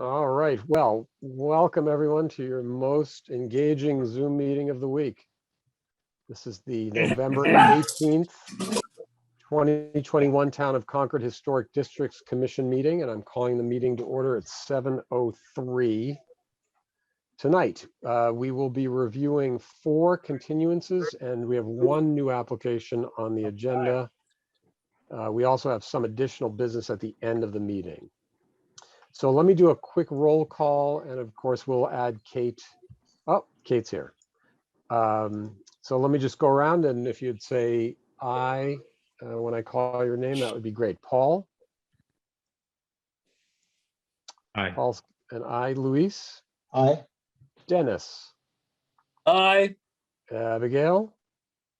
All right. Well, welcome everyone to your most engaging Zoom meeting of the week. This is the November 18th, 2021 Town of Concord Historic Districts Commission meeting, and I'm calling the meeting to order at 7:03. Tonight, we will be reviewing 4 continuances, and we have 1 new application on the agenda. We also have some additional business at the end of the meeting. So let me do a quick roll call, and of course we'll add Kate. Oh, Kate's here. So let me just go around, and if you'd say aye when I call your name, that would be great. Paul? Aye. Paul's and aye. Luis? Aye. Dennis? Aye. Abigail?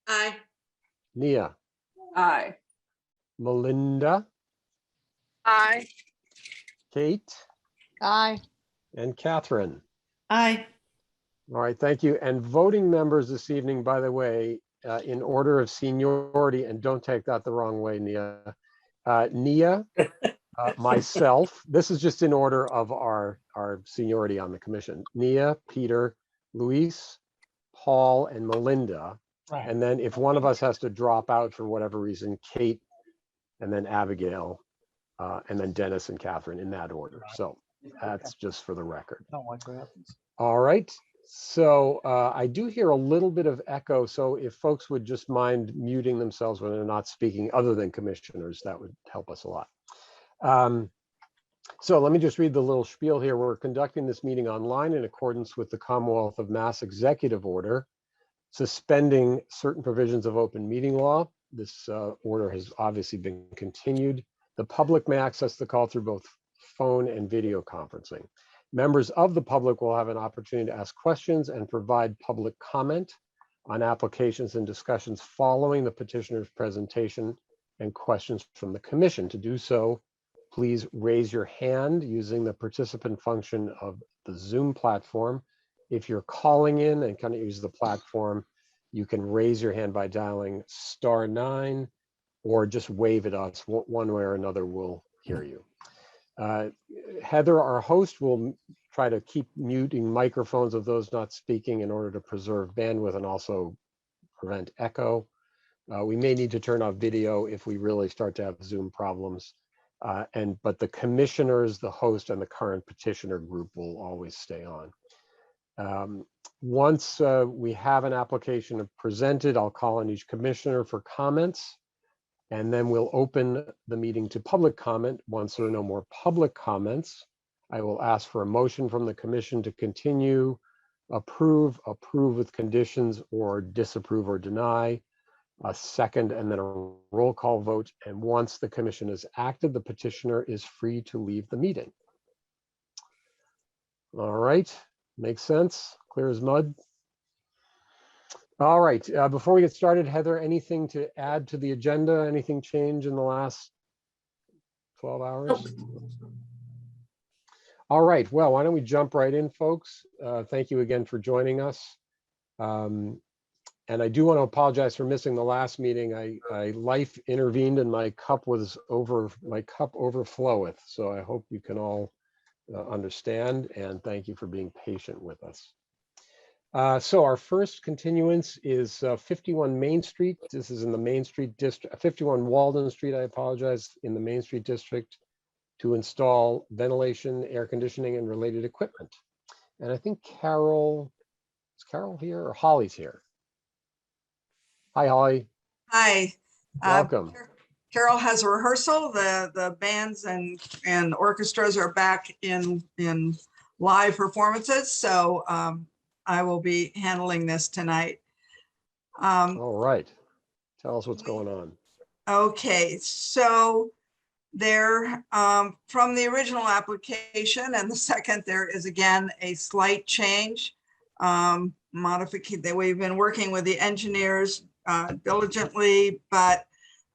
Aye. Nia? Aye. Melinda? Aye. Kate? Aye. And Catherine? Aye. All right, thank you. And voting members this evening, by the way, in order of seniority, and don't take that the wrong way, Nia. Nia, myself, this is just in order of our seniority on the commission. Nia, Peter, Luis, Paul, and Melinda. Right. And then if one of us has to drop out for whatever reason, Kate, and then Abigail, and then Dennis and Catherine in that order. So that's just for the record. Don't like what happens. All right. So I do hear a little bit of echo. So if folks would just mind muting themselves when they're not speaking other than commissioners, that would help us a lot. So let me just read the little spiel here. We're conducting this meeting online in accordance with the Commonwealth of Mass Executive Order, suspending certain provisions of open meeting law. This order has obviously been continued. The public may access the call through both phone and video conferencing. Members of the public will have an opportunity to ask questions and provide public comment on applications and discussions following the petitioner's presentation and questions from the commission. To do so, please raise your hand using the participant function of the Zoom platform. If you're calling in and kind of use the platform, you can raise your hand by dialing *9 or just wave at us. One way or another, we'll hear you. Heather, our host, will try to keep muting microphones of those not speaking in order to preserve bandwidth and also prevent echo. We may need to turn off video if we really start to have Zoom problems. But the commissioners, the host, and the current petitioner group will always stay on. Once we have an application presented, I'll call on each commissioner for comments. And then we'll open the meeting to public comment. Once there are no more public comments, I will ask for a motion from the commission to continue, approve with conditions, or disapprove or deny. A second, and then a roll call vote. And once the commission has acted, the petitioner is free to leave the meeting. All right, makes sense, clear as mud. All right, before we get started, Heather, anything to add to the agenda? Anything change in the last 12 hours? All right, well, why don't we jump right in, folks? Thank you again for joining us. And I do want to apologize for missing the last meeting. Life intervened and my cup overfloweth. So I hope you can all understand, and thank you for being patient with us. So our first continuance is 51 Main Street. This is in the Main Street district, 51 Walden Street, I apologize, in the Main Street district, to install ventilation, air conditioning, and related equipment. And I think Carol, is Carol here or Holly's here? Hi, Holly. Hi. Welcome. Carol has a rehearsal. The bands and orchestras are back in live performances. So I will be handling this tonight. All right. Tell us what's going on. Okay, so there, from the original application and the second, there is again a slight change. Modification. We've been working with the engineers diligently, but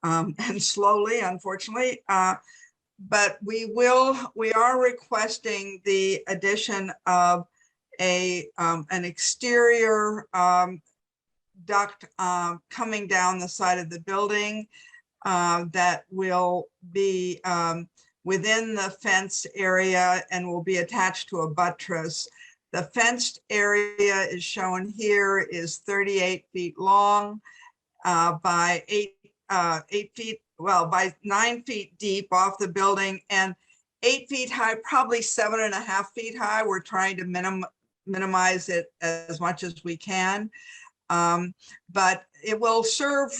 and slowly, unfortunately. But we are requesting the addition of an exterior duct coming down the side of the building that will be within the fence area and will be attached to a buttress. The fenced area is shown here is 38 feet long by 8 feet, well, by 9 feet deep off the building and 8 feet high, probably 7.5 feet high. We're trying to minimize it as much as we can. But it will serve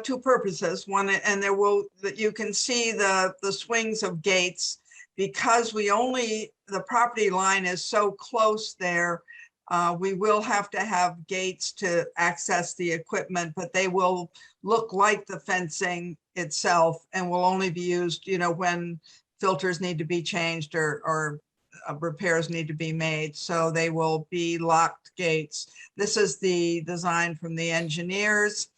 two purposes. One, and there will, you can see the swings of gates because the property line is so close there. We will have to have gates to access the equipment, but they will look like the fencing itself and will only be used, when filters need to be changed or repairs need to be made. So they will be locked gates. This is the design from the engineers.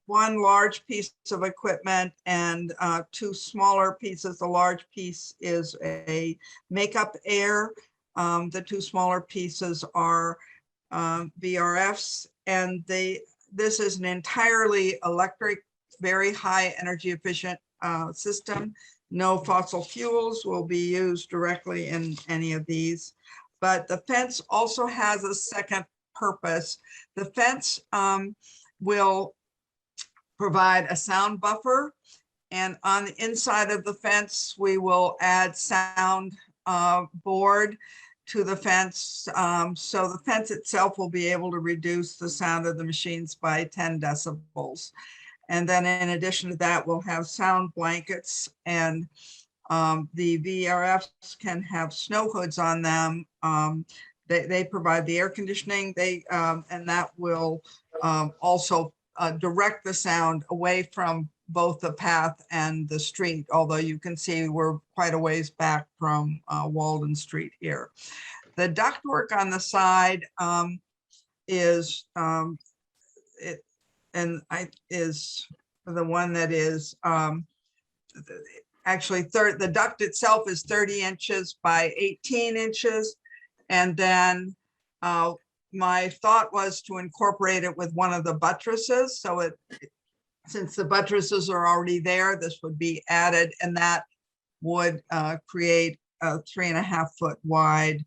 One large piece of equipment and two smaller pieces. The large piece is a makeup air. The two smaller pieces are VRFs, and this is an entirely electric, very high energy efficient system. No fossil fuels will be used directly in any of these, but the fence also has a second purpose. The fence will provide a sound buffer, and on the inside of the fence, we will add sound board to the fence. So the fence itself will be able to reduce the sound of the machines by 10 decibels. And then in addition to that, we'll have sound blankets, and the VRFs can have snow hoods on them. They provide the air conditioning, and that will also direct the sound away from both the path and the street, although you can see we're quite a ways back from Walden Street here. The ductwork on the side is the one that is actually the duct itself is 30 inches by 18 inches. And then my thought was to incorporate it with one of the buttresses. So since the buttresses are already there, this would be added, and that would create a 3.5 foot wide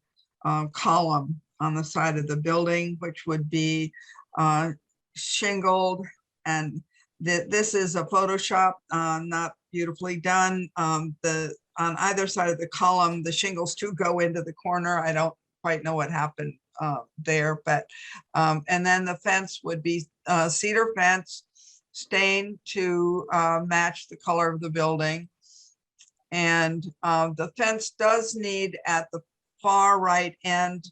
column on the side of the building, which would be shingled. And this is a Photoshop, not beautifully done. On either side of the column, the shingles do go into the corner. I don't quite know what happened there, but and then the fence would be cedar fence, stained to match the color of the building. And the fence does need at the far right end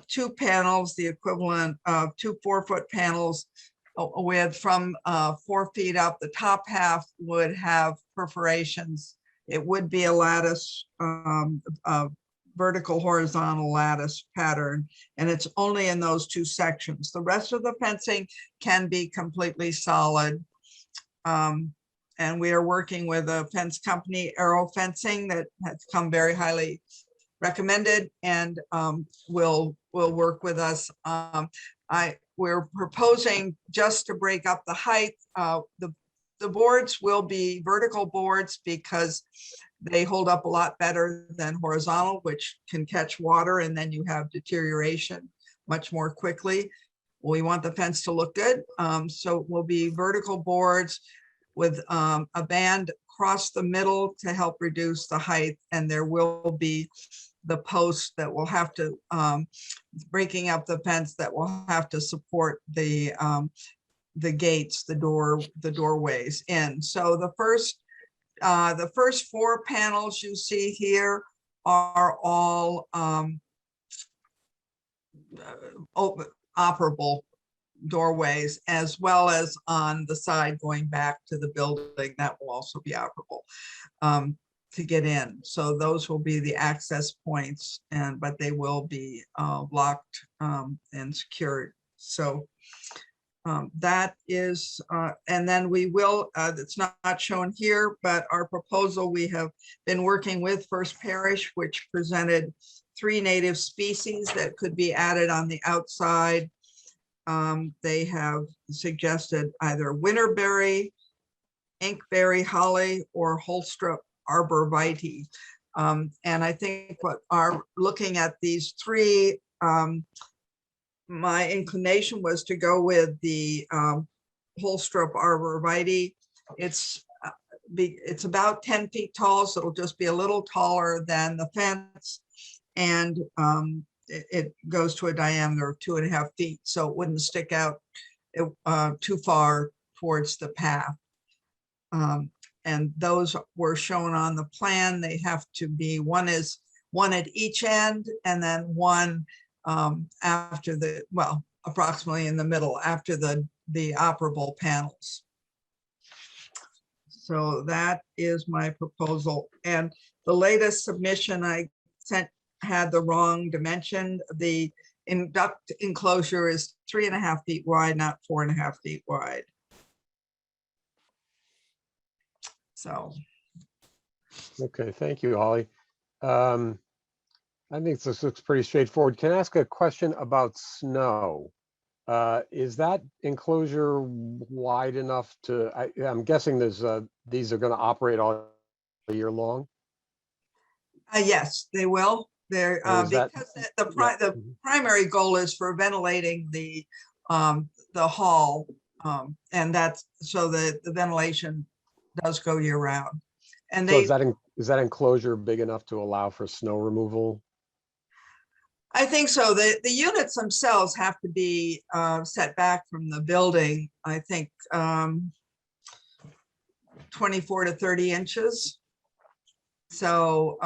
2 panels, the equivalent of 2 4-foot panels with from 4 feet up. The top half would have perforations. It would be a lattice, vertical horizontal lattice pattern, and it's only in those 2 sections. The rest of the fencing can be completely solid. And we are working with a fence company, Arrow Fencing, that has come very highly recommended and will work with us. We're proposing just to break up the height. The boards will be vertical boards because they hold up a lot better than horizontal, which can catch water and then you have deterioration much more quickly. We want the fence to look good. So it will be vertical boards with a band across the middle to help reduce the height. And there will be the posts that will have to, breaking up the fence, that will have to support the gates, the doorways in. So the first 4 panels you see here are all operable doorways, as well as on the side going back to the building that will also be operable to get in. So those will be the access points, but they will be locked and secured. So that is, and then we will, it's not shown here, but our proposal, we have been working with First Parish, which presented 3 native species that could be added on the outside. They have suggested either winterberry, inkberry holly, or Holstrup arborvitae. And I think what are looking at these three, my inclination was to go with the Holstrup arborvitae. It's about 10 feet tall, so it'll just be a little taller than the fence. And it goes to a diameter of 2.5 feet, so it wouldn't stick out too far towards the path. And those were shown on the plan. They have to be, one at each end, and then one after the, well, approximately in the middle, after the operable panels. So that is my proposal. And the latest submission I sent had the wrong dimension. The duct enclosure is 3.5 feet wide, not 4.5 feet wide. So. Okay, thank you, Holly. I think this looks pretty straightforward. Can I ask a question about snow? Is that enclosure wide enough to, I'm guessing there's these are going to operate all year long? Yes, they will. They're because the primary goal is for ventilating the hall, and that's so the ventilation does go year round. And so is that enclosure big enough to allow for snow removal? I think so. The units themselves have to be set back from the building, I think 24 to 30 inches. So,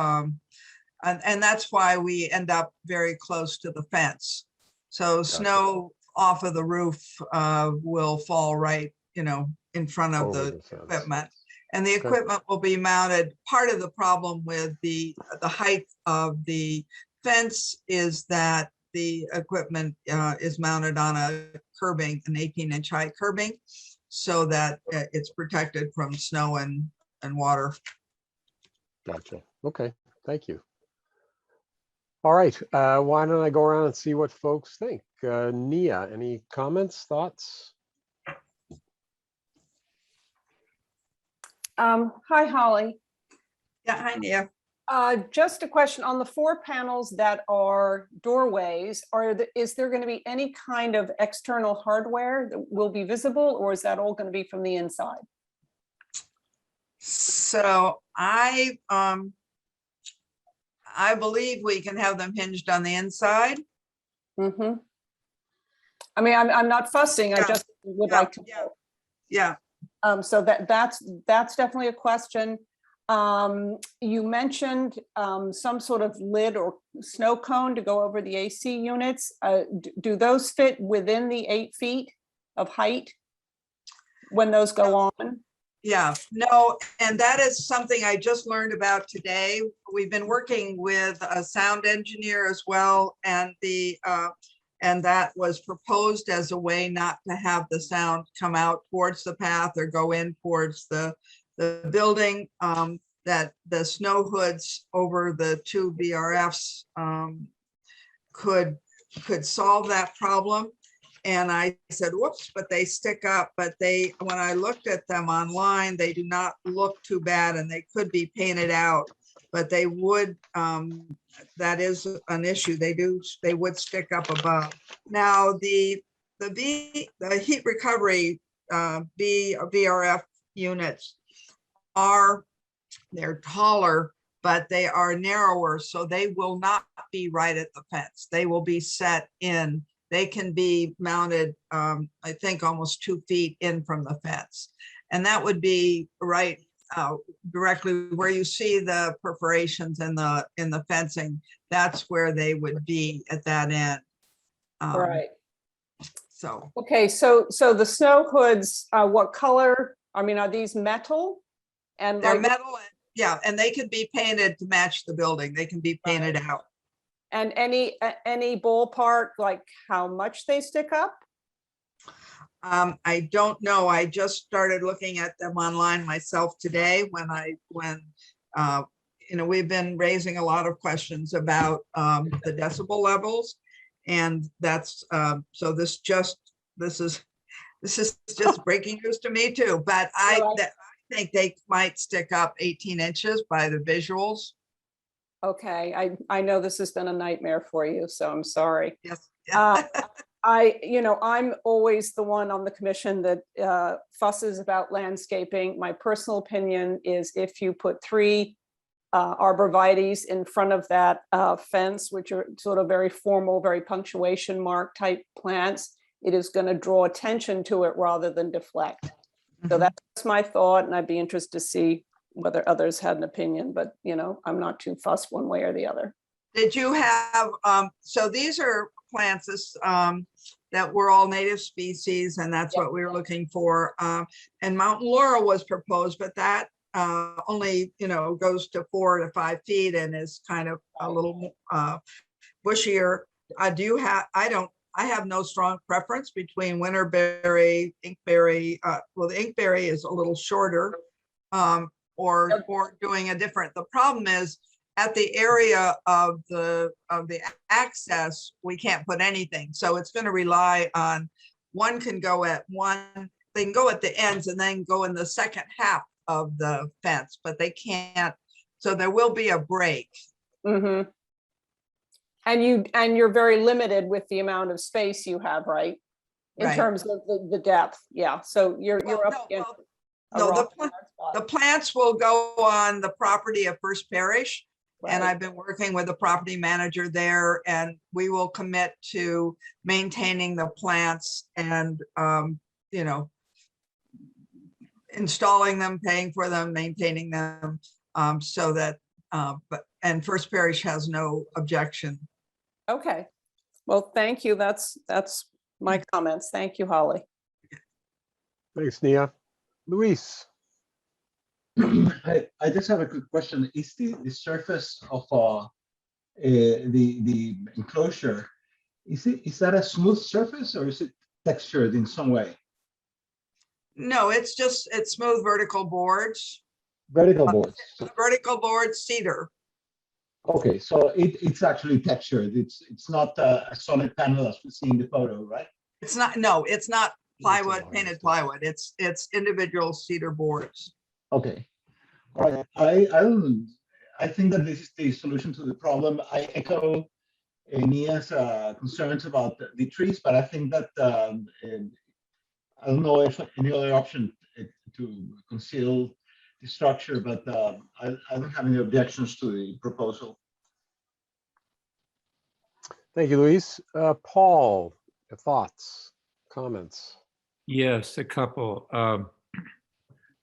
and that's why we end up very close to the fence. So gotcha. Snow off of the roof will fall right, in front of the equipment. And the equipment will be mounted. Part of the problem with the height of the fence is that the equipment is mounted on a curbing, an 18-inch high curbing, so that it's protected from snow and water. Gotcha. Okay, thank you. All right, why don't I go around and see what folks think? Nia, any comments, thoughts? Hi, Holly. Yeah, hi, Nia. Just a question on the 4 panels that are doorways. Is there going to be any kind of external hardware that will be visible, or is that all going to be from the inside? So I believe we can have them hinged on the inside. Mm-hmm. I mean, I'm not fussing. Yeah. I just would like to know. Yeah. So that's definitely a question. You mentioned some sort of lid or snow cone to go over the AC units. Do those fit within the 8 feet of height when those go on? Yeah, no, and that is something I just learned about today. We've been working with a sound engineer as well, and and that was proposed as a way not to have the sound come out towards the path or go in towards the building. That the snow hoods over the 2 VRFs could solve that problem. And I said, whoops, but they stick up. But when I looked at them online, they do not look too bad, and they could be painted out, but they would, that is an issue. They would stick up above. Now the heat recovery VRF units they're taller, but they are narrower, so they will not be right at the fence. They will be set in. They can be mounted, I think, almost 2 feet in from the fence. And that would be right directly where you see the perforations in the fencing. That's where they would be at that end. Right. So. Okay, so the snow hoods, what color? I mean, are these metal? And they're metal, yeah, and they can be painted to match the building. They can be painted out. And any ballpark, like how much they stick up? I don't know. I just started looking at them online myself today when we've been raising a lot of questions about the decibel levels, and that's so this is just breaking news to me too. But think they might stick up 18 inches by the visuals. Okay, I know this has been a nightmare for you, so I'm sorry. Yes. I'm always the one on the commission that fusses about landscaping. My personal opinion is if you put 3 arborvitaes in front of that fence, which are sort of very formal, very punctuation mark type plants, it is going to draw attention to it rather than deflect. So that's my thought, and I'd be interested to see whether others had an opinion, but I'm not too fussed one way or the other. Did you have, so these are plants that were all native species, and that's what we were looking for. And Mountain Laurel was proposed, but that only, goes to 4 to 5 feet and is kind of a little bushier. I have no strong preference between winterberry, inkberry. Well, the inkberry is a little shorter, or doing a different. The problem is at the area of the access, we can't put anything. So it's going to rely on, one can go at one, they can go at the ends and then go in the second half of the fence, but they can't. So there will be a break. Mm-hmm. And you're very limited with the amount of space you have, right? In terms of the depth. Yeah. So you're up against. No, the plants will go on the property of First Parish. Right. And I've been working with the property manager there, and we will commit to maintaining the plants and, installing them, paying for them, maintaining them, so that, and First Parish has no objection. Okay. Well, thank you. That's my comments. Thank you, Holly. Thanks, Nia. Luis. I just have a quick question. Is the surface of the enclosure, is that a smooth surface or is it textured in some way? No, it's smooth vertical boards. Vertical boards. Vertical boards, cedar. Okay, so it's actually textured. It's not a solid panel as we see in the photo, right? It's not. No, it's not plywood, painted plywood. It's individual cedar boards. Okay. All right. I think that this is the solution to the problem. I echo Nia's concerns about the trees, but I think that I don't know if any other option to conceal the structure, but I don't have any objections to the proposal. Thank you, Luis. Paul, your thoughts, comments? Yes, a couple.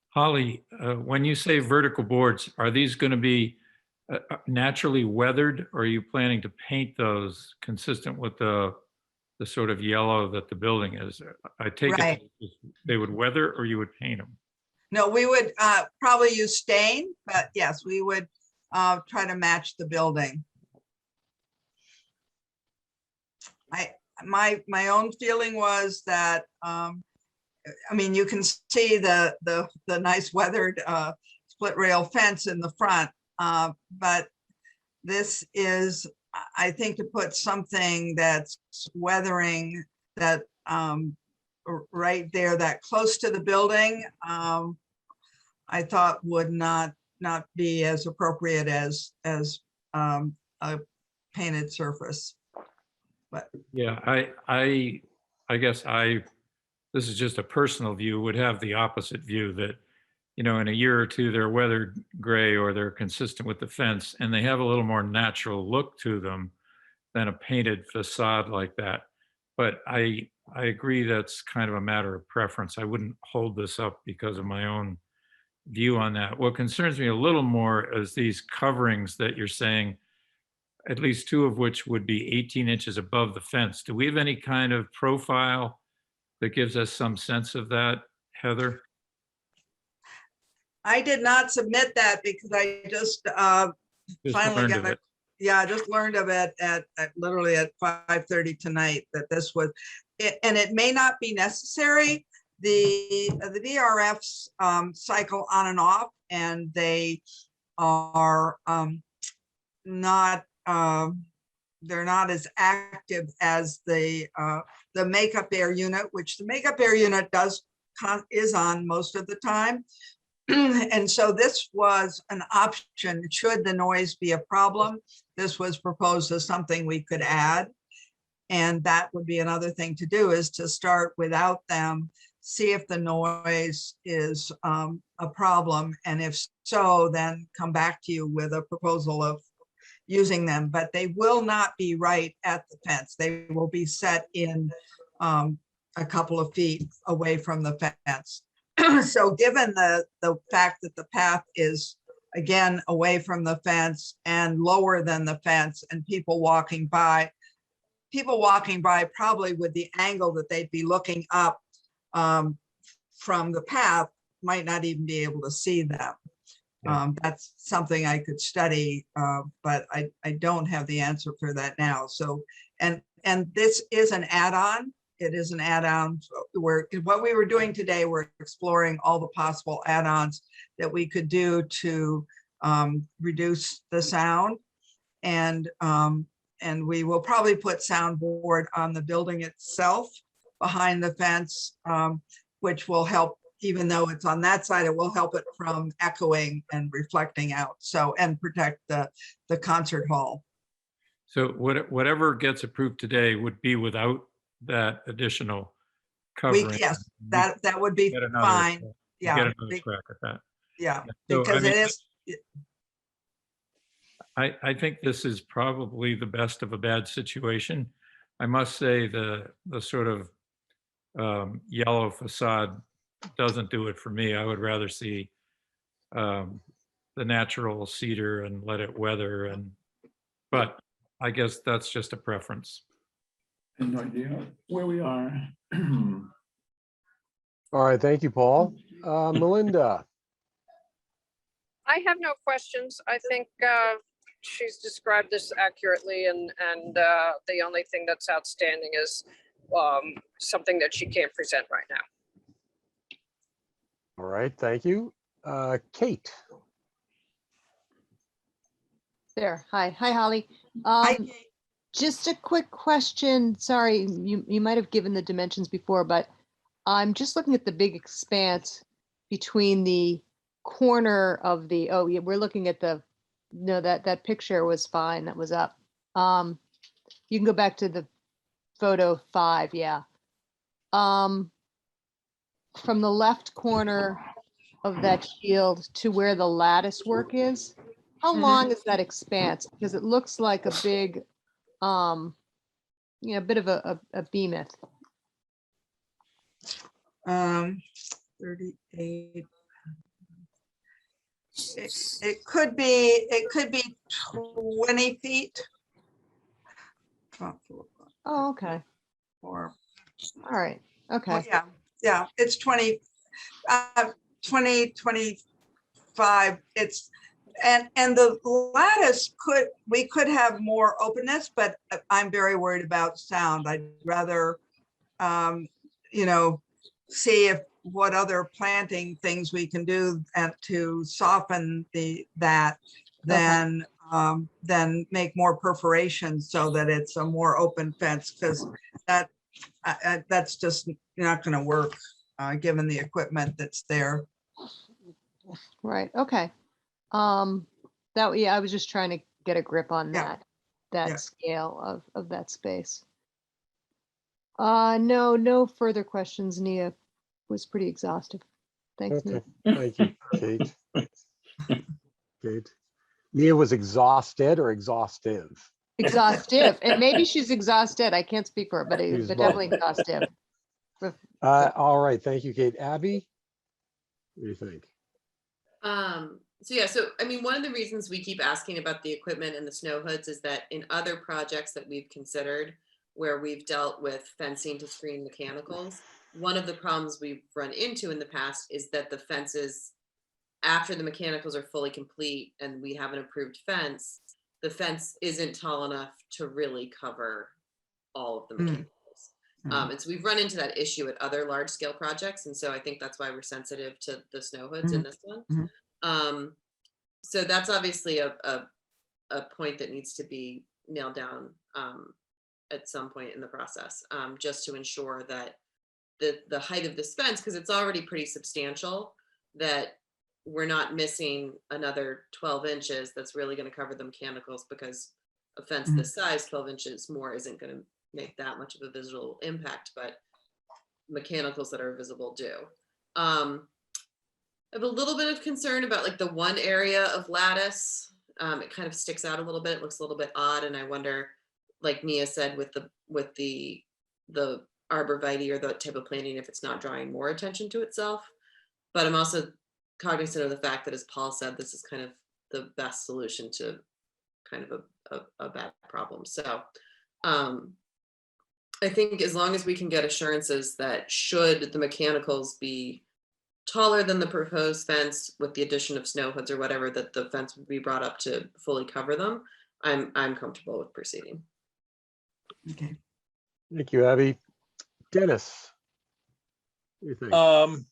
Holly, when you say vertical boards, are these going to be naturally weathered, or are you planning to paint those consistent with the sort of yellow that the building is? I take it they would weather, or you would paint them? No, we would probably use stain, but yes, we would try to match the building. My own feeling was that I mean, you can see the nice weathered split rail fence in the front, but this is, I think, to put something that's weathering that right there, that close to the building, I thought would not be as appropriate as a painted surface. But yeah, I guess this is just a personal view, would have the opposite view that, in a year or two, they're weathered gray or they're consistent with the fence and they have a little more natural look to them than a painted facade like that. But I agree that's kind of a matter of preference. I wouldn't hold this up because of my own view on that. What concerns me a little more is these coverings that you're saying, at least 2 of which would be 18 inches above the fence. Do we have any kind of profile that gives us some sense of that, Heather? I did not submit that because I just finally got it. Yeah, I just learned of it at literally at 5:30 tonight that this was it, and it may not be necessary. The VRFs cycle on and off, and they are not they're not as active as the makeup air unit, which the makeup air unit is on most of the time. And so this was an option, should the noise be a problem. This was proposed as something we could add. And that would be another thing to do, is to start without them, see if the noise is a problem. And if so, then come back to you with a proposal of using them, but they will not be right at the fence. They will be set in a couple of feet away from the fence. So given the fact that the path is, again, away from the fence and lower than the fence, and people walking by probably with the angle that they'd be looking up from the path might not even be able to see them. That's something I could study, but I don't have the answer for that now. So, and this is an add-on. It is an add-on. What we were doing today, we're exploring all the possible add-ons that we could do to reduce the sound. And we will probably put soundboard on the building itself behind the fence, which will help. Even though it's on that side, it will help it from echoing and reflecting out. So, and protect the concert hall. So whatever gets approved today would be without that additional covering. Yes, that would be Get another- fine. Yeah. Get another crack at that. Yeah, So, I because mean, it is. I think this is probably the best of a bad situation. I must say the sort of yellow facade doesn't do it for me. I would rather see the natural cedar and let it weather, but I guess that's just a preference. I have no idea where we are. All right, thank you, Paul. Melinda, I have no questions. I think she's described this accurately, and the only thing that's outstanding is something that she can't present right now. all right, thank you. Kate, There. Hi, Holly. I- Just a quick question. Sorry, you might have given the dimensions before, but I'm just looking at the big expanse between the corner of the, oh yeah, we're looking at the, no, that picture was fine. That was up. You can go back to the photo 5, yeah. From the left corner of that shield to where the lattice work is, how long is that expanse? Because it looks like a big, a bit of a behemoth. 38. It could be 20 feet. Oh, okay. Or, All right. Okay. well, yeah, it's 20, 25. It's, and the lattice we could have more openness, but I'm very worried about sound. I'd rather, see what other planting things we can do and to soften that, then make more perforations so that it's a more open fence, because that's just not going to work given the equipment that's there. Right. Okay. I was just trying to get a grip on Yeah. that Yeah. scale of that space. No further questions. Nia was pretty exhaustive. Thanks, Nia. okay, thank you, Kate. Kate. Nia was exhausted or exhaustive? Exhaustive. And maybe she's exhausted. I can't speak for her, but She's definitely both. exhaustive. All right, thank you, Kate. Abby, what do you think? So I mean, one of the reasons we keep asking about the equipment and the snow hoods is that in other projects that we've considered where we've dealt with fencing to screen mechanicals, one of the problems we've run into in the past is that the fences, after the mechanicals are fully complete and we have an approved fence, the fence isn't tall enough to really cover all of the mechanicals. And so we've run into that issue at other large scale projects. And so I think that's why we're sensitive to the snow hoods in this one. So that's obviously a point that needs to be nailed down at some point in the process, just to ensure that the height of this fence, because it's already pretty substantial, that we're not missing another 12 inches that's really going to cover the mechanicals, because a fence this size, 12 inches more isn't going to make that much of a visual impact, but mechanicals that are visible do. I have a little bit of concern about like the one area of lattice. It kind of sticks out a little bit. It looks a little bit odd, and I wonder, like Nia said, with the arborvitae or the type of planting, if it's not drawing more attention to itself. But I'm also cognizant of the fact that, as Paul said, this is kind of the best solution to kind of a bad problem. So I think as long as we can get assurances that should the mechanicals be taller than the proposed fence with the addition of snow hoods or whatever, that the fence would be brought up to fully cover them, I'm comfortable with proceeding. Okay. Thank you, Abby. Dennis, what do you think?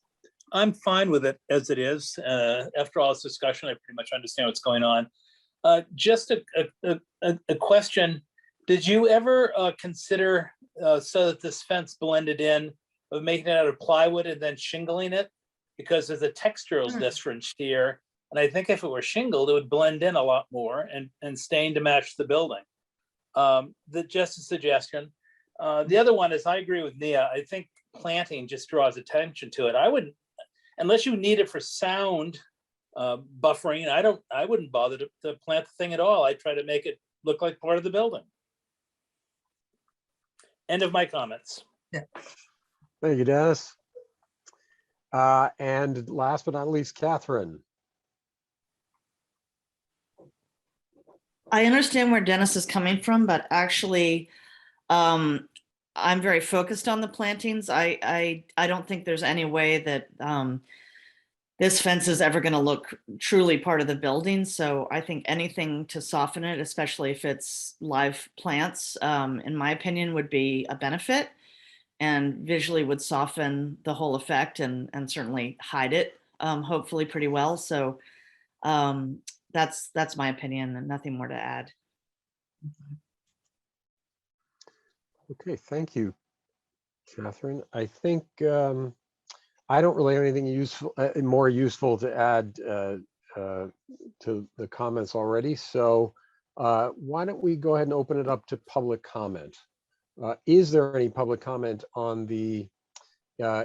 I'm fine with it as it is. After all this discussion, I pretty much understand what's going on. Just a question. Did you ever consider, so that this fence blended in, of making it out of plywood and then shingling it? Because there's a textural difference here. And I think if it were shingled, it would blend in a lot more and stain to match the building. Just a suggestion. The other one is, I agree with Nia. I think planting just draws attention to it. I wouldn't, unless you need it for sound buffering, I wouldn't bother to plant the thing at all. I try to make it look like part of the building. End of my comments. Yeah. Thank you, Dennis. And last but not least, Catherine. I understand where Dennis is coming from, but actually, I'm very focused on the plantings. I don't think there's any way that this fence is ever going to look truly part of the building. So I think anything to soften it, especially if it's live plants, in my opinion, would be a benefit and visually would soften the whole effect and certainly hide it, hopefully pretty well. So that's my opinion and nothing more to add. Okay, thank you, Catherine. I think I don't really have anything useful, more useful to add to the comments already. So why don't we go ahead and open it up to public comment? Is there any public comment on the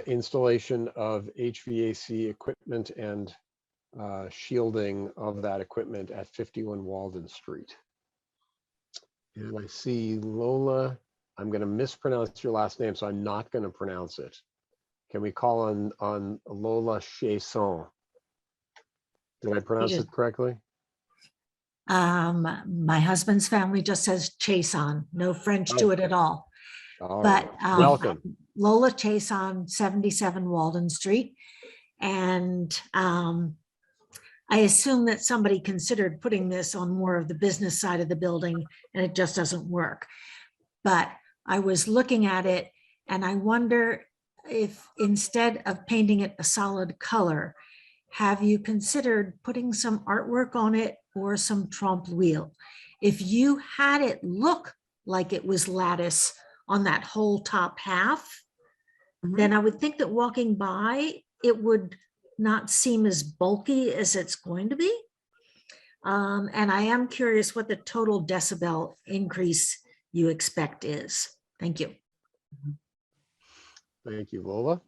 installation of HVAC equipment and shielding of that equipment at 51 Walden Street? And I see Lola. I'm going to mispronounce your last name, so I'm not going to pronounce it. Can we call on Lola Chasson? Did I pronounce it correctly? My husband's family just says Chason, no French to it at all. All But right. Welcome. Lola Chason, 77 Walden Street. And I assume that somebody considered putting this on more of the business side of the building and it just doesn't work. But I was looking at it and I wonder if instead of painting it a solid color, have you considered putting some artwork on it or some trompe l'oeil? If you had it look like it was lattice on that whole top half, then I would think that walking by, it would not seem as bulky as it's going to be. And I am curious what the total decibel increase you expect is. Thank you. Thank you, Lola.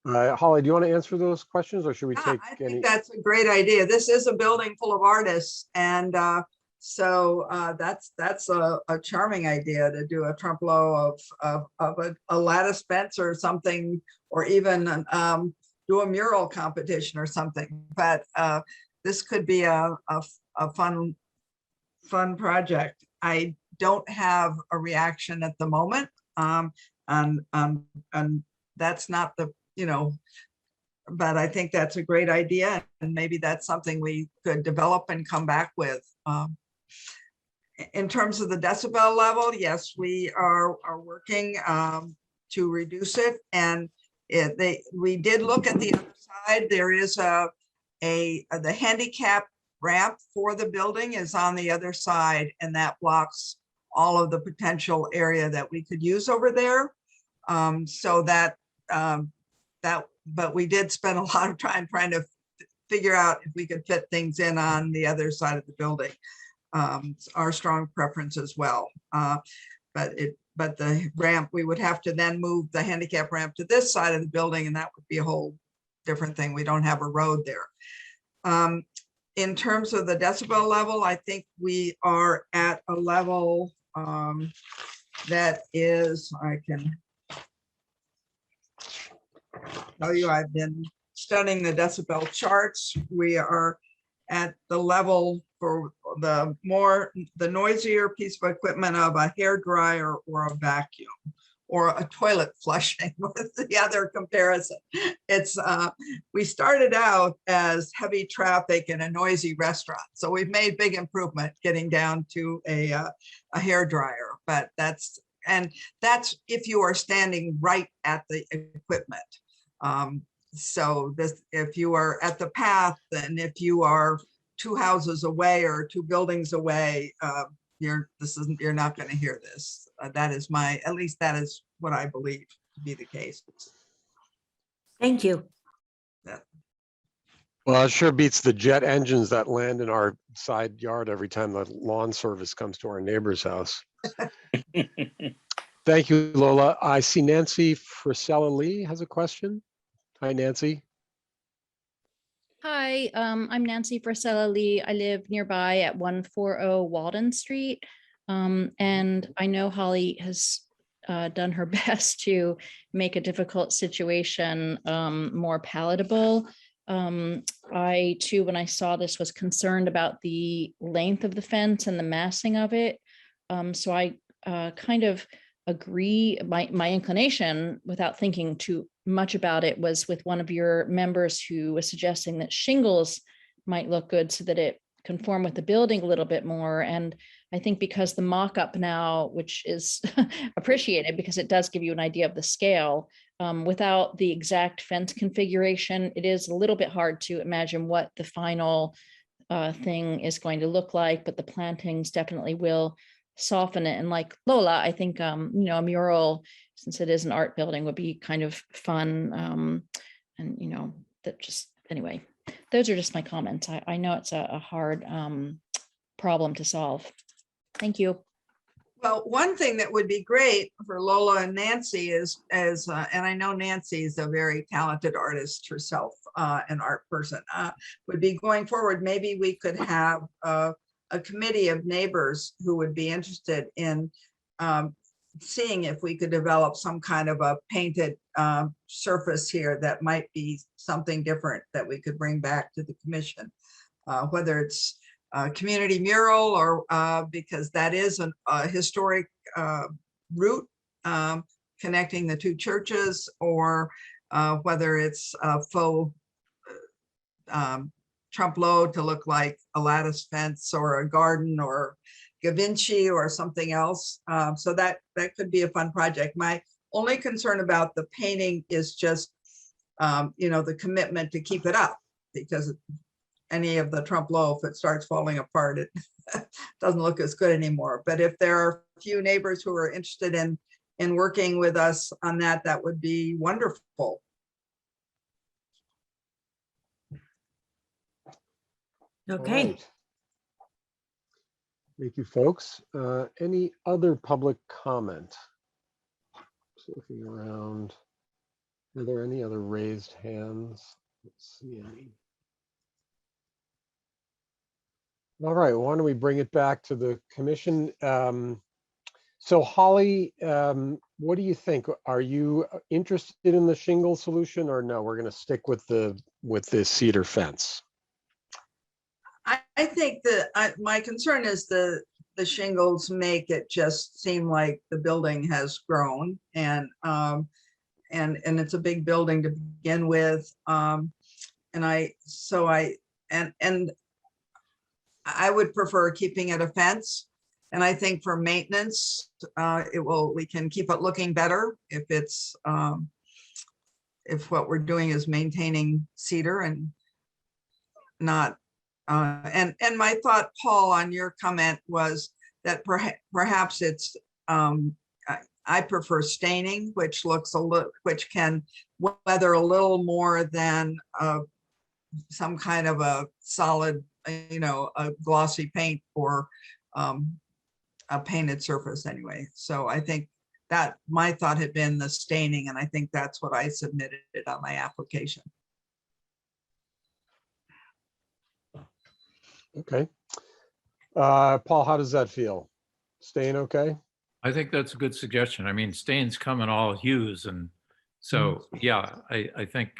Holly, do you want to answer those questions or should we take I any? think that's a great idea. This is a building full of artists, and so that's a charming idea to do a trompe l'oeil of a lattice fence or something, or even do a mural competition or something. But this could be a fun project. I don't have a reaction at the moment, and that's not the, but I think that's a great idea, and maybe that's something we could develop and come back with. In terms of the decibel level, yes, we are working to reduce it, and we did look at the other side. There is the handicap ramp for the building is on the other side, and that blocks all of the potential area that we could use over there. So but we did spend a lot of time trying to figure out if we could fit things in on the other side of the building. It's our strong preference as well. But the ramp, we would have to then move the handicap ramp to this side of the building, and that would be a whole different thing. We don't have a road there. In terms of the decibel level, I think we are at a level that is, I can tell you, I've been studying the decibel charts. We are at the level for the noisier piece of equipment of a hair dryer or a vacuum or a toilet flushing with the other comparison. It's we started out as heavy traffic in a noisy restaurant. So we've made big improvement getting down to a hair dryer, but that's if you are standing right at the equipment. So this, if you are at the path, then if you are 2 houses away or 2 buildings away, you're not going to hear this. That is at least that is what I believe to be the case. Thank you. Yeah. Well, it sure beats the jet engines that land in our side yard every time the lawn service comes to our neighbor's house. Thank you, Lola. I see Nancy Frisella Lee has a question. Hi, Nancy. Hi, I'm Nancy Frisella Lee. I live nearby at 140 Walden Street. And I know Holly has done her best to make a difficult situation more palatable. I too, when I saw this, was concerned about the length of the fence and the massing of it. So I kind of agree. My inclination, without thinking too much about it, was with one of your members who was suggesting that shingles might look good so that it conform with the building a little bit more. And I think because the mock-up now, which is appreciated because it does give you an idea of the scale, without the exact fence configuration, it is a little bit hard to imagine what the final thing is going to look like, but the plantings definitely will soften it. And like Lola, I think, a mural, since it is an art building, would be kind of fun. And, that just, anyway, those are just my comments. I know it's a hard problem to solve. Thank you. Well, one thing that would be great for Lola and Nancy is, and I know Nancy is a very talented artist herself, an art person, would be going forward, maybe we could have a committee of neighbors who would be interested in seeing if we could develop some kind of a painted surface here that might be something different that we could bring back to the commission, whether it's a community mural or because that is a historic route connecting the 2 churches, or whether it's a faux Trump load to look like a lattice fence or a garden or Da Vinci or something else. So that could be a fun project. My only concern about the painting is just, the commitment to keep it up, because any of the Trump low, if it starts falling apart, it doesn't look as good anymore. But if there are a few neighbors who are interested in working with us on that, that would be wonderful. Okay. All right. Thank you, folks. Any other public comment? Just looking around. Are there any other raised hands? Let's see any. All right, why don't we bring it back to the commission? So Holly, what do you think? Are you interested in the shingle solution, or no? We're going to stick with the cedar fence. I think that my concern is the shingles make it just seem like the building has grown, and it's a big building to begin with. And I would prefer keeping it a fence. And I think for maintenance, we can keep it looking better if it's if what we're doing is maintaining cedar and not. And my thought, Paul, on your comment was that perhaps it's I prefer staining, which looks which can weather a little more than some kind of a solid, a glossy paint or a painted surface anyway. So I think that my thought had been the staining, and I think that's what I submitted on my application. Okay. Paul, how does that feel? Staying okay? I think that's a good suggestion. I mean, stains come in all hues, and so, yeah, I think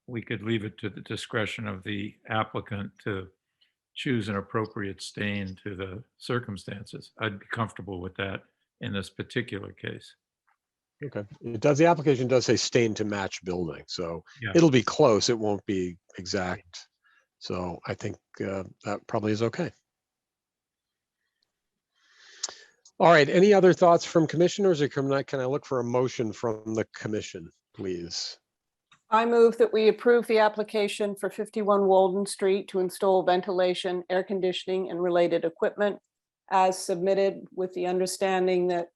we could leave it to the discretion of the applicant to choose an appropriate stain to the circumstances. I'd be comfortable with that in this particular case. Okay. The application does say stain to match building, so Yeah. it'll be close. It won't be exact. So I think that probably is okay. All right. Any other thoughts from commissioners, or can I look for a motion from the commission, please? I move that we approve the application for 51 Walden Street to install ventilation, air conditioning, and related equipment as submitted, with the understanding that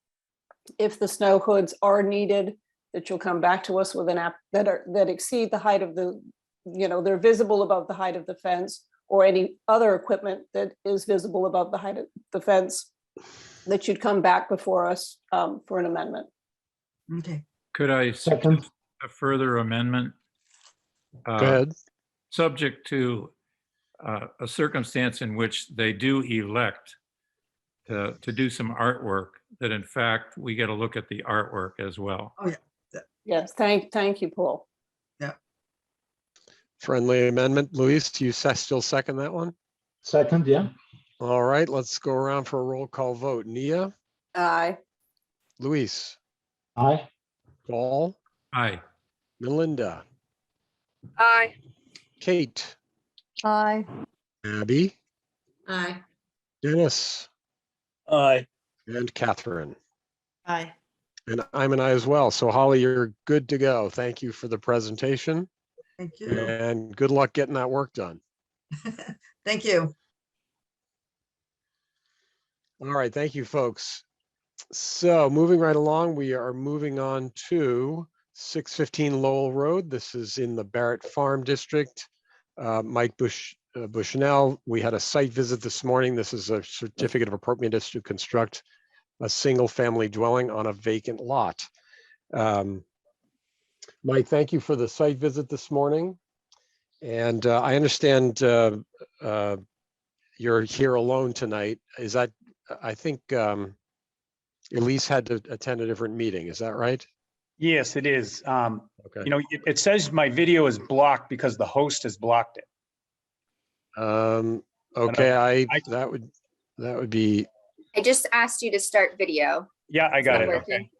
if the snow hoods are needed, that you'll come back to us with an app that exceed the height of the, they're visible above the height of the fence, or any other equipment that is visible above the height of the fence, that you'd come back before us for an amendment. Okay. Could I suggest a further amendment? Go ahead. Subject to a circumstance in which they do elect to do some artwork, that in fact, we get a look at the artwork as well. Oh, yeah. Yes, thank you, Paul. Yeah. Friendly amendment. Luis, do you still second that one? Second, yeah. All right, let's go around for a roll call vote. Nia? Aye. Luis? Aye. Paul? Aye. Melinda? Aye. Kate? Aye. Abby? Aye. Dennis? Aye. And Catherine? Aye. And I'm an aye as well. So Holly, you're good to go. Thank you for the presentation, Thank you. and good luck getting that work done. Thank you. All right, thank you, folks. So moving right along, we are moving on to 615 Lowell Road. This is in the Barrett Farm District. Mike Bushnell, we had a site visit this morning. This is a certificate of appropriateness to construct a single-family dwelling on a vacant lot. Mike, thank you for the site visit this morning. And I understand you're here alone tonight. Is that, I think Elise had to attend a different meeting. Is that right? Yes, it is. Okay. It says my video is blocked because the host has blocked it. Okay, that would be. I just asked you to start video. Yeah, I got it. Working. Okay.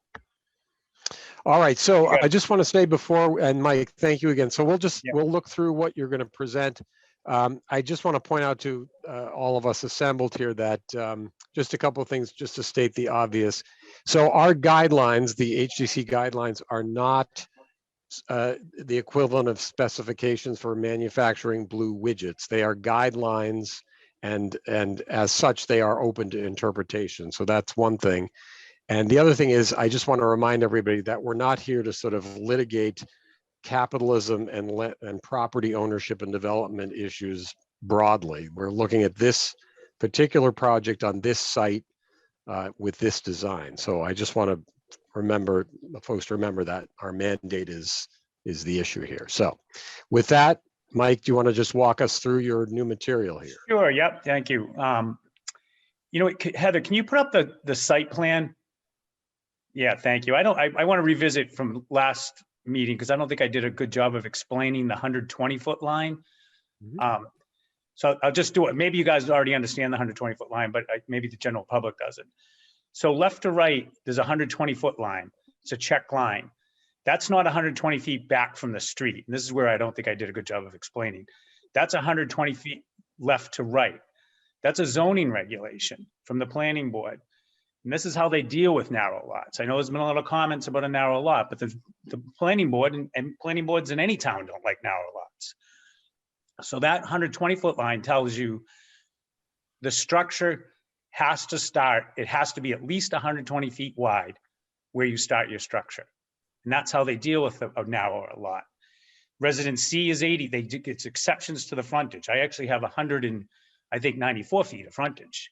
All right, so I just want to say before, and Mike, thank you again. So we'll look through what you're going to present. I just want to point out to all of us assembled here that just a couple of things just to state the obvious. So our guidelines, the HDC guidelines, are not the equivalent of specifications for manufacturing blue widgets. They are guidelines, and as such, they are open to interpretation. So that's one thing. And the other thing is, I just want to remind everybody that we're not here to sort of litigate capitalism and property ownership and development issues broadly. We're looking at this particular project on this site with this design. So I just want to remember, folks, to remember that our mandate is the issue here. So with that, Mike, do you want to just walk us through your new material here? Sure. Yep. Thank you. Heather, can you put up the site plan? Yeah, thank you. I want to revisit from last meeting because I don't think I did a good job of explaining the 120-foot line. So I'll just do it. Maybe you guys already understand the 120-foot line, but maybe the general public doesn't. So left to right, there's a 120-foot line. It's a check line. That's not 120 feet back from the street. And this is where I don't think I did a good job of explaining. That's 120 feet left to right. That's a zoning regulation from the planning board. And this is how they deal with narrow lots. I know there's been a lot of comments about a narrow lot, but the planning board and planning boards in any town don't like narrow lots. So that 120-foot line tells you the structure has to start, it has to be at least 120 feet wide where you start your structure. And that's how they deal with a narrower lot. Residence C is 80. It's exceptions to the frontage. I actually have 94 feet of frontage.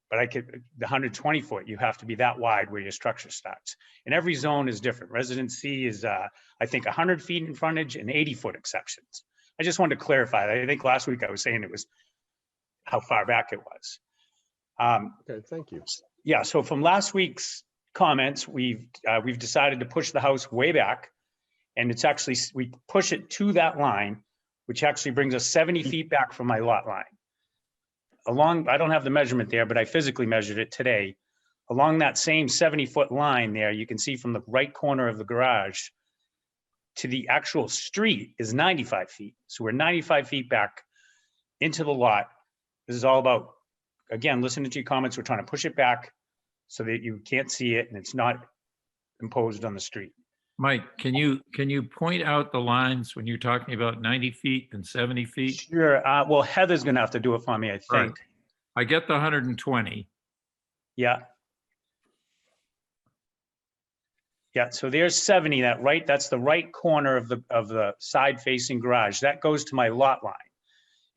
But the 120 foot, you have to be that wide where your structure starts. And every zone is different. Residence C is, I think, 100 feet in frontage and 80 foot exceptions. I just wanted to clarify that. I think last week I was saying it was how far back it was. Okay, thank you. Yeah, so from last week's comments, we've decided to push the house way back. And it's actually, we push it to that line, which actually brings us 70 feet back from my lot line. I don't have the measurement there, but I physically measured it today. Along that same 70-foot line there, you can see from the right corner of the garage to the actual street is 95 feet. So we're 95 feet back into the lot. This is all about, again, listening to your comments. We're trying to push it back so that you can't see it and it's not imposed on the street. Mike, can you point out the lines when you're talking about 90 feet and 70 feet? Sure. Well, Heather's going to have to do it for me, I think. Right. I get the 120. Yeah. Yeah, so there's 70, that's the right corner of the side facing garage. That goes to my lot line.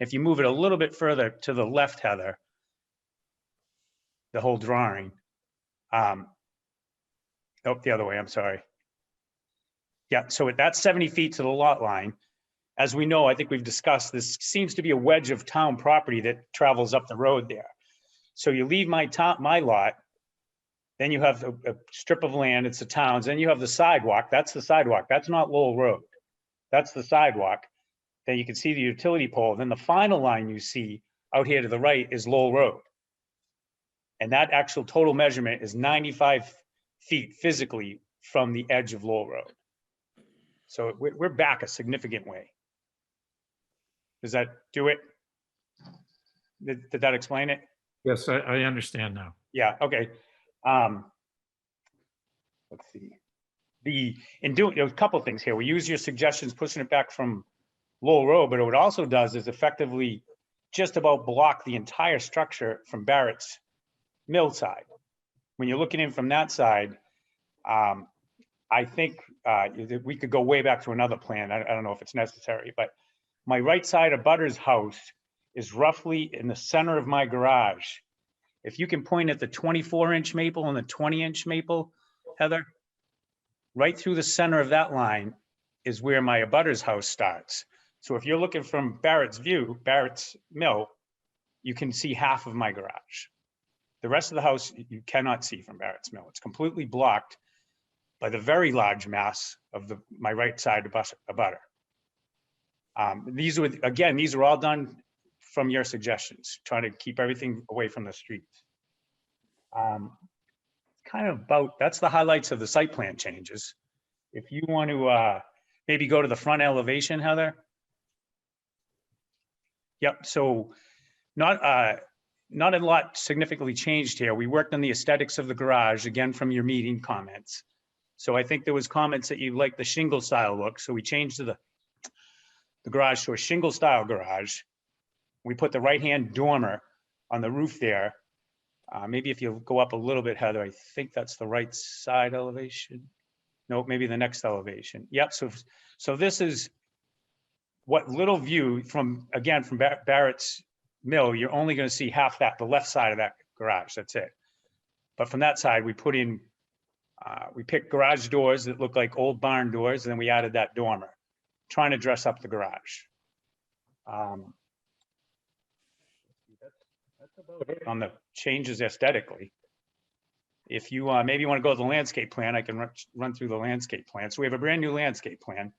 If you move it a little bit further to the left, Heather, the whole drawing. Oh, the other way, I'm sorry. Yeah, so that's 70 feet to the lot line. As we know, I think we've discussed, this seems to be a wedge of town property that travels up the road there. So you leave my lot, then you have a strip of land, it's the town's, then you have the sidewalk, that's the sidewalk, that's not Lowell Road. That's the sidewalk. Then you can see the utility pole. Then the final line you see out here to the right is Lowell Road. And that actual total measurement is 95 feet physically from the edge of Lowell Road. So we're back a significant way. Does that do it? Did that explain it? Yes, I understand now. Yeah, okay. Let's see. There's a couple of things here. We use your suggestions, pushing it back from Lowell Road, but what it also does is effectively just about block the entire structure from Barrett's mill side. When you're looking in from that side, I think we could go way back to another plan. I don't know if it's necessary, but my right side of Butter's house is roughly in the center of my garage. If you can point at the 24-inch maple and the 20-inch maple, Heather, right through the center of that line is where my abutter's house starts. So if you're looking from Barrett's view, Barrett's mill, you can see half of my garage. The rest of the house, you cannot see from Barrett's mill. It's completely blocked by the very large mass of my right side abutter. These are all done from your suggestions, trying to keep everything away from the streets. That's the highlights of the site plan changes. If you want to maybe go to the front elevation, Heather. Yep, so not a lot significantly changed here. We worked on the aesthetics of the garage, again, from your meeting comments. So I think there was comments that you like the shingle style look. So we changed the garage to a shingle style garage. We put the right-hand dormer on the roof there. Maybe if you go up a little bit, Heather, I think that's the right side elevation. No, maybe the next elevation. Yep, so this is what little view from Barrett's mill, you're only gonna see half the left side of that garage, that's it. But from that side, we put in, we picked garage doors that look like old barn doors, and then we added that dormer, trying to dress up the garage. That's about it on the changes aesthetically. If you maybe want to go to the landscape plan, I can run through the landscape plan. So we have a brand new landscape plan.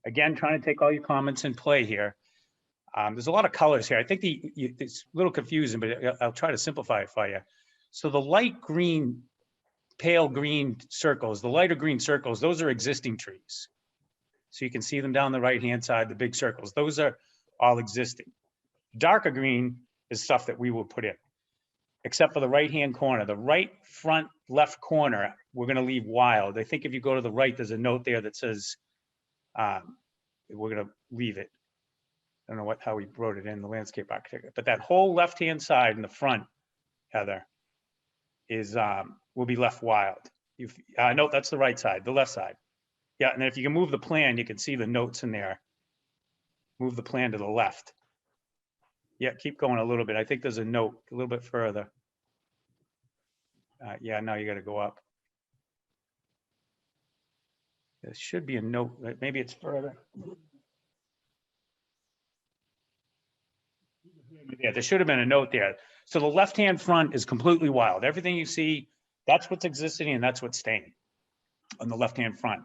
Again, trying to take all your comments in play here. There's a lot of colors here. I think it's a little confusing, but I'll try to simplify it for you. So the light green, pale green circles, the lighter green circles, those are existing trees. So you can see them down the right-hand side, the big circles. Those are all existing. Darker green is stuff that we will put in, except for the right-hand corner. The right front left corner, we're gonna leave wild. I think if you go to the right, there's a note there that says we're gonna leave it. I don't know how we wrote it in the landscape architect, but that whole left-hand side in the front, Heather, is will be left wild. No, that's the right side, the left side. Yeah, and then if you can move the plan, you can see the notes in there. Move the plan to the left. Yeah, keep going a little bit. I think there's a note a little bit further. Yeah, now you got to go up. There should be a note. Maybe it's further. Yeah, there should have been a note there. So the left-hand front is completely wild. Everything you see, that's what's existing and that's what's staying on the left-hand front.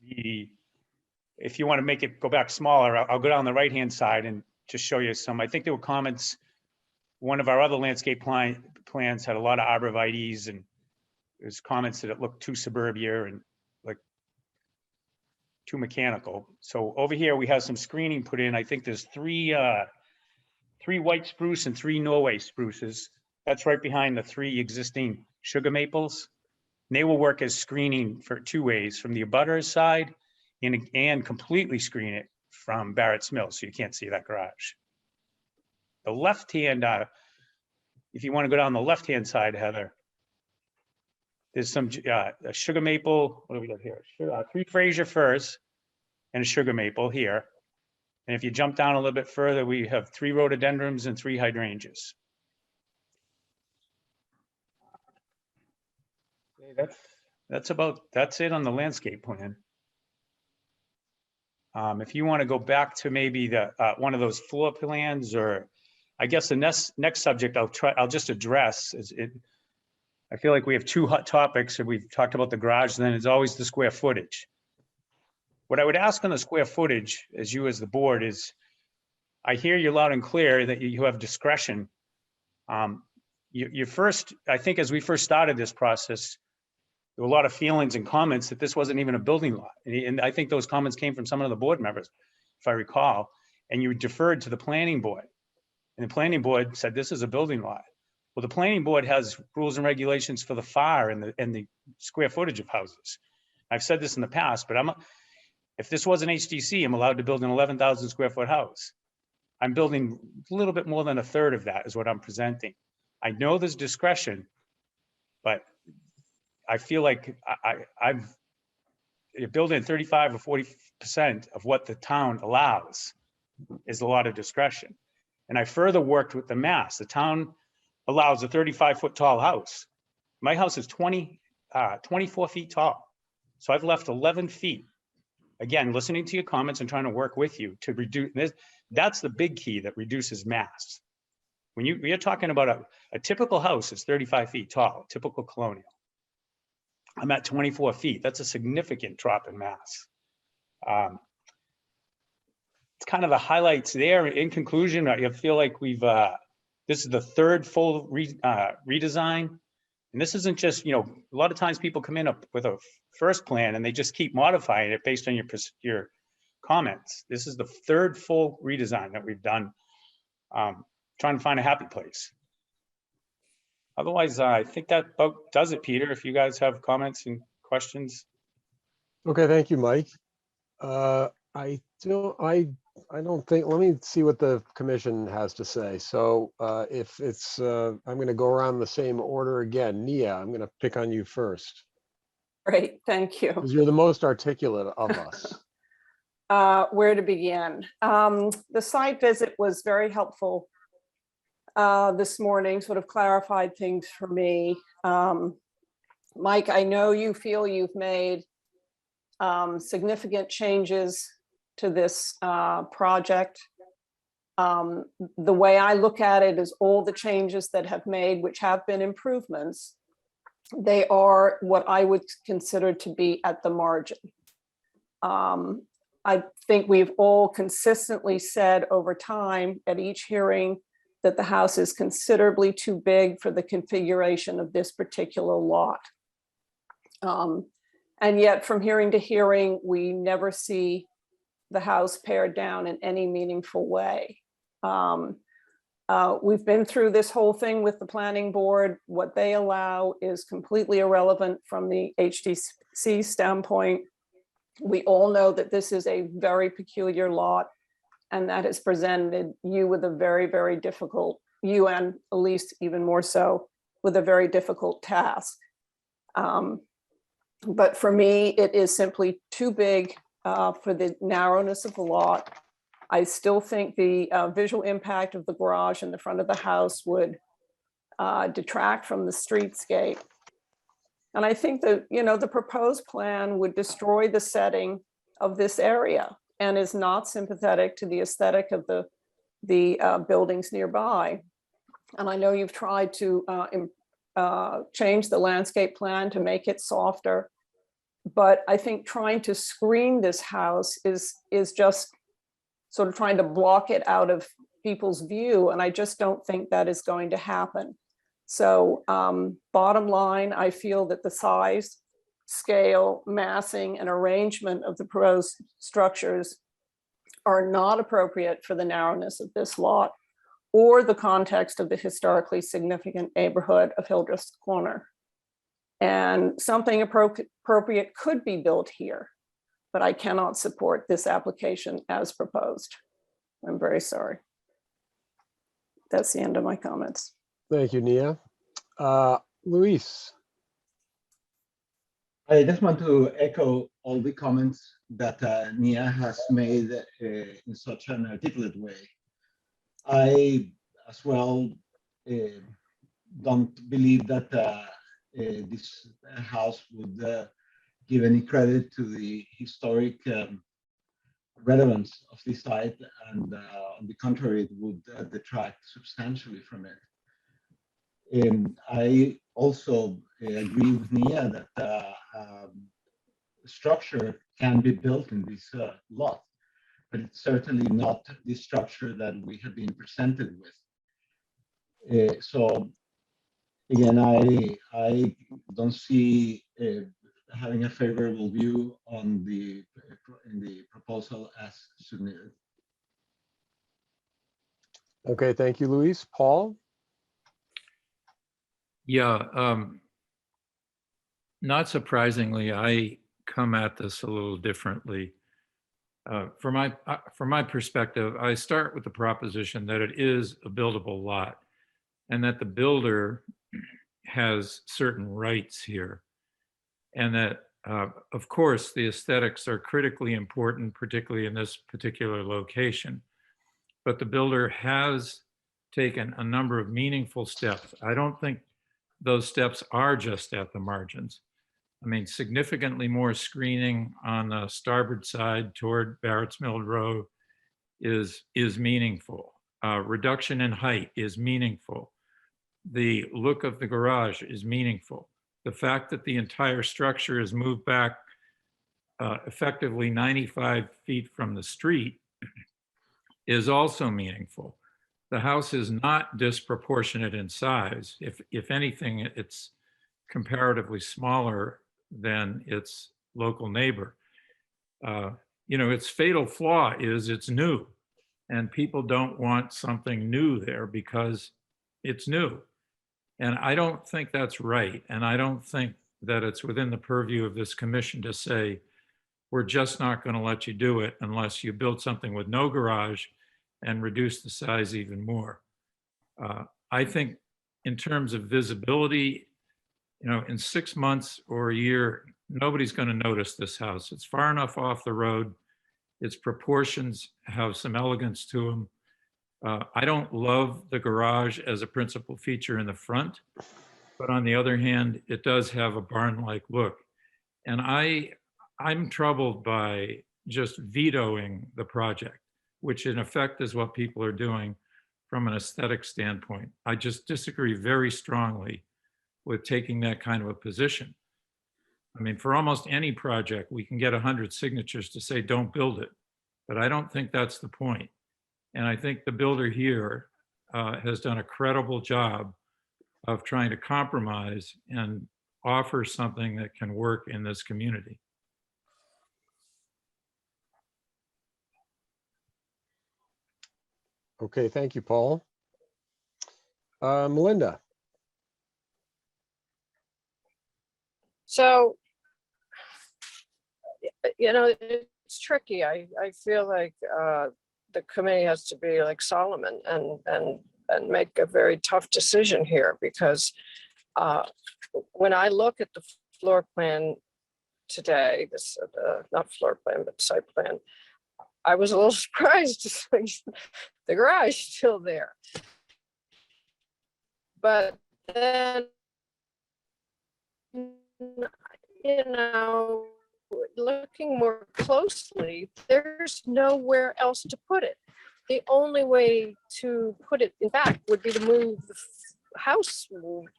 If you want to make it go back smaller, I'll go down the right-hand side and just show you some. I think there were comments. One of our other landscape plans had a lot of arborvitaes, and there's comments that it looked too suburbia and like too mechanical. So over here we have some screening put in. I think there's three white spruce and 3 Norway spruces. That's right behind the 3 existing sugar maples. And they will work as screening for 2 ways, from the abutters side and completely screen it from Barrett's Mill, so you can't see that garage. The left hand, if you want to go down the left-hand side, Heather, there's some a sugar maple. What do we got here? 3 Fraser firs and a sugar maple here. And if you jump down a little bit further, we have 3 rhododendrons and 3 hydrangeas. Okay, that's it on the landscape plan. If you want to go back to maybe the one of those floor plans, or I guess the next subject I'll just address is it. I feel like we have 2 hot topics, and we've talked about the garage, and then it's always the square footage. What I would ask on the square footage, as the board, is I hear you loud and clear that you have discretion. You first, I think as we first started this process, there were a lot of feelings and comments that this wasn't even a building lot. And I think those comments came from some of the board members, if I recall, and you deferred to the planning board. And the planning board said, this is a building lot. Well, the planning board has rules and regulations for the FAR and the square footage of houses. I've said this in the past, but if this was an HDC, I'm allowed to build an 11,000 square foot house. I'm building a little bit more than a third of that is what I'm presenting. I know there's discretion, but I feel like you're building 35 or 40% of what the town allows is a lot of discretion. And I further worked with the mass. The town allows a 35-foot tall house. My house is 24 feet tall. So I've left 11 feet. Again, listening to your comments and trying to work with you to reduce this. That's the big key that reduces mass. When we are talking about a typical house is 35 feet tall, typical colonial. I'm at 24 feet. That's a significant drop in mass. It's kind of the highlights there. In conclusion, I feel like this is the 3rd full redesign. And this isn't just, a lot of times people come in with a first plan and they just keep modifying it based on your comments. This is the 3rd full redesign that we've done, trying to find a happy place. Otherwise, I think that about does it, Peter, if you guys have comments and questions. Okay, thank you, Mike. I don't think, let me see what the commission has to say. So if it's, I'm going to go around the same order again. Nia, I'm going to pick on you first. Great, thank you. Because you're the most articulate of us. Where to begin? The site visit was very helpful this morning, sort of clarified things for me. Mike, I know you feel you've made significant changes to this project. The way I look at it is all the changes that have made, which have been improvements, they are what I would consider to be at the margin. I think we've all consistently said over time at each hearing that the house is considerably too big for the configuration of this particular lot. And yet from hearing to hearing, we never see the house pared down in any meaningful way. We've been through this whole thing with the planning board. What they allow is completely irrelevant from the HDC standpoint. We all know that this is a very peculiar lot, and that has presented you with a very, very difficult, you and Elise even more so, with a very difficult task. But for me, it is simply too big for the narrowness of the lot. I still think the visual impact of the garage in the front of the house would detract from the streetscape. And I think that, you know, the proposed plan would destroy the setting of this area and is not sympathetic to the aesthetic of the buildings nearby. And I know you've tried to change the landscape plan to make it softer, but I think trying to screen this house is just sort of trying to block it out of people's view. And I just don't think that is going to happen. So bottom line, I feel that the size, scale, massing, and arrangement of the proposed structures are not appropriate for the narrowness of this lot or the context of the historically significant neighborhood of Hildreth Corner. And something appropriate could be built here, but I cannot support this application as proposed. I'm very sorry. That's the end of my comments. Thank you, Nia. Luis. I just want to echo all the comments that Nia has made in such an articulate way. I, as well, don't believe that this house would give any credit to the historic relevance of this site, and on the contrary, it would detract substantially from it. I also agree with Nia that structure can be built in this lot, but it's certainly not the structure that we have been presented with. So again, I don't see having a favorable view on the proposal as submitted. Okay, thank you, Luis. Paul? Yeah, not surprisingly, I come at this a little differently. From my perspective, I start with the proposition that it is a buildable lot and that the builder has certain rights here. And that, of course, the aesthetics are critically important, particularly in this particular location. But the builder has taken a number of meaningful steps. I don't think those steps are just at the margins. I mean, significantly more screening on the starboard side toward Barrett's Mill Road is meaningful. Reduction in height is meaningful. The look of the garage is meaningful. The fact that the entire structure is moved back effectively 95 feet from the street is also meaningful. The house is not disproportionate in size. If anything, it's comparatively smaller than its local neighbor. You know, its fatal flaw is it's new, and people don't want something new there because it's new. And I don't think that's right. And I don't think that it's within the purview of this commission to say, we're just not going to let you do it unless you build something with no garage and reduce the size even more. I think in terms of visibility, you know, in 6 months or a year, nobody's going to notice this house. It's far enough off the road. Its proportions have some elegance to them. I don't love the garage as a principal feature in the front, but on the other hand, it does have a barn-like look. And I'm troubled by just vetoing the project, which in effect is what people are doing from an aesthetic standpoint. I just disagree very strongly with taking that kind of a position. I mean, for almost any project, we can get 100 signatures to say, don't build it. But I don't think that's the point. And I think the builder here has done a credible job of trying to compromise and offer something that can work in this community. Okay, thank you, Paul. Melinda. So, you know, it's tricky. I feel like the committee has to be like Solomon and make a very tough decision here, because when I look at the floor plan, today, this, not floor plan, but site plan, I was a little surprised to see the garage still there. But then, you know, looking more closely, there's nowhere else to put it. The only way to put it in back would be to move the house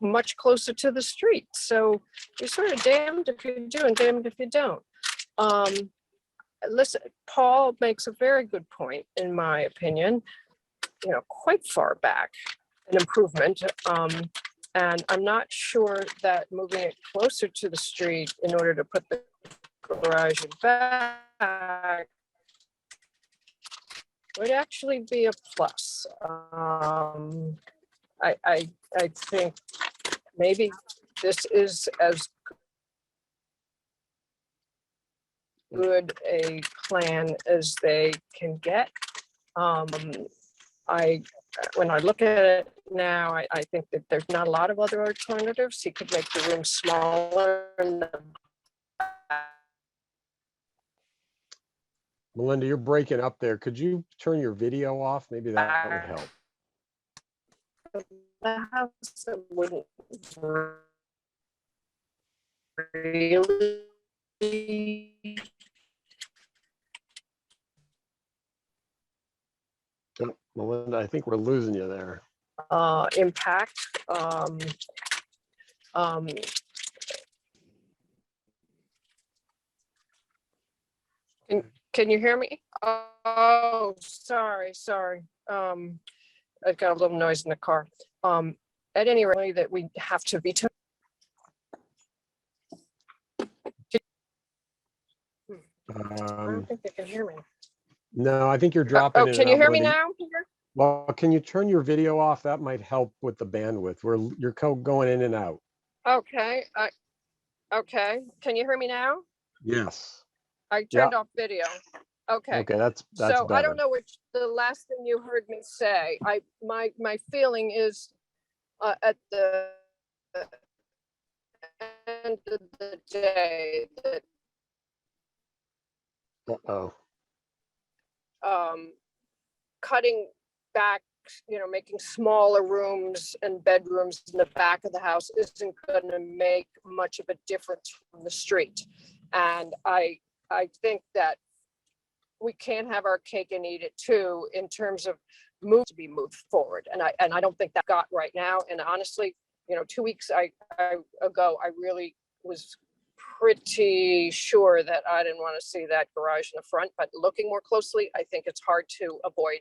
much closer to the street. So you're sort of damned if you do and damned if you don't. Listen, Paul makes a very good point, in my opinion, you know, quite far back, an improvement. And I'm not sure that moving it closer to the street in order to put the garage back would actually be a plus. I think maybe this is as good a plan as they can get. When I look at it now, I think that there's not a lot of other alternatives. He could make the room smaller and Melinda, you're breaking up there. Could you turn your video off? Maybe that would help. the house wouldn't really Oh, Melinda, I think we're losing you there. impact. Can you hear me? Oh, sorry. I got a little noise in the car. At any rate, that we have to be. I don't think they can hear me. No, I think you're dropping in and Can you out, hear me Melinda. now, Peter? Well, can you turn your video off? That might help with the bandwidth. You're going in and out. Okay. Okay. Can you hear me now? Yes. I turned off video. Okay. Okay, that's So I better. don't know which the last thing you heard me say. My feeling is at the end of the day that Uh-oh. cutting back, making smaller rooms and bedrooms in the back of the house isn't going to make much of a difference from the street. And I think that we can't have our cake and eat it too, in terms of to be moved forward. And I don't think that got right now. And honestly, 2 weeks ago, I really was pretty sure that I didn't want to see that garage in the front, but looking more closely, I think it's hard to avoid.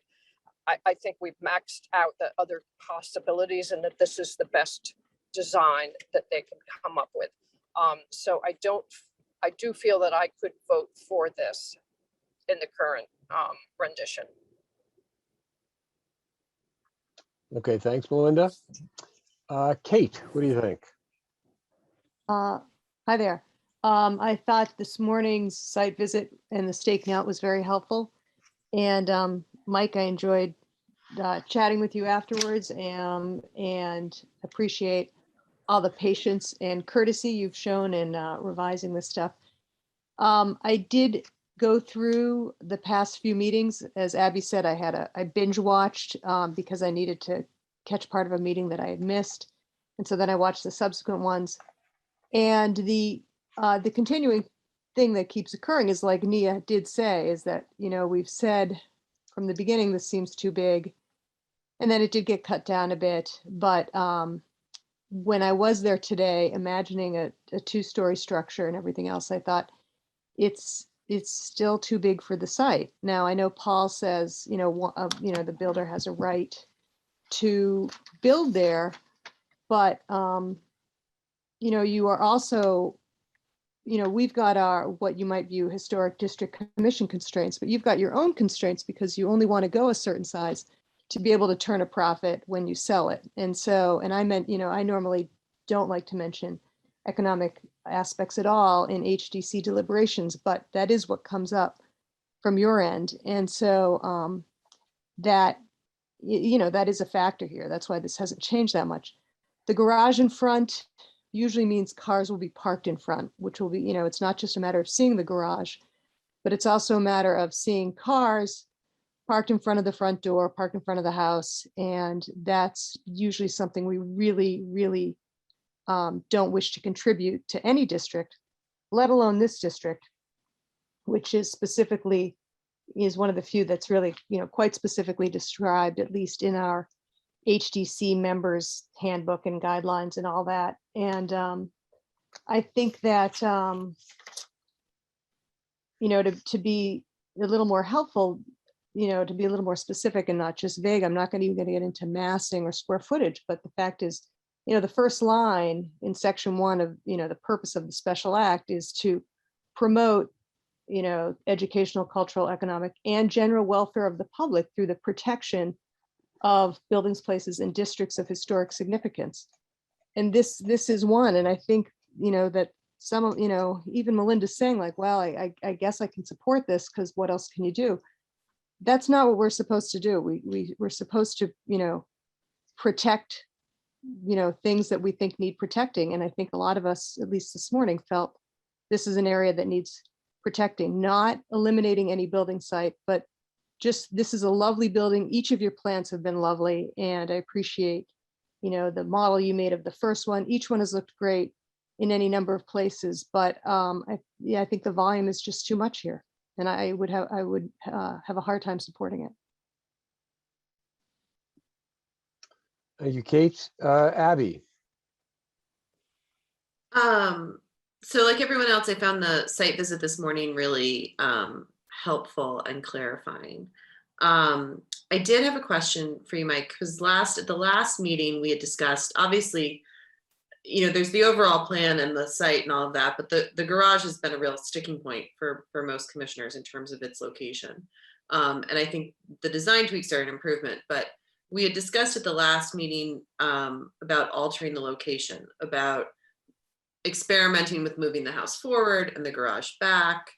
I think we've maxed out the other possibilities and that this is the best design that they can come up with. So I do feel that I could vote for this in the current rendition. Okay, thanks, Melinda. Kate, what do you think? Hi there. I thought this morning's site visit and the staking out was very helpful. And Mike, I enjoyed chatting with you afterwards and appreciate all the patience and courtesy you've shown in revising this stuff. I did go through the past few meetings. As Abby said, I binge watched because I needed to catch part of a meeting that I had missed. And so then I watched the subsequent ones. And the continuing thing that keeps occurring is, like Nia did say, is that, we've said from the beginning, this seems too big. And then it did get cut down a bit. But when I was there today, imagining a 2-story structure and everything else, I thought it's still too big for the site. Now, I know Paul says, the builder has a right to build there, but, you are also, we've got our, what you might view historic district commission constraints, but you've got your own constraints because you only want to go a certain size to be able to turn a profit when you sell it. And so, and I meant, I normally don't like to mention economic aspects at all in HDC deliberations, but that is what comes up from your end. And so that is a factor here. That's why this hasn't changed that much. The garage in front, usually means cars will be parked in front, which will be, it's not just a matter of seeing the garage, but it's also a matter of seeing cars parked in front of the front door, parked in front of the house. And that's usually something we really, really don't wish to contribute to any district, let alone this district, which is one of the few that's really, quite specifically described, at least in our HDC members handbook and guidelines and all that. And I think that, to be a little more helpful, to be a little more specific and not just vague, I'm not even going to get into massing or square footage, but the fact is, the first line in section 1 of, the purpose of the special act is to promote, educational, cultural, economic, and general welfare of the public through the protection of buildings, places, and districts of historic significance. And this is one. And I think, that some of, even Melinda's saying like, well, I guess I can support this because what else can you do? That's not what we're supposed to do. We're supposed to, protect, things that we think need protecting. And I think a lot of us, at least this morning, felt this is an area that needs protecting, not eliminating any building site, but just, this is a lovely building. Each of your plants have been lovely. And I appreciate, the model you made of the first one. Each one has looked great in any number of places, but I think the volume is just too much here. And I would have a hard time supporting it. Thank you, Kate. Abby. So like everyone else, I found the site visit this morning really helpful and clarifying. I did have a question for you, Mike, because at the last meeting we had discussed, obviously, there's the overall plan and the site and all of that, but the garage has been a real sticking point for most commissioners in terms of its location. And I think the design tweaks are an improvement, but we had discussed at the last meeting about altering the location, about experimenting with moving the house forward and the garage back,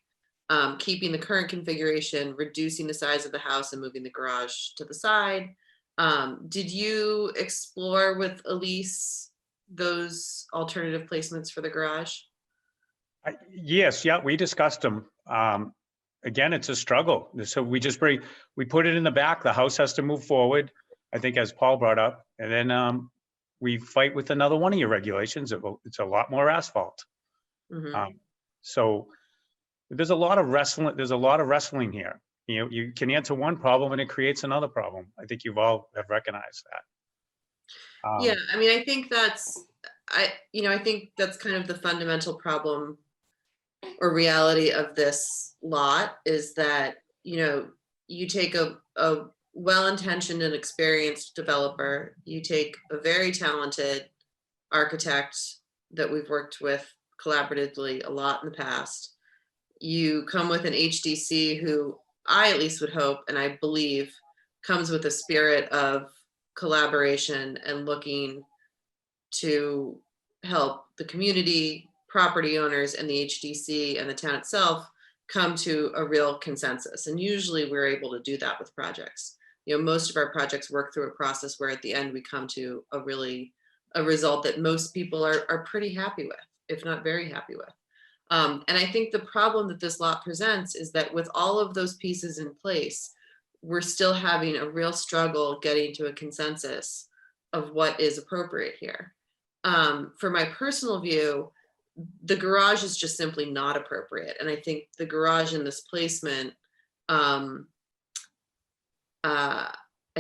keeping the current configuration, reducing the size of the house and moving the garage to the side. Did you explore with Elise those alternative placements for the garage? Yes, yeah, we discussed them. Again, it's a struggle. So we put it in the back. The house has to move forward, I think, as Paul brought up, and then we fight with another one of your regulations. It's a lot more asphalt. Mm-hmm. So there's a lot of wrestling. There's a lot of wrestling here. You can answer one problem and it creates another problem. I think you've all have recognized that. Yeah, I mean, I think that's kind of the fundamental problem or reality of this lot is that, you take a well-intentioned and experienced developer, you take a very talented architect that we've worked with collaboratively a lot in the past. You come with an HDC who I at least would hope, and I believe, comes with a spirit of collaboration and looking to help the community, property owners, and the HDC and the town itself come to a real consensus. And usually we're able to do that with projects. Most of our projects work through a process where at the end we come to a result that most people are pretty happy with, if not very happy with. And I think the problem that this lot presents is that with all of those pieces in place, we're still having a real struggle getting to a consensus of what is appropriate here. For my personal view, the garage is just simply not appropriate. And I think the garage in this placement, I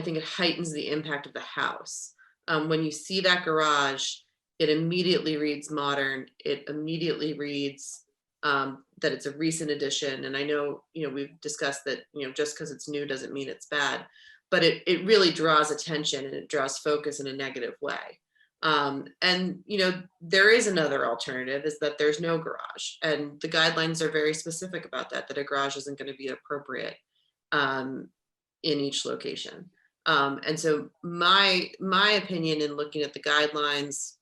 think it heightens the impact of the house. When you see that garage, it immediately reads modern. It immediately reads that it's a recent addition. And I know, we've discussed that, just because it's new doesn't mean it's bad, but it really draws attention and it draws focus in a negative way. And, there is another alternative, is that there's no garage, and the guidelines are very specific about that a garage isn't going to be appropriate in each location. And so my opinion in looking at the guidelines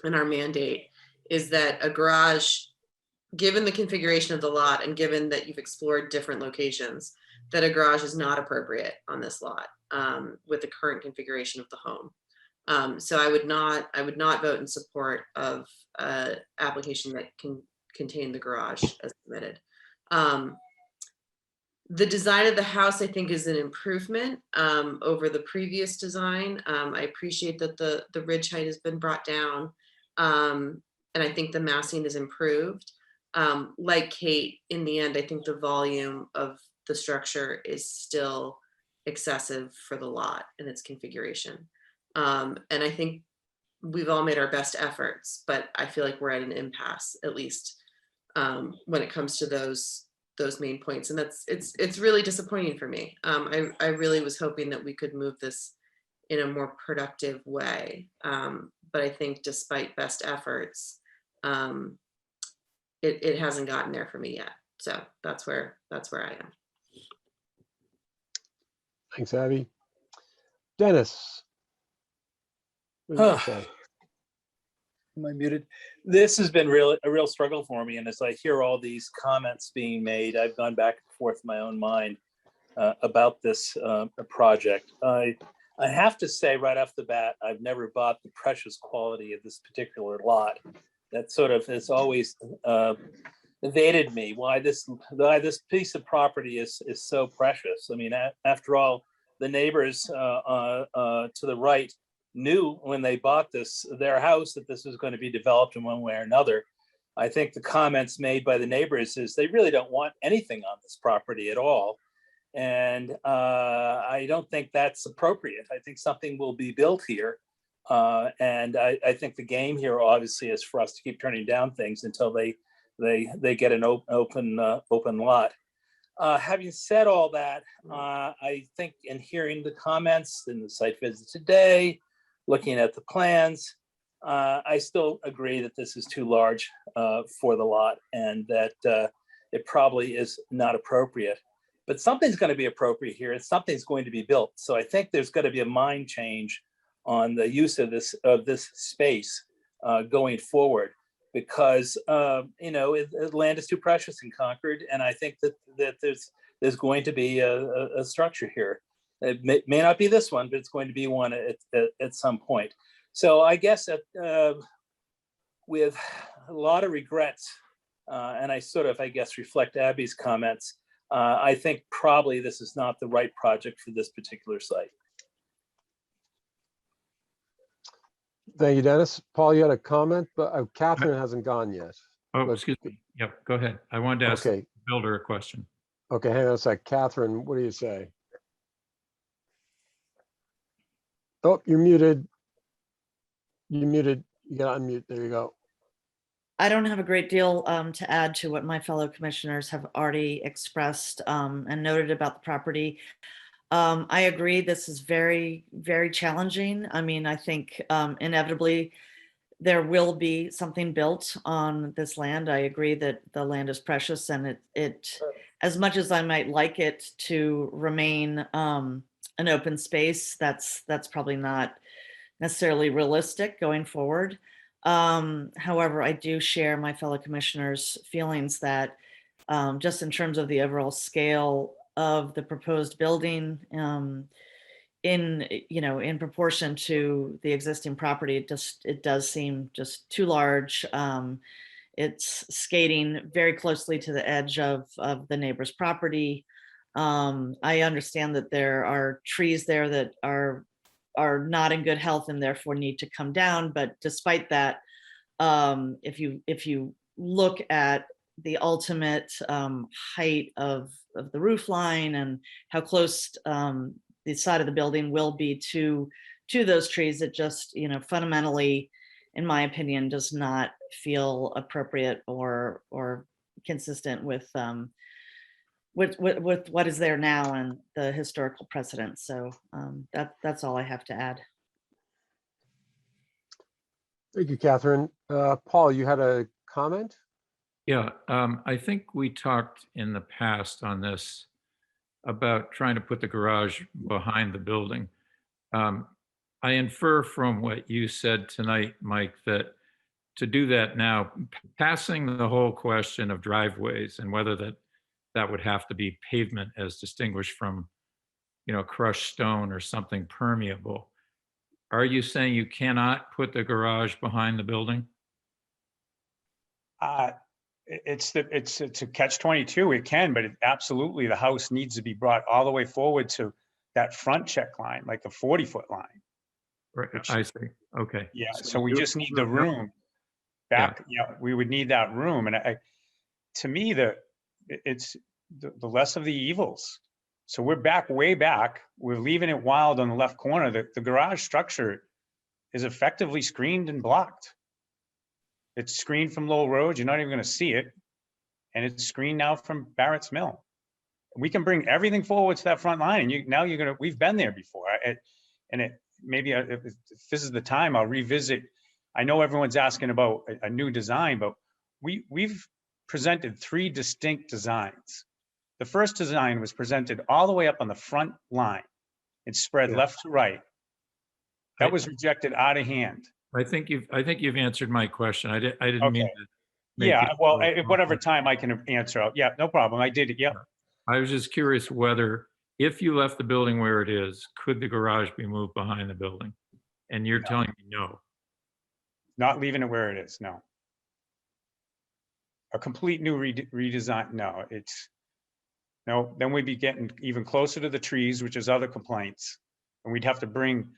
and our mandate is that a garage, given the configuration of the lot and given that you've explored different locations, that a garage is not appropriate on this lot with the current configuration of the home. So I would not vote in support of application that can contain the garage as submitted. The design of the house, I think, is an improvement over the previous design. I appreciate that the ridge height has been brought down, and I think the massing is improved. Like Kate, in the end, I think the volume of the structure is still excessive for the lot and its configuration. And I think we've all made our best efforts, but I feel like we're at an impasse, at least when it comes to those main points. And it's really disappointing for me. I really was hoping that we could move this in a more productive way. But I think despite best efforts, it hasn't gotten there for me yet. So that's where I am. Thanks, Abby. Dennis. What did you say? Am I muted? This has been a real struggle for me. And as I hear all these comments being made, I've gone back and forth in my own mind about this project. I have to say right off the bat, I've never bought the precious quality of this particular lot. That sort of has always evaded me. Why this piece of property is so precious. I mean, after all, the neighbors to the right knew when they bought their house, that this was going to be developed in one way or another. I think the comments made by the neighbors is they really don't want anything on this property at all. And I don't think that's appropriate. I think something will be built here. And I think the game here obviously is for us to keep turning down things until they get an open lot. Having said all that, I think in hearing the comments in the site visit today, looking at the plans, I still agree that this is too large for the lot and that it probably is not appropriate. But something's going to be appropriate here and something's going to be built. So I think there's going to be a mind change on the use of this space going forward, because land is too precious in Concord, and I think that there's going to be a structure here. It may not be this one, but it's going to be one at some point. So I guess with a lot of regrets, and I guess reflect Abby's comments, I think probably this is not the right project for this particular site. Thank you, Dennis. Paul, you had a comment, but Catherine hasn't gone yet. Oh, excuse me. Yep, go ahead. I wanted to ask the builder a question. Okay, hang on a sec. Catherine, what do you say? Oh, you're muted. You're muted. You got to unmute. There you go. I don't have a great deal to add to what my fellow commissioners have already expressed and noted about the property. I agree, this is very, very challenging. I mean, I think inevitably there will be something built on this land. I agree that the land is precious, and it as much as I might like it to remain an open space, that's probably not necessarily realistic going forward. However, I do share my fellow commissioners' feelings that just in terms of the overall scale of the proposed building, in proportion to the existing property, it does seem just too large. It's skating very closely to the edge of the neighbor's property. I understand that there are trees there that are not in good health and therefore need to come down. But despite that, if you look at the ultimate height of the roof line and how close the side of the building will be to those trees, it just fundamentally, in my opinion, does not feel appropriate or consistent with what is there now and the historical precedent. So that's all I have to add. Thank you, Catherine. Paul, you had a comment? Yeah, I think we talked in the past on this about trying to put the garage behind the building. I infer from what you said tonight, Mike, that to do that now, passing the whole question of driveways and whether that would have to be pavement as distinguished from, crushed stone or something permeable. are you saying you cannot put the garage behind the building? It's a catch-22. It can, but absolutely the house needs to be brought all the way forward to that front check line, like the 40-foot line. Right, Which- I see. Okay. Yeah, so we just need the room Yeah. back. We would need that room. And to me, it's the less of the evils. So we're back, way back. We're leaving it wild on the left corner. The garage structure is effectively screened and blocked. It's screened from Lowell Road. You're not even going to see it. And it's screened now from Barrett's Mill. We can bring everything forward to that front line. And we've been there before. Maybe if this is the time, I'll revisit. I know everyone's asking about a new design, but we've presented 3 distinct designs. The first design was presented all the way up on the front line. It spread left to right. That was rejected out of hand. I think you've answered my question. I didn't mean Okay. to. make Yeah, it well, more whatever complex. time I can answer. Yeah, no problem. I did it. Yeah. I was just curious whether, if you left the building where it is, could the garage be moved behind the building? And you're telling me no. Not leaving it where it is. No. A complete new redesign. No, no, then we'd be getting even closer to the trees, which is other complaints. And we'd have to bring,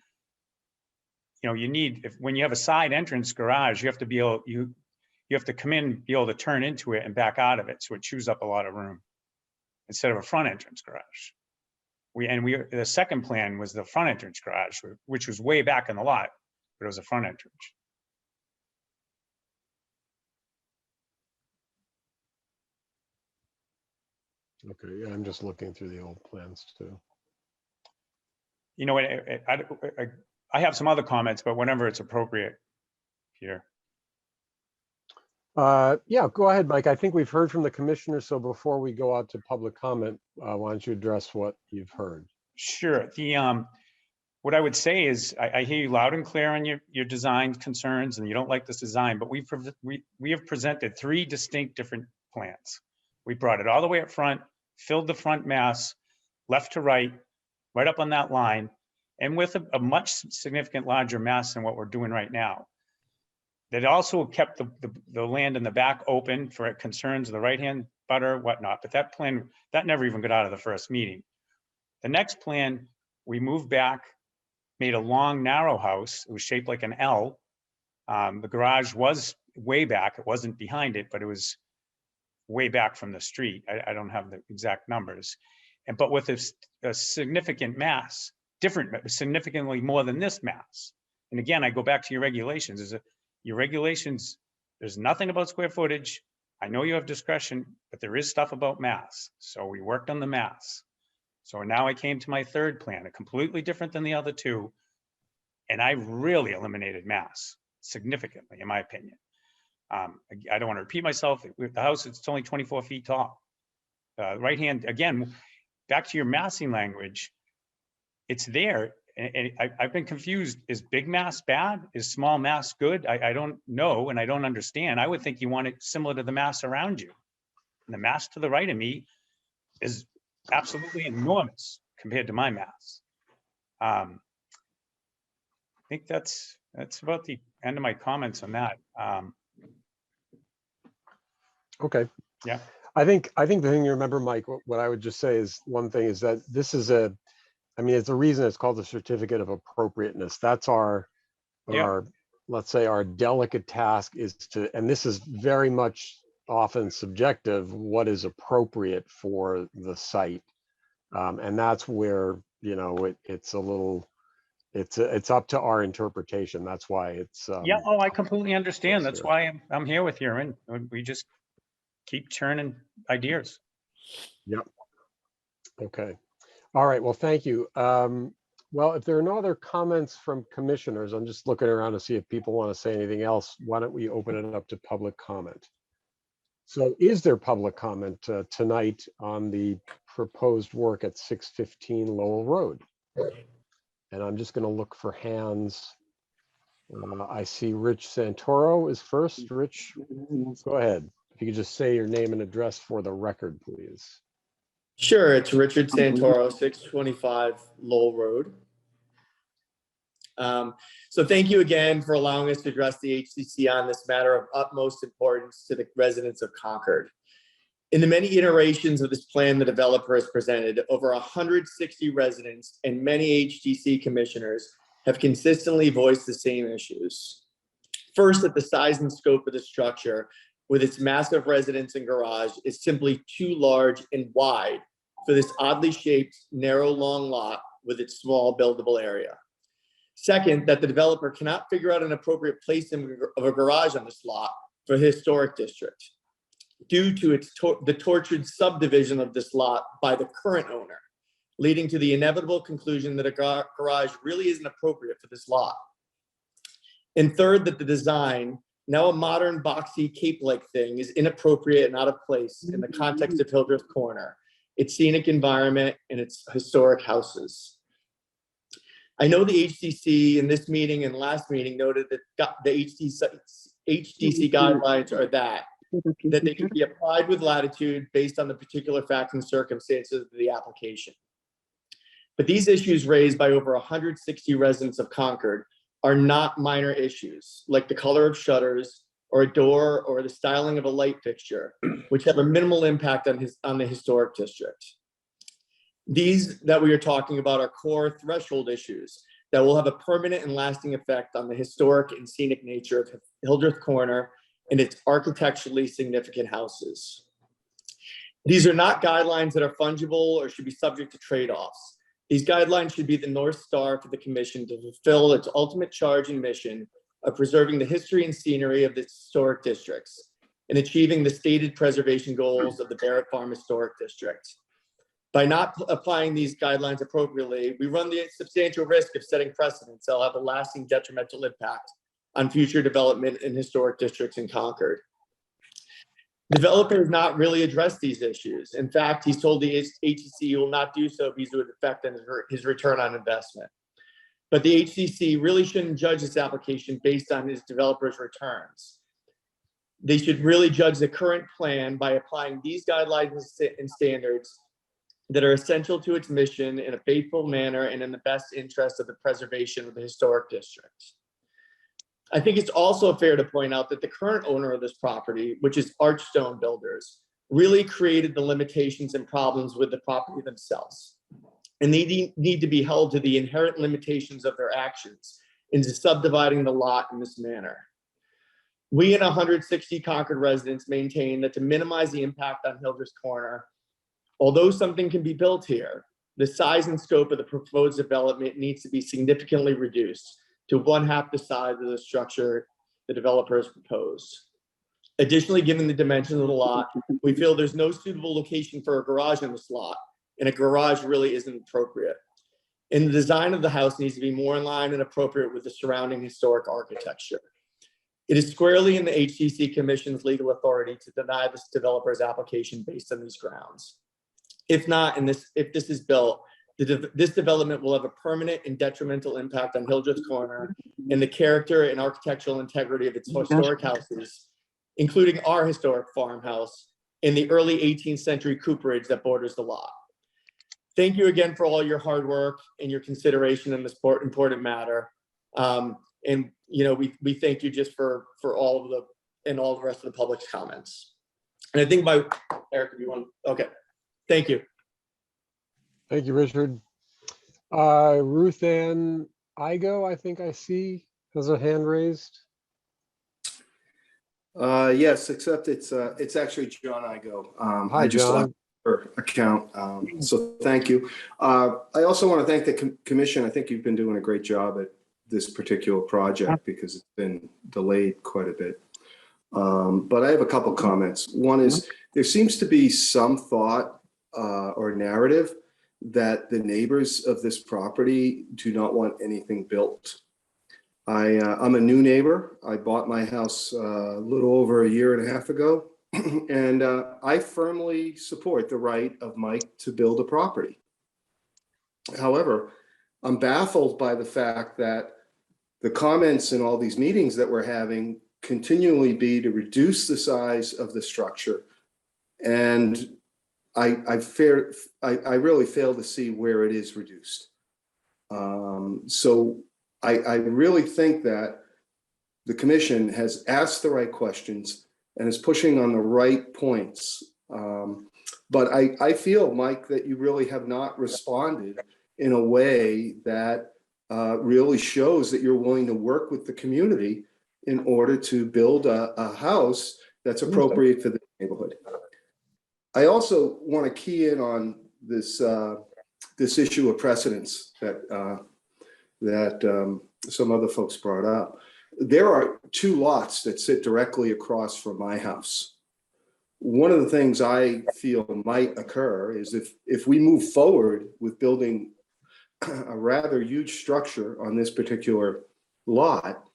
when you have a side entrance garage, you have to be able, you have to come in, be able to turn into it and back out of it. So it chews up a lot of room instead of a front entrance garage. The second plan was the front entrance garage, which was way back in the lot, but it was a front entrance. Okay, yeah, I'm just looking through the old plans too. I have some other comments, but whenever it's appropriate, Peter. Yeah, go ahead, Mike. I think we've heard from the commissioner. So before we go out to public comment, why don't you address what you've heard? Sure. What I would say is I hear you loud and clear on your design concerns, and you don't like this design, but we have presented 3 distinct different plans. We brought it all the way up front, filled the front mass, left to right up on that line, and with a much significant larger mass than what we're doing right now. That also kept the land in the back open for concerns of the right-hand butter, whatnot. But that plan, that never even got out of the first meeting. The next plan, we moved back, made a long, narrow house. It was shaped like an L. The garage was way back. It wasn't behind it, but it was way back from the street. I don't have the exact numbers. But with a significant mass, significantly more than this mass. And again, I go back to your regulations. Your regulations, there's nothing about square footage. I know you have discretion, but there is stuff about mass. So we worked on the mass. So now I came to my third plan, a completely different than the other 2. And I really eliminated mass significantly, in my opinion. I don't want to repeat myself. The house, it's only 24 feet tall. Right hand, again, back to your massing language, it's there. And I've been confused. Is big mass bad? Is small mass good? I don't know, and I don't understand. I would think you want it similar to the mass around you. And the mass to the right of me is absolutely enormous compared to my mass. I think that's about the end of my comments on that. Okay. Yeah. I think the thing you remember, Mike, what I would just say is one thing is that this is it's a reason it's called the certificate of appropriateness. That's our, let's say our delicate task is to, and this is very much often subjective, what is appropriate for the site. And that's where, it's a little, it's up to our interpretation. That's why it's. Yeah. Oh, I completely understand. That's why I'm here with you, and we just keep churning ideas. Yep. Okay. All right. Well, thank you. Well, if there are no other comments from commissioners, I'm just looking around to see if people want to say anything else. Why don't we open it up to public comment? So is there public comment tonight on the proposed work at 615 Lowell Road? And I'm just going to look for hands. I see Rich Santoro is first. Rich, go ahead. If you could just say your name and address for the record, please. Sure, it's Richard Santoro, 625 Lowell Road. So thank you again for allowing us to address the HCC on this matter of utmost importance to the residents of Concord. In the many iterations of this plan the developer has presented, over 160 residents and many HDC commissioners have consistently voiced the same issues. First, that the size and scope of the structure with its massive residence and garage is simply too large and wide for this oddly shaped, narrow, long lot with its small buildable area. Second, that the developer cannot figure out an appropriate placement of a garage on this lot for the historic district due to the tortured subdivision of this lot by the current owner, leading to the inevitable conclusion that a garage really isn't appropriate for this lot. And third, that the design, now a modern boxy cape-like thing, is inappropriate and out of place in the context of Hildreth Corner, its scenic environment, and its historic houses. I know the HDC in this meeting and last meeting noted that the HDC guidelines are that they can be applied with latitude based on the particular facts and circumstances of the application. But these issues raised by over 160 residents of Concord are not minor issues, like the color of shutters or a door or the styling of a light fixture, which have a minimal impact on the historic district. These that we are talking about are core threshold issues that will have a permanent and lasting effect on the historic and scenic nature of Hildreth Corner and its architecturally significant houses. These are not guidelines that are fungible or should be subject to trade-offs. These guidelines should be the North Star for the Commission to fulfill its ultimate charge and mission of preserving the history and scenery of the historic districts and achieving the stated preservation goals of the Barrett Farm Historic District. By not applying these guidelines appropriately, we run the substantial risk of setting precedents that will have a lasting detrimental impact on future development in historic districts in Concord. The developer has not really addressed these issues. In fact, he's told the HCC will not do so because it would affect his return on investment. But the HCC really shouldn't judge this application based on his developer's returns. They should really judge the current plan by applying these guidelines and standards that are essential to its mission in a faithful manner and in the best interest of the preservation of the historic district. I think it's also fair to point out that the current owner of this property, which is Archstone Builders, really created the limitations and problems with the property themselves. And they need to be held to the inherent limitations of their actions into subdividing the lot in this manner. We and 160 Concord residents maintain that to minimize the impact on Hildreth Corner, although something can be built here, the size and scope of the proposed development needs to be significantly reduced to 1/2 the size of the structure the developer has proposed. Additionally, given the dimensions of the lot, we feel there's no suitable location for a garage in this lot, and a garage really isn't appropriate. And the design of the house needs to be more in line and appropriate with the surrounding historic architecture. It is squarely in the HCC Commission's legal authority to deny this developer's application based on these grounds. If not, if this is built, this development will have a permanent and detrimental impact on Hildreth Corner and the character and architectural integrity of its historic houses, including our historic farmhouse and the early 18th century cooperage that borders the lot. Thank you again for all your hard work and your consideration in this important matter. And we thank you just for all of all the rest of the public's comments. And I think Eric, if you want, okay. Thank you. Thank you, Richard. Ruth Ann Igo, I think I see, has a hand raised. Yes, except it's actually John Igo. Hi, John. Account. So thank you. I also want to thank the commission. I think you've been doing a great job at this particular project because it's been delayed quite a bit. But I have a couple comments. One is there seems to be some thought or narrative that the neighbors of this property do not want anything built. I'm a new neighbor. I bought my house a little over 1.5 years ago, and I firmly support the right of Mike to build a property. However, I'm baffled by the fact that the comments in all these meetings that we're having continually be to reduce the size of the structure, and I really fail to see where it is reduced. So I really think that the commission has asked the right questions and is pushing on the right points. But I feel, Mike, that you really have not responded in a way that really shows that you're willing to work with the community in order to build a house that's appropriate for the neighborhood. I also want to key in on this this issue of precedence that some other folks brought up. There are 2 lots that sit directly across from my house. One of the things I feel might occur is if we move forward with building a rather huge structure on this particular lot,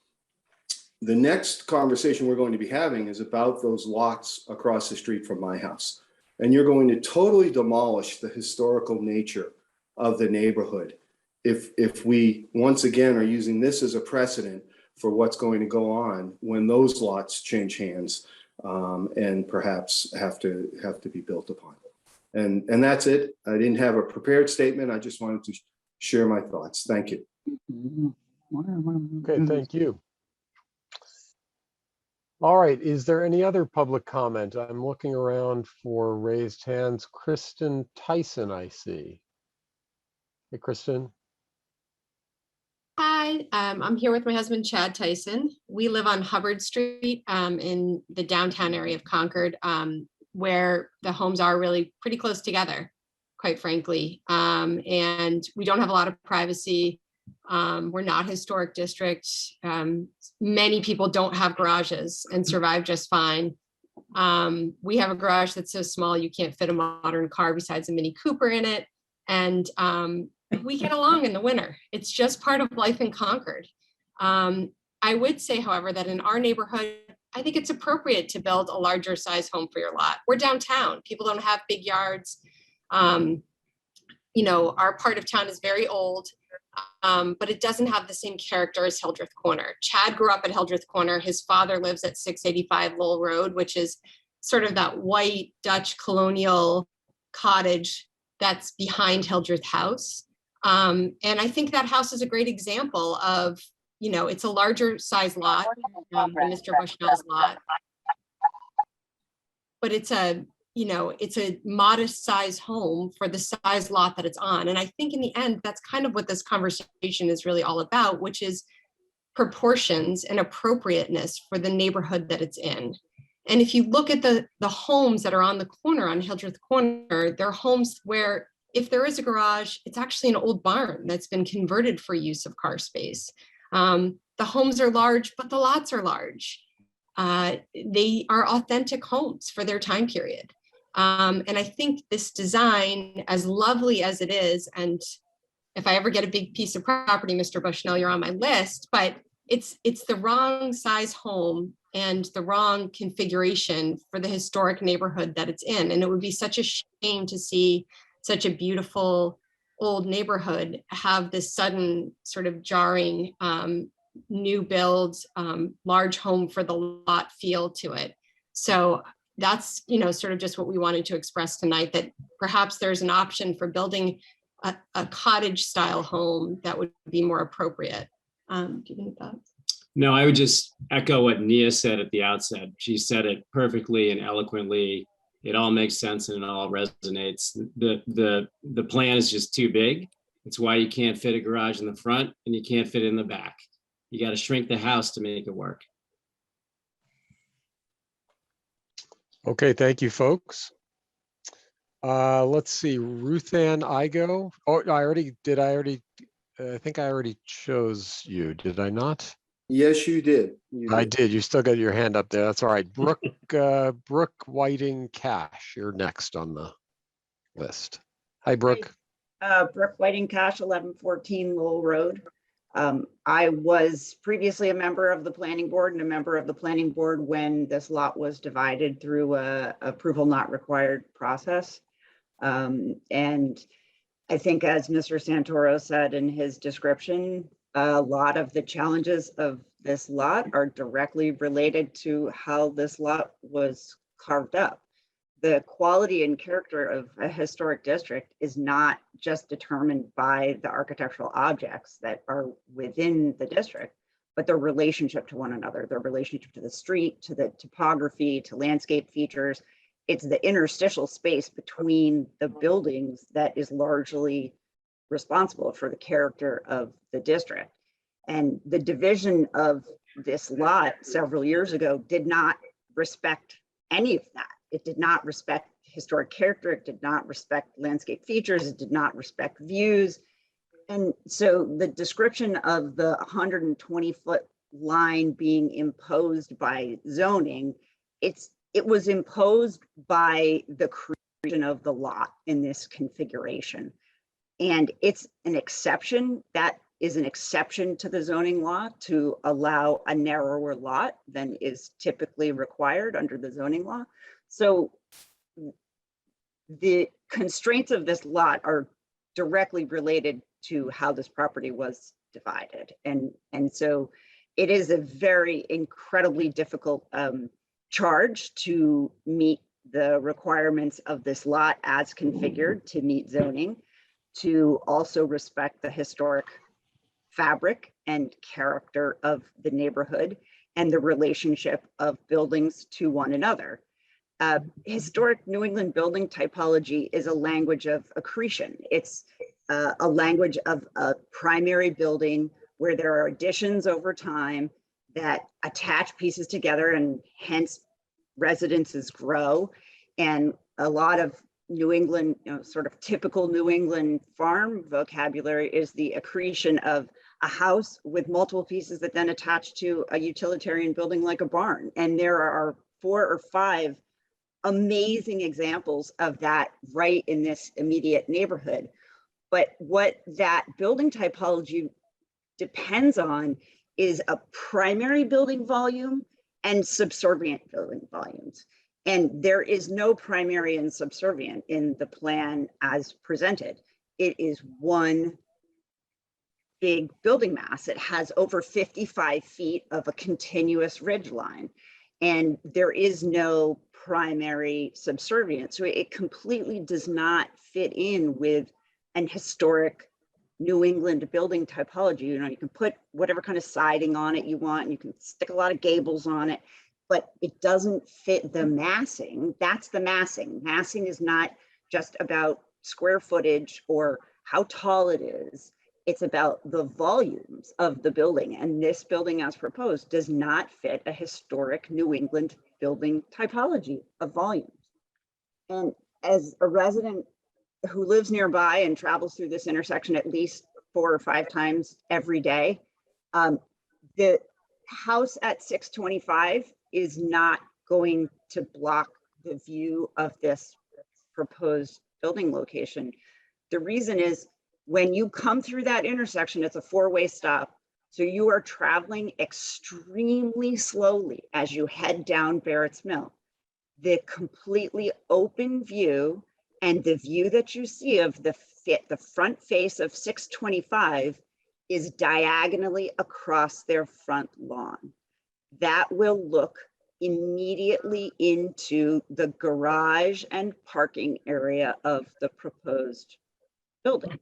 the next conversation we're going to be having is about those lots across the street from my house. And you're going to totally demolish the historical nature of the neighborhood if we once again are using this as a precedent for what's going to go on when those lots change hands and perhaps have to be built upon. And that's it. I didn't have a prepared statement. I just wanted to share my thoughts. Thank you. Okay, thank you. All right, is there any other public comment? I'm looking around for raised hands. Kristen Tyson, I see. Hey, Kristen. Hi, I'm here with my husband, Chad Tyson. We live on Hubbard Street in the downtown area of Concord, where the homes are really pretty close together, quite frankly. And we don't have a lot of privacy. We're not historic district. Many people don't have garages and survive just fine. We have a garage that's so small you can't fit a modern car besides a Mini Cooper in it. And we get along in the winter. It's just part of life in Concord. I would say, however, that in our neighborhood, I think it's appropriate to build a larger size home for your lot. We're downtown. People don't have big yards. You know, our part of town is very old, but it doesn't have the same character as Hildreth Corner. Chad grew up at Hildreth Corner. His father lives at 685 Lowell Road, which is sort of that white Dutch colonial cottage that's behind Hildreth House. And I think that house is a great example of, you know, it's a larger size lot than Mr. Bushnell's lot, but it's a, you know, it's a modest size home for the size lot that it's on. And I think in the end, that's kind of what this conversation is really all about, which is proportions and appropriateness for the neighborhood that it's in. And if you look at the homes that are on the corner on Hildreth Corner, they're homes where if there is a garage, it's actually an old barn that's been converted for use of car space. The homes are large, but the lots are large. They are authentic homes for their time period. And I think this design, as lovely as it is, and if I ever get a big piece of property, Mr. Bushnell, you're on my list, but it's the wrong size home and the wrong configuration for the historic neighborhood that it's in. And it would be such a shame to see such a beautiful old neighborhood have this sudden sort of jarring new build, large home for the lot feel to it. So that's, you know, sort of just what we wanted to express tonight, that perhaps there's an option for building a cottage style home that would be more appropriate. Do you have any thoughts? No, I would just echo what Nia said at the outset. She said it perfectly and eloquently. It all makes sense and it all resonates. The plan is just too big. It's why you can't fit a garage in the front and you can't fit it in the back. You got to shrink the house to make it work. Okay, thank you, folks. Let's see, Ruth Ann Igo. Oh, I think I already chose you, did I not? Yes, you did. I did. You still got your hand up there. That's all right. Brooke, Brooke Whiting Cash, you're next on the list. Hi, Brooke. Brooke Whiting Cash, 1114 Lowell Road. I was previously a member of the planning board and a member of the planning board when this lot was divided through a approval not required process. And I think, as Mr. Santoro said in his description, a lot of the challenges of this lot are directly related to how this lot was carved up. the quality and character of a historic district is not just determined by the architectural objects that are within the district, but their relationship to one another, their relationship to the street, to the topography, to landscape features. It's the interstitial space between the buildings that is largely responsible for the character of the district. And the division of this lot several years ago did not respect any of that. It did not respect historic character. It did not respect landscape features. It did not respect views. And so the description of the 120-foot line being imposed by zoning, it was imposed by the creation of the lot in this configuration. And it's an exception. That is an exception to the zoning law to allow a narrower lot than is typically required under the zoning law. So the constraints of this lot are directly related to how this property was divided. And so it is a very incredibly difficult charge to meet the requirements of this lot as configured to meet zoning, to also respect the historic fabric and character of the neighborhood and the relationship of buildings to one another. Historic New England building typology is a language of accretion. It's a language of a primary building where there are additions over time that attach pieces together, and hence residences grow. And a lot of New England, sort of typical New England farm vocabulary is the accretion of a house with multiple pieces that then attach to a utilitarian building like a barn. And there are 4 or 5 amazing examples of that right in this immediate neighborhood. But what that building typology depends on is a primary building volume and subservient building volumes. And there is no primary and subservient in the plan as presented. It is one big building mass. It has over 55 feet of a continuous ridge line, and there is no primary subservient. So it completely does not fit in with an historic New England building typology. You can put whatever kind of siding on it you want, and you can stick a lot of gables on it, but it doesn't fit the massing. That's the massing. Massing is not just about square footage or how tall it is. It's about the volumes of the building. And this building as proposed does not fit a historic New England building typology of volumes. And as a resident who lives nearby and travels through this intersection at least 4 or 5 times every day, the house at 625 is not going to block the view of this proposed building location. The reason is when you come through that intersection, it's a 4-way stop. So you are traveling extremely slowly as you head down Barrett's Mill. The completely open view and the view that you see of the front face of 625 is diagonally across their front lawn. That will look immediately into the garage and parking area of the proposed building.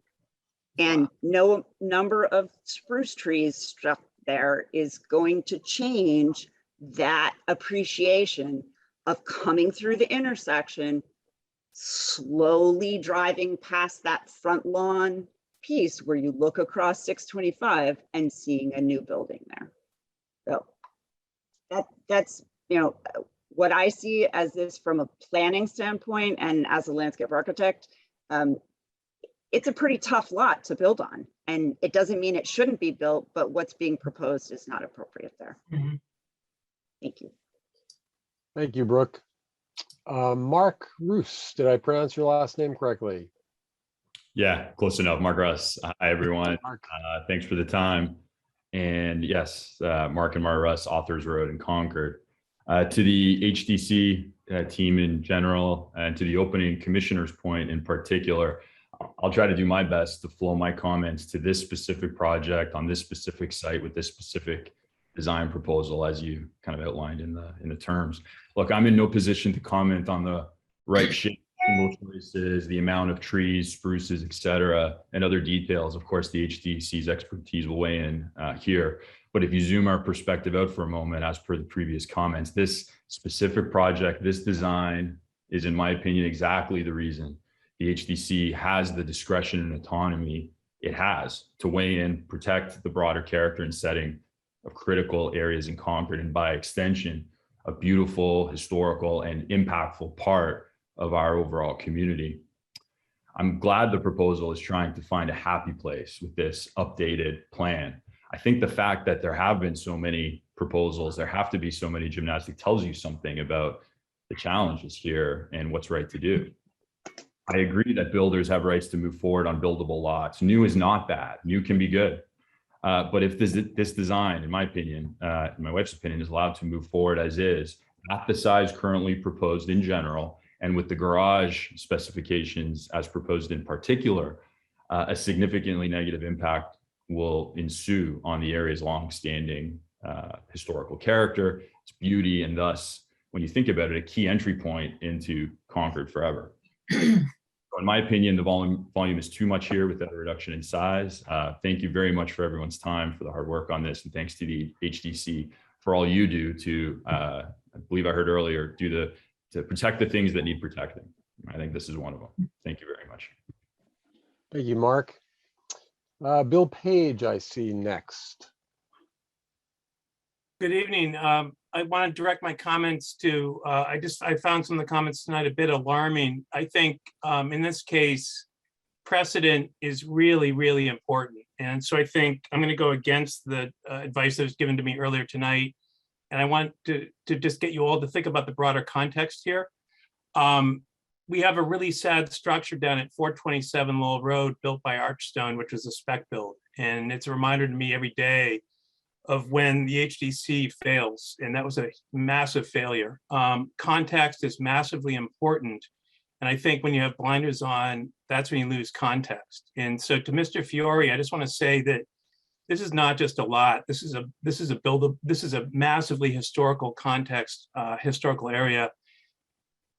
And no number of spruce trees struck there is going to change that appreciation of coming through the intersection, slowly driving past that front lawn piece where you look across 625 and seeing a new building there. So that's what I see as this from a planning standpoint and as a landscape architect. It's a pretty tough lot to build on, and it doesn't mean it shouldn't be built, but what's being proposed is not appropriate there. Thank you. Thank you, Brooke. Mark Roos, did I pronounce your last name correctly? Yeah, close enough. Mark Russ. Hi, everyone. Thanks for the time. And yes, Mark and Mara Russ, Authors Road in Concord. To the HDC team in general, and to the opening commissioner's point in particular, I'll try to do my best to flow my comments to this specific project on this specific site with this specific design proposal as you kind of outlined in the terms. Look, I'm in no position to comment on the right shape, symbol choices, the amount of trees, spruces, et cetera, and other details. Of course, the HDC's expertise will weigh in here. But if you zoom our perspective out for a moment, as per the previous comments, this specific project, this design is, in my opinion, exactly the reason the HDC has the discretion and autonomy it has to weigh in, protect the broader character and setting of critical areas in Concord, and by extension, a beautiful, historical, and impactful part of our overall community. I'm glad the proposal is trying to find a happy place with this updated plan. I think the fact that there have been so many proposals, there have to be so many gymnastics, tells you something about the challenges here and what's right to do. I agree that builders have rights to move forward on buildable lots. New is not bad. New can be good. But if this design, in my opinion, in my wife's opinion, is allowed to move forward as is, at the size currently proposed in general, and with the garage specifications as proposed in particular, a significantly negative impact will ensue on the area's longstanding historical character, its beauty, and thus, when you think about it, a key entry point into Concord forever. In my opinion, the volume is too much here without a reduction in size. Thank you very much for everyone's time, for the hard work on this, and thanks to the HDC for all you do to, I believe I heard earlier, to protect the things that need protecting. I think this is one of them. Thank you very much. Thank you, Mark. Bill Page, I see next. Good evening. I want to direct my comments to, I found some of the comments tonight a bit alarming. I think in this case, precedent is really, really important. And so I think I'm going to go against the advice that was given to me earlier tonight. And I want to just get you all to think about the broader context here. We have a really sad structure down at 427 Lowell Road built by Archstone, which was a spec build. And it's a reminder to me every day of when the HDC fails, and that was a massive failure. Context is massively important. And I think when you have blinders on, that's when you lose context. And so to Mr. Fiore, I just want to say that this is not just a lot. This is a massively historical context, historical area.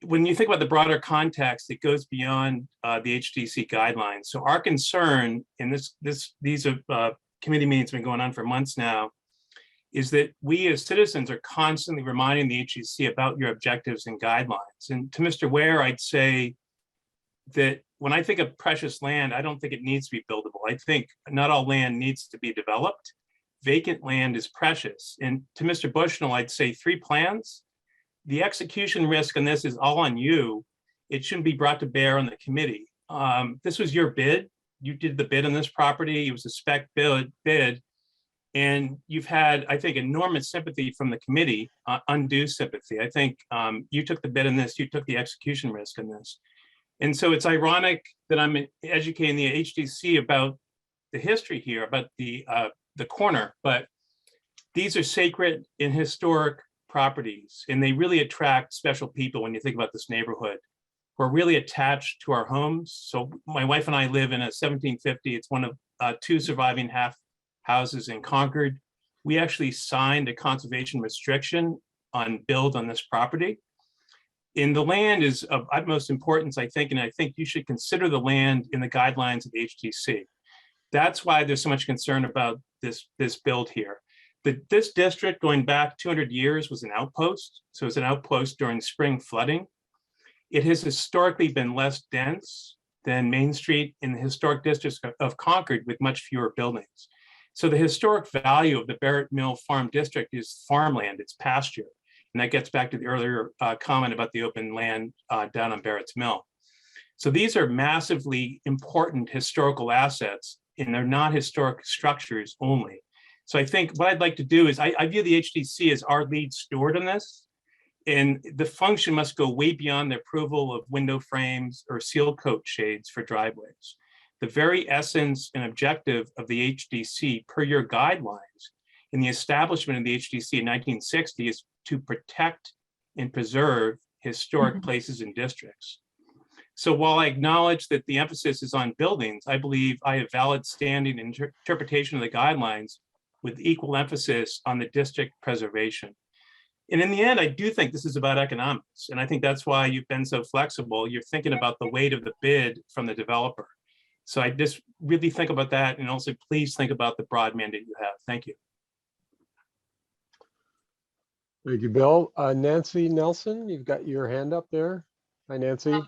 When you think about the broader context, it goes beyond the HDC guidelines. So our concern, and these are committee meetings have been going on for months now, is that we as citizens are constantly reminding the HDC about your objectives and guidelines. And to Mr. Ware, I'd say that when I think of precious land, I don't think it needs to be buildable. I think not all land needs to be developed. Vacant land is precious. And to Mr. Bushnell, I'd say 3 plans. The execution risk on this is all on you. It shouldn't be brought to bear on the committee. This was your bid. You did the bid on this property. It was a spec bid. And you've had, I think, enormous sympathy from the committee, undue sympathy. I think you took the bid on this, you took the execution risk on this. And so it's ironic that I'm educating the HDC about the history here, about the corner, but these are sacred and historic properties, and they really attract special people when you think about this neighborhood. We're really attached to our homes. So my wife and I live in a 1750. It's one of 2 surviving half houses in Concord. We actually signed a conservation restriction on build on this property. And the land is of utmost importance, I think, and I think you should consider the land in the guidelines of the HDC. That's why there's so much concern about this build here. This district going back 200 years was an outpost. So it was an outpost during spring flooding. It has historically been less dense than Main Street in the historic districts of Concord with much fewer buildings. So the historic value of the Barrett Mill Farm District is farmland, it's pasture. And that gets back to the earlier comment about the open land down on Barrett's Mill. So these are massively important historical assets, and they're not historic structures only. So I think what I'd like to do is I view the HDC as our lead steward on this. And the function must go way beyond the approval of window frames or seal coat shades for driveways. The very essence and objective of the HDC per your guidelines in the establishment of the HDC in 1960 is to protect and preserve historic places and districts. So while I acknowledge that the emphasis is on buildings, I believe I have valid standing interpretation of the guidelines with equal emphasis on the district preservation. And in the end, I do think this is about economics. And I think that's why you've been so flexible. You're thinking about the weight of the bid from the developer. So I just really think about that. And also please think about the broad mandate you have. Thank you. Thank you, Bill. Nancy Nelson, you've got your hand up there. Hi, Nancy.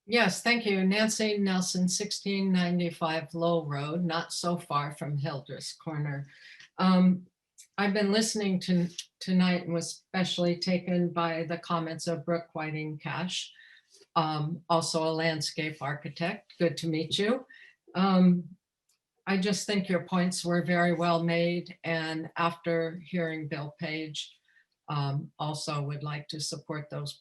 Yes, thank you. Nancy Nelson, 1695 Lowell Road, not so far from Hildreth Corner. I've been listening to tonight and was especially taken by the comments of Brooke Whiting Cash, also a landscape architect. Good to meet you. I just think your points were very well made, and after hearing Bill Page, also would like to support those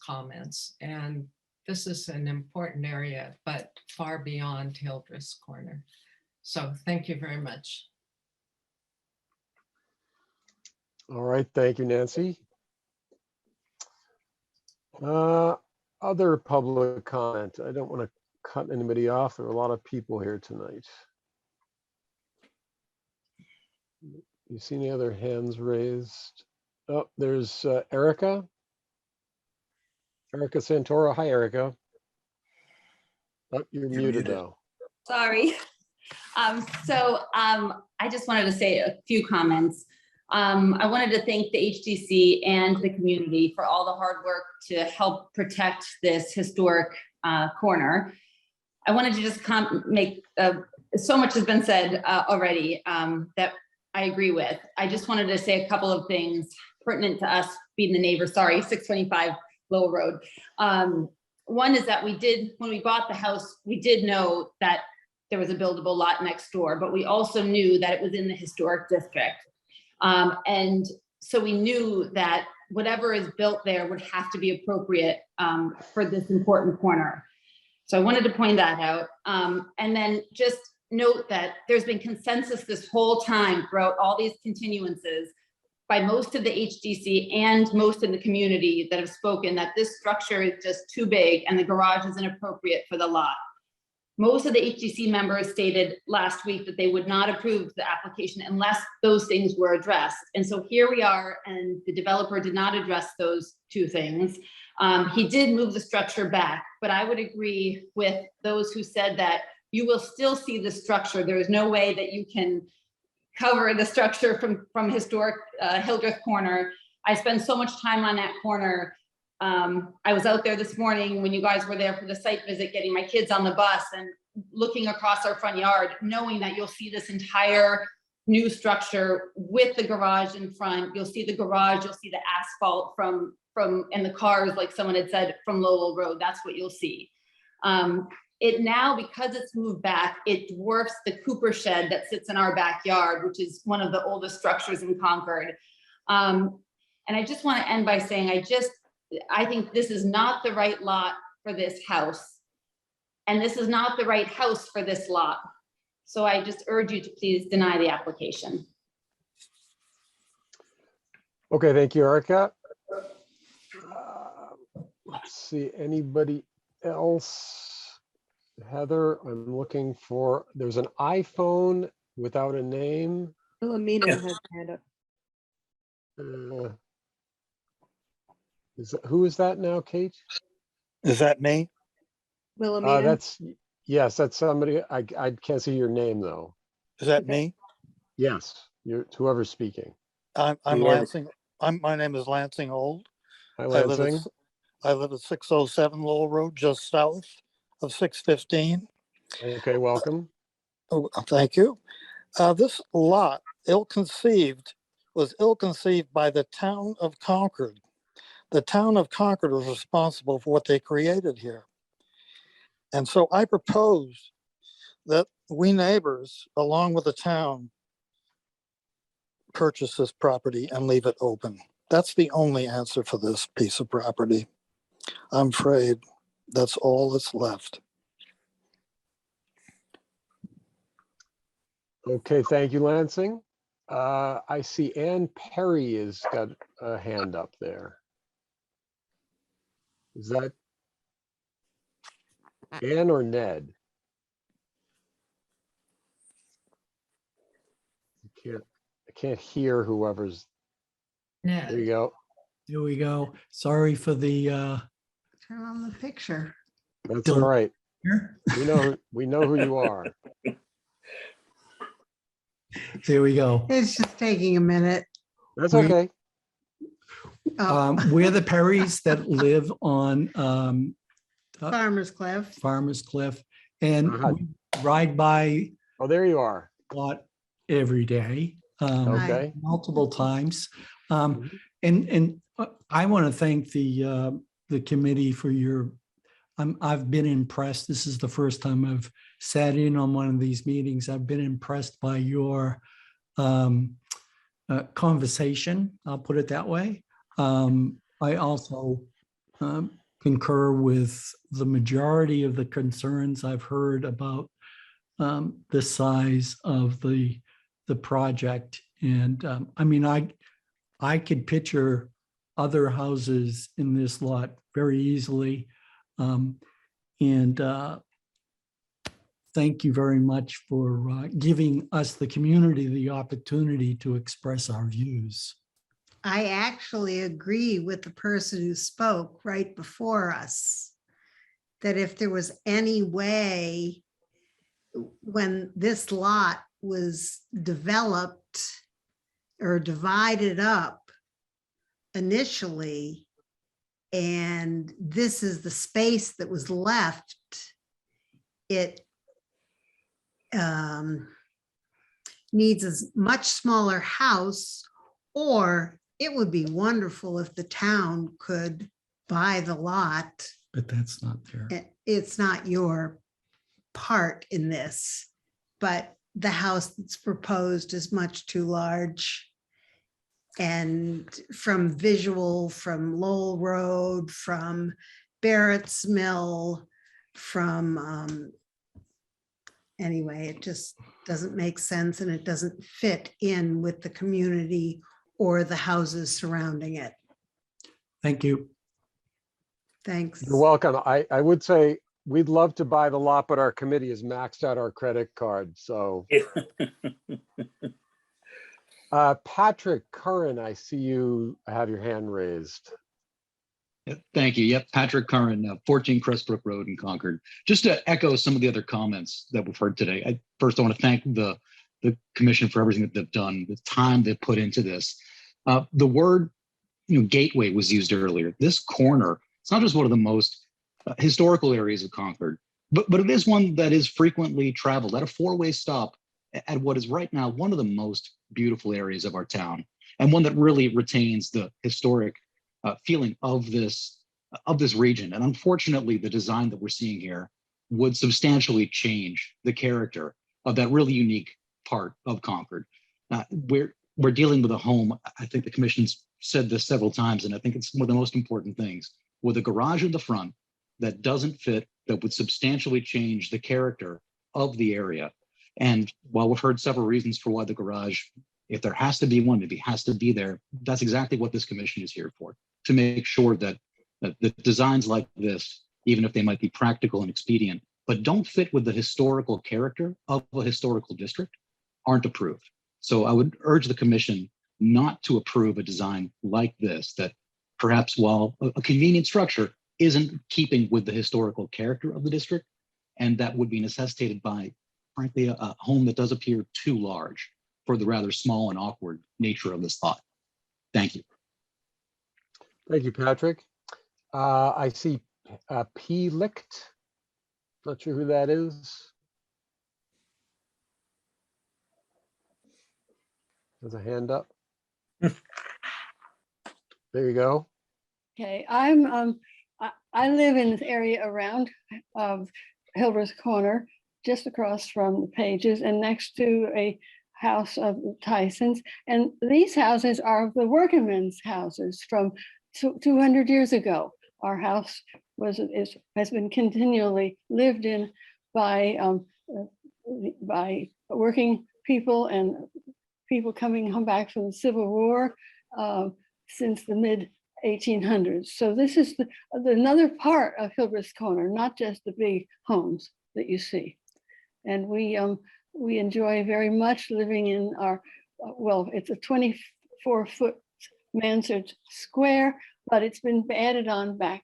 comments. And this is an important area, but far beyond Hildreth Corner. So thank you very much. All right, thank you, Nancy. Other public comment. I don't want to cut anybody off. There are a lot of people here tonight. You see any other hands raised? Oh, there's Erica. Erica Santoro. Hi, Erica. Oh, you're muted though. Sorry. I just wanted to say a few comments. I wanted to thank the HDC and the community for all the hard work to help protect this historic corner. I wanted to just make, so much has been said already that I agree with. I just wanted to say a couple of things pertinent to us being the neighbor, 625 Lowell Road. One is that when we bought the house, we did know that there was a buildable lot next door, but we also knew that it was in the historic district. And so we knew that whatever is built there would have to be appropriate for this important corner. So I wanted to point that out. And then just note that there's been consensus this whole time throughout all these continuances by most of the HDC and most of the community that have spoken that this structure is just too big and the garage is inappropriate for the lot. Most of the HDC members stated last week that they would not approve the application unless those things were addressed. And so here we are, and the developer did not address those two things. He did move the structure back, but I would agree with those who said that you will still see the structure. There is no way that you can cover the structure from historic Hildreth Corner. I spend so much time on that corner. I was out there this morning when you guys were there for the site visit, getting my kids on the bus and looking across our front yard, knowing that you'll see this entire new structure with the garage in front. You'll see the garage, you'll see the asphalt from and the cars, like someone had said, from Lowell Road. That's what you'll see. It now, because it's moved back, it dwarfs the Cooper shed that sits in our backyard, which is one of the oldest structures in Concord. And I just want to end by saying, I think this is not the right lot for this house. And this is not the right house for this lot. So I just urge you to please deny the application. Okay, thank you, Erica. Let's see, anybody else? Heather, I'm looking for, there's an iPhone without a name. Wilhelmina has her hand up. Who is that now, Kate? Is that me? Wilhelmina? Yes, that's somebody. I can't see your name though. Is that me? Yes, it's whoever's speaking. I'm Lansing. My name is Lansing Old. Hi, Lansing. I live at 607 Lowell Road, just south of 615. Okay, welcome. Oh, thank you. This lot, was ill-conceived by the town of Concord. The town of Concord was responsible for what they created here. And so I propose that we neighbors, along with the town, purchase this property and leave it open. That's the only answer for this piece of property. I'm afraid that's all that's left. Okay, thank you, Lansing. I see Ann Perry has got a hand up there. Is that Ann or Ned? I can't hear whoever's. There you Ned. go. Here we go. Sorry for the Turn on the picture. That's all right. here. We know who you are. Here we go. It's just taking a minute. That's We- okay. Oh, We're the Perrys that live on Farmer's Cliff. Farmers Cliff, and Uh-huh. we ride by Oh, there you are. a lot every day, Okay. multiple times. Mhm. And I want to thank the committee for your. I've been impressed. This is the first time I've sat in on one of these meetings. I've been impressed by your conversation. I'll put it that way. I also concur with the majority of the concerns I've heard about the size of the project. And I mean, I could picture other houses in this lot very easily. And thank you very much for giving us, the community, the opportunity to express our views. I actually agree with the person who spoke right before us, that if there was any way when this lot was developed or divided up initially, and this is the space that was left, it needs a much smaller house, or it would be wonderful if the town could buy the lot. But that's not there. It's not your part in this, but the house that's proposed is much too large. And from visual, from Lowell Road, from Barrett's Mill, from, anyway, it just doesn't make sense, and it doesn't fit in with the community or the houses surrounding it. Thank you. Thanks. You're welcome. I would say we'd love to buy the lot, but our committee has maxed out our credit card, so. Patrick Curran, I see you have your hand raised. Thank you. Yep, Patrick Curran, 14 Crestbrook Road in Concord. Just to echo some of the other comments that we've heard today, first I want to thank the commission for everything that they've done, the time they've put into this. The word, gateway was used earlier. This corner, it's not just one of the most historical areas of Concord, but it is one that is frequently traveled at a four-way stop at what is right now one of the most beautiful areas of our town, and one that really retains the historic feeling of this region. And unfortunately, the design that we're seeing here would substantially change the character of that really unique part of Concord. We're dealing with a home, I think the commission's said this several times, and I think it's one of the most important things, with a garage in the front that doesn't fit, that would substantially change the character of the area. And while we've heard several reasons for why the garage, if there has to be one, maybe has to be there, that's exactly what this commission is here for, to make sure that the designs like this, even if they might be practical and expedient, but don't fit with the historical character of a historical district, aren't approved. So I would urge the commission not to approve a design like this, that perhaps while a convenient structure isn't keeping with the historical character of the district, and that would be necessitated by, frankly, a home that does appear too large for the rather small and awkward nature of this lot. Thank you. Thank you, Patrick. I see P. Licht. Not sure who that is. There's a hand up. There you go. Okay, I live in this area around Hilder's Corner, just across from the Pages and next to a house of Tyson's. And these houses are the working men's houses from 200 years ago. Our house has been continually lived in by working people and people coming home back from the Civil War since the mid 1800s. So this is another part of Hilder's Corner, not just the big homes that you see. And we enjoy very much living in our, well, it's a 24-foot Mansard Square, but it's been added on back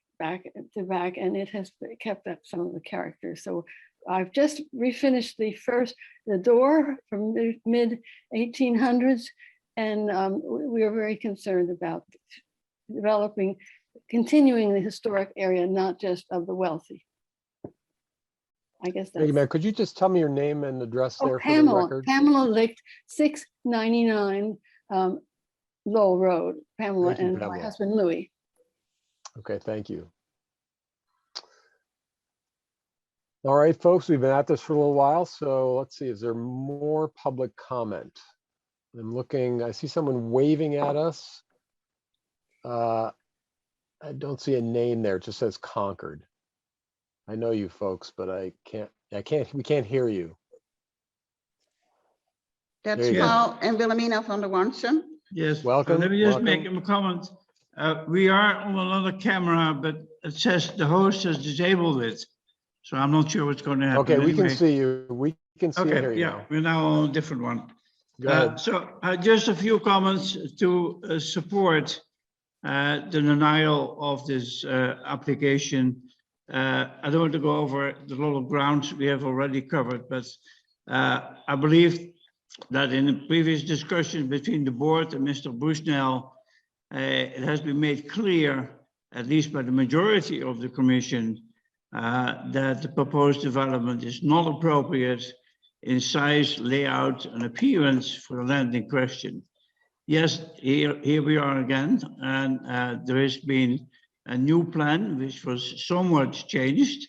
to back, and it has kept up some of the characters. So I've just refinished the door from the mid 1800s, and we are very concerned about continuing the historic area, not just of the wealthy. I guess Thank you, that's. ma'am. Could you just tell me your name and address Oh, there for the Pamela, record? Pamela Licht, 699 Lowell Road. Pamela Thank you, and my Pamela. husband Louis. Okay, thank you. All right, folks, we've been at this for a little while, so let's see, is there more public comment? I'm looking, I see someone waving at us. I don't see a name there, it just says Concord. I know you folks, but we can't hear you. That's There you go. Paul and Wilhelmina van der Wansen. Yes. Welcome, Let me just welcome. make a comment. We are on another camera, but it says the host has disabled it. So I'm not sure what's going to happen. Okay, we can Anyway. see you. We can see and hear Okay, you yeah, now. we're now on a different one. Go ahead. So just a few comments to support the denial of this application. I don't want to go over the lot of grounds we have already covered, but I believe that in the previous discussion between the board and Mr. Bushnell, it has been made clear, at least by the majority of the commission, that the proposed development is not appropriate in size, layout, and appearance for the land in question. Yes, here we are again, and there has been a new plan which was somewhat changed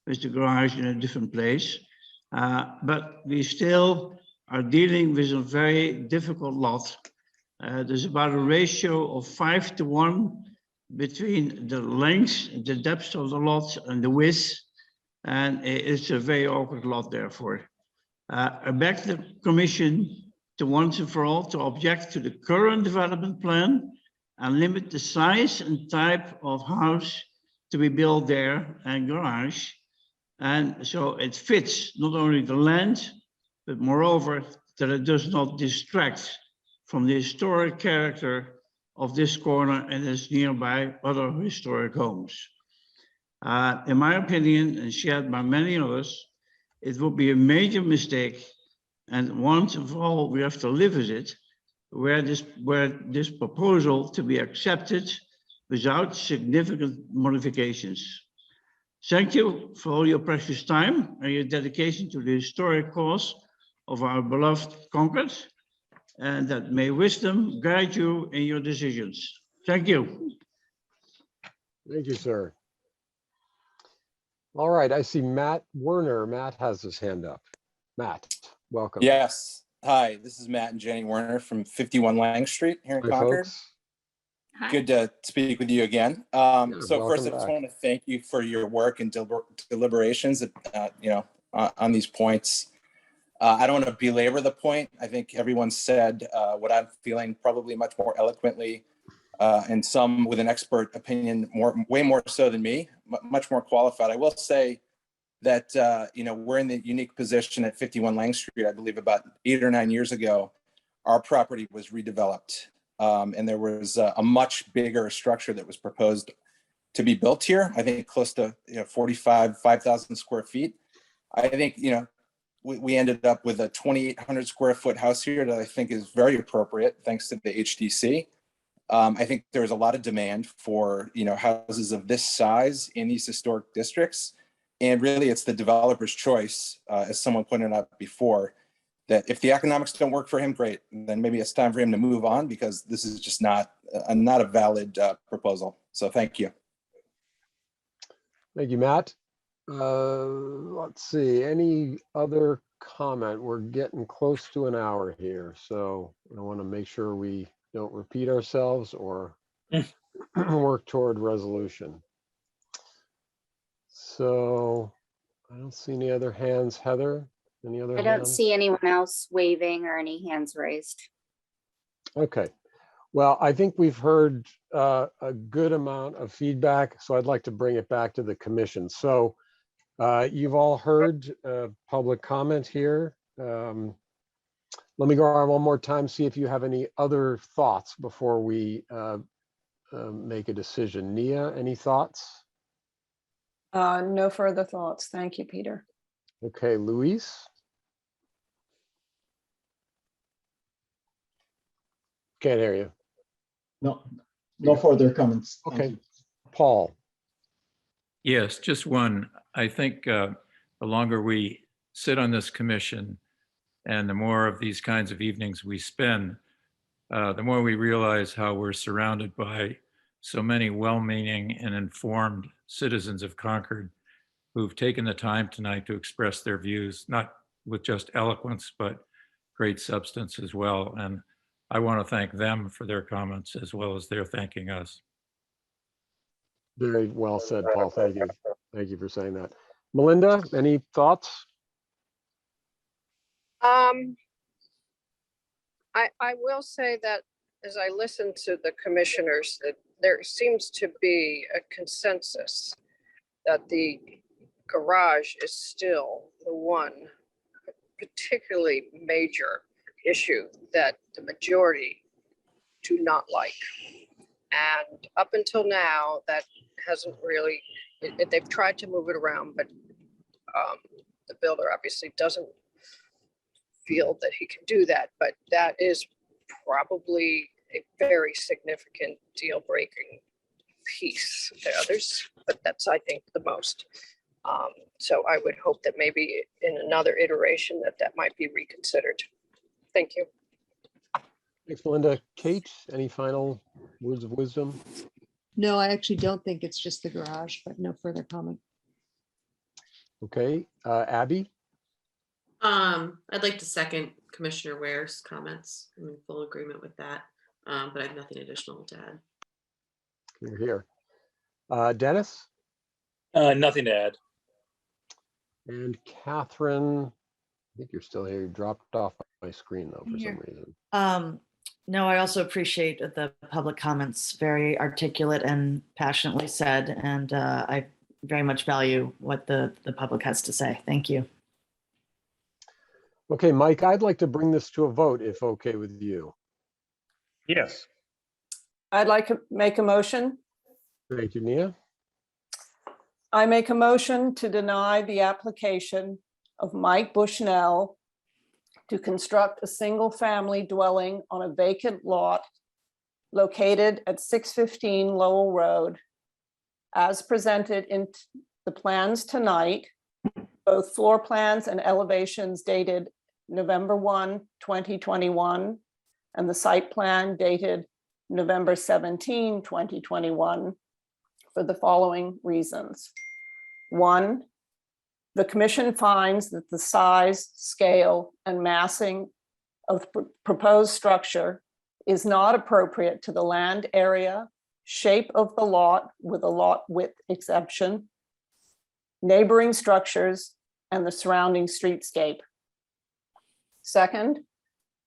with the garage in a different place, but we still are dealing with a very difficult lot. There's about a ratio of 5:1 between the length, the depth of the lot and the width, and it's a very awkward lot therefore. I beg the commission to once and for all to object to the current development plan and limit the size and type of house to be built there and garage. And so it fits not only the land, but moreover, that it does not distract from the historic character of this corner and its nearby other historic homes. In my opinion, and shared by many others, it would be a major mistake, and once and for all, we have to live with it, where this proposal to be accepted without significant modifications. Thank you for all your precious time and your dedication to the historic cause of our beloved Concord, and that may wisdom guide you in your decisions. Thank you. Thank you, sir. All right, I see Matt Werner. Matt has his hand up. Matt, welcome. Yes. Hi, this is Matt and Jenny Werner from 51 Lang Street here in Hi, Concord. folks. Hi. Good to speak with you again. So first, I welcome just back. want to thank you for your work and deliberations, on these points. I don't want to belabor the point. I think everyone said what I'm feeling probably much more eloquently, and some with an expert opinion, way more so than me, much more qualified. I will say that we're in the unique position at 51 Lang Street. I believe about 8 or 9 years ago, our property was redeveloped, and there was a much bigger structure that was proposed to be built here. I think close to 5,000 square feet. I think we ended up with a 2,800 square foot house here that I think is very appropriate, thanks to the HDC. I think there was a lot of demand for houses of this size in these historic districts. And really, it's the developer's choice, as someone pointed out before, that if the economics don't work for him, great. Then maybe it's time for him to move on, because this is just not a valid proposal. So thank you. Thank you, Matt. Let's see, any other comment? We're getting close to an hour here, so I want to make sure we don't repeat ourselves or work toward resolution. So I don't see any other hands. Heather, any other I don't hands? see anyone else waving or any hands raised. Okay. Well, I think we've heard a good amount of feedback, so I'd like to bring it back to the commission. So you've all heard public comment here. Let me go around one more time, see if you have any other thoughts before we make a decision. Nia, any thoughts? No further thoughts. Thank you, Peter. Okay, Luis? Can't hear you. No, no further comments. Thank Okay, you. Paul? Yes, just one. I think the longer we sit on this commission and the more of these kinds of evenings we spend, the more we realize how we're surrounded by so many well-meaning and informed citizens of Concord who've taken the time tonight to express their views, not with just eloquence, but great substance as well. And I want to thank them for their comments as well as they're thanking us. Very well said, Paul. Thank you. Thank you for saying that. Melinda, any thoughts? I will say that as I listen to the commissioners, that there seems to be a consensus that the garage is still the one particularly major issue that the majority do not like. And up until now, that hasn't really, they've tried to move it around, but the builder obviously doesn't feel that he can do that, but that is probably a very significant deal breaking piece. There are others, but that's, I think, the most. So I would hope that maybe in another iteration that might be reconsidered. Thank you. Thanks, Melinda. Kate, any final words of wisdom? No, I actually don't think it's just the garage, but no further comment. Okay, Abby? I'd like to second Commissioner Ware's comments. I'm in full agreement with that, but I have nothing additional to add. You're here. Dennis? Nothing to add. And Catherine, I think you're still here. You dropped off my screen though for some reason. No, I also appreciate the public comments, very articulate and passionately said, and I very much value what the public has to say. Thank you. Okay, Mike, I'd like to bring this to a vote if okay with you. Yes. I'd like to make a motion. Thank you, Nia. I make a motion to deny the application of Mike Bushnell to construct a single-family dwelling on a vacant lot located at 615 Lowell Road, as presented in the plans tonight, both floor plans and elevations dated November 1, 2021, and the site plan dated November 17, 2021, for the following reasons. One, the commission finds that the size, scale, and massing of the proposed structure is not appropriate to the land area, shape of the lot with a lot width exception, neighboring structures, and the surrounding streetscape. Second,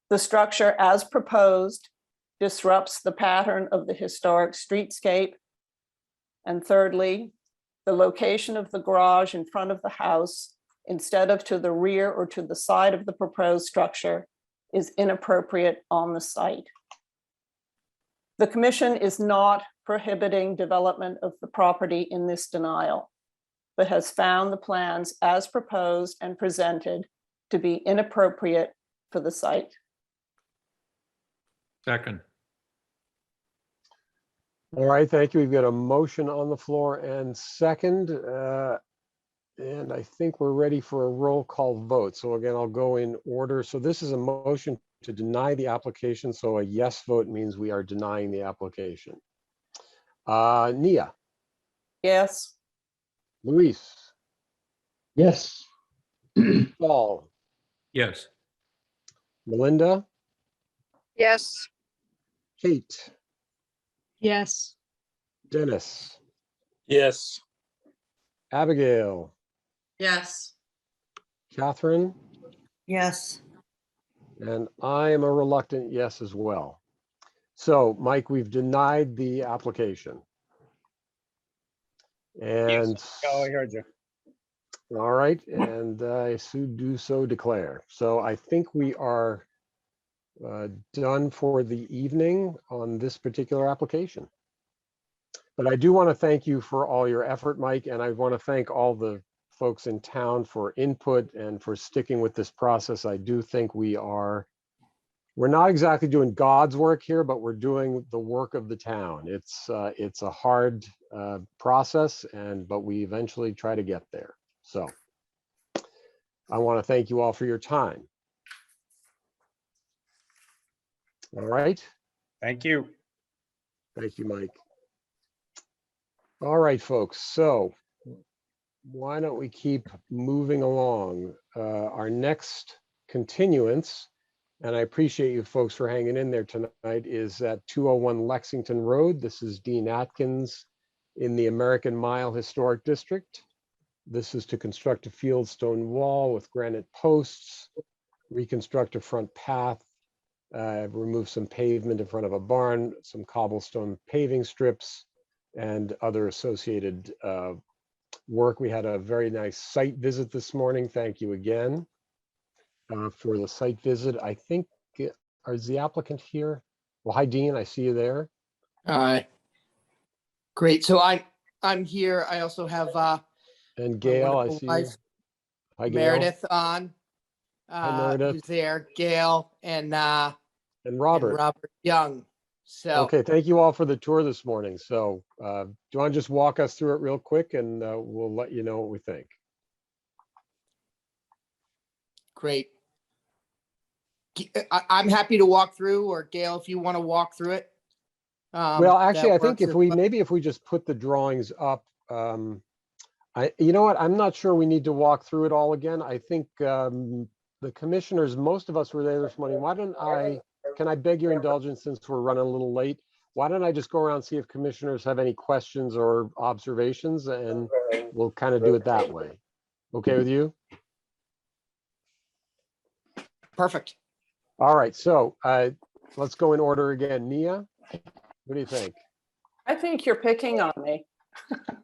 the structure as proposed disrupts the pattern of the historic streetscape. And thirdly, the location of the garage in front of the house, instead of to the rear or to the side of the proposed structure, is inappropriate on the site. The commission is not prohibiting development of the property in this denial, but has found the plans as proposed and presented to be inappropriate for the site. Second. All right, thank you. We've got a motion on the floor and second. And I think we're ready for a roll call vote. So again, I'll go in order. So this is a motion to deny the application. So a yes vote means we are denying the application. Nia? Yes. Luis? Yes. Paul? Yes. Melinda? Yes. Kate? Yes. Dennis? Yes. Abigail? Yes. Catherine? Yes. And I am a reluctant yes as well. So Mike, we've denied the application. And Oh, I heard you. all right, and I do so declare. So I think we are done for the evening on this particular application. But I do want to thank you for all your effort, Mike, and I want to thank all the folks in town for input and for sticking with this process. I do think we're not exactly doing God's work here, but we're doing the work of the town. It's a hard process, but we eventually try to get there. So I want to thank you all for your time. All right. Thank you. Thank you, Mike. All right, folks. So why don't we keep moving along? Our next continuance, and I appreciate you folks for hanging in there tonight, is at 201 Lexington Road. This is Dean Atkins in the American Mile Historic District. This is to construct a field stone wall with granite posts, reconstruct a front path, remove some pavement in front of a barn, some cobblestone paving strips, and other associated work. We had a very nice site visit this morning. Thank you again for the site visit. I think, is the applicant here? Well, hi, Dean, I see you there. Great. So I'm here. I also have And my Gail, I wonderful see you. wife, Hi, Gail. Meredith on. Hi, Meredith. Who's there? Gail and Robert. Robert Young. So Okay, thank you all for the tour this morning. So do you want to just walk us through it real quick, and we'll let you know what we think. great. I'm happy to walk through, or Gail, if you want to walk through it. Well, actually, I that think works if we just put the drawings up, you know what, I'm not sure we need to walk through it all again. I think the commissioners, most of us were there this morning. Can I beg your indulgence since we're running a little late? Why don't I just go around and see if commissioners have any questions or observations, and we'll kind of do it that way. Okay with you? Perfect. All right, so let's go in order again. Nia, what do you think? I think you're picking on me.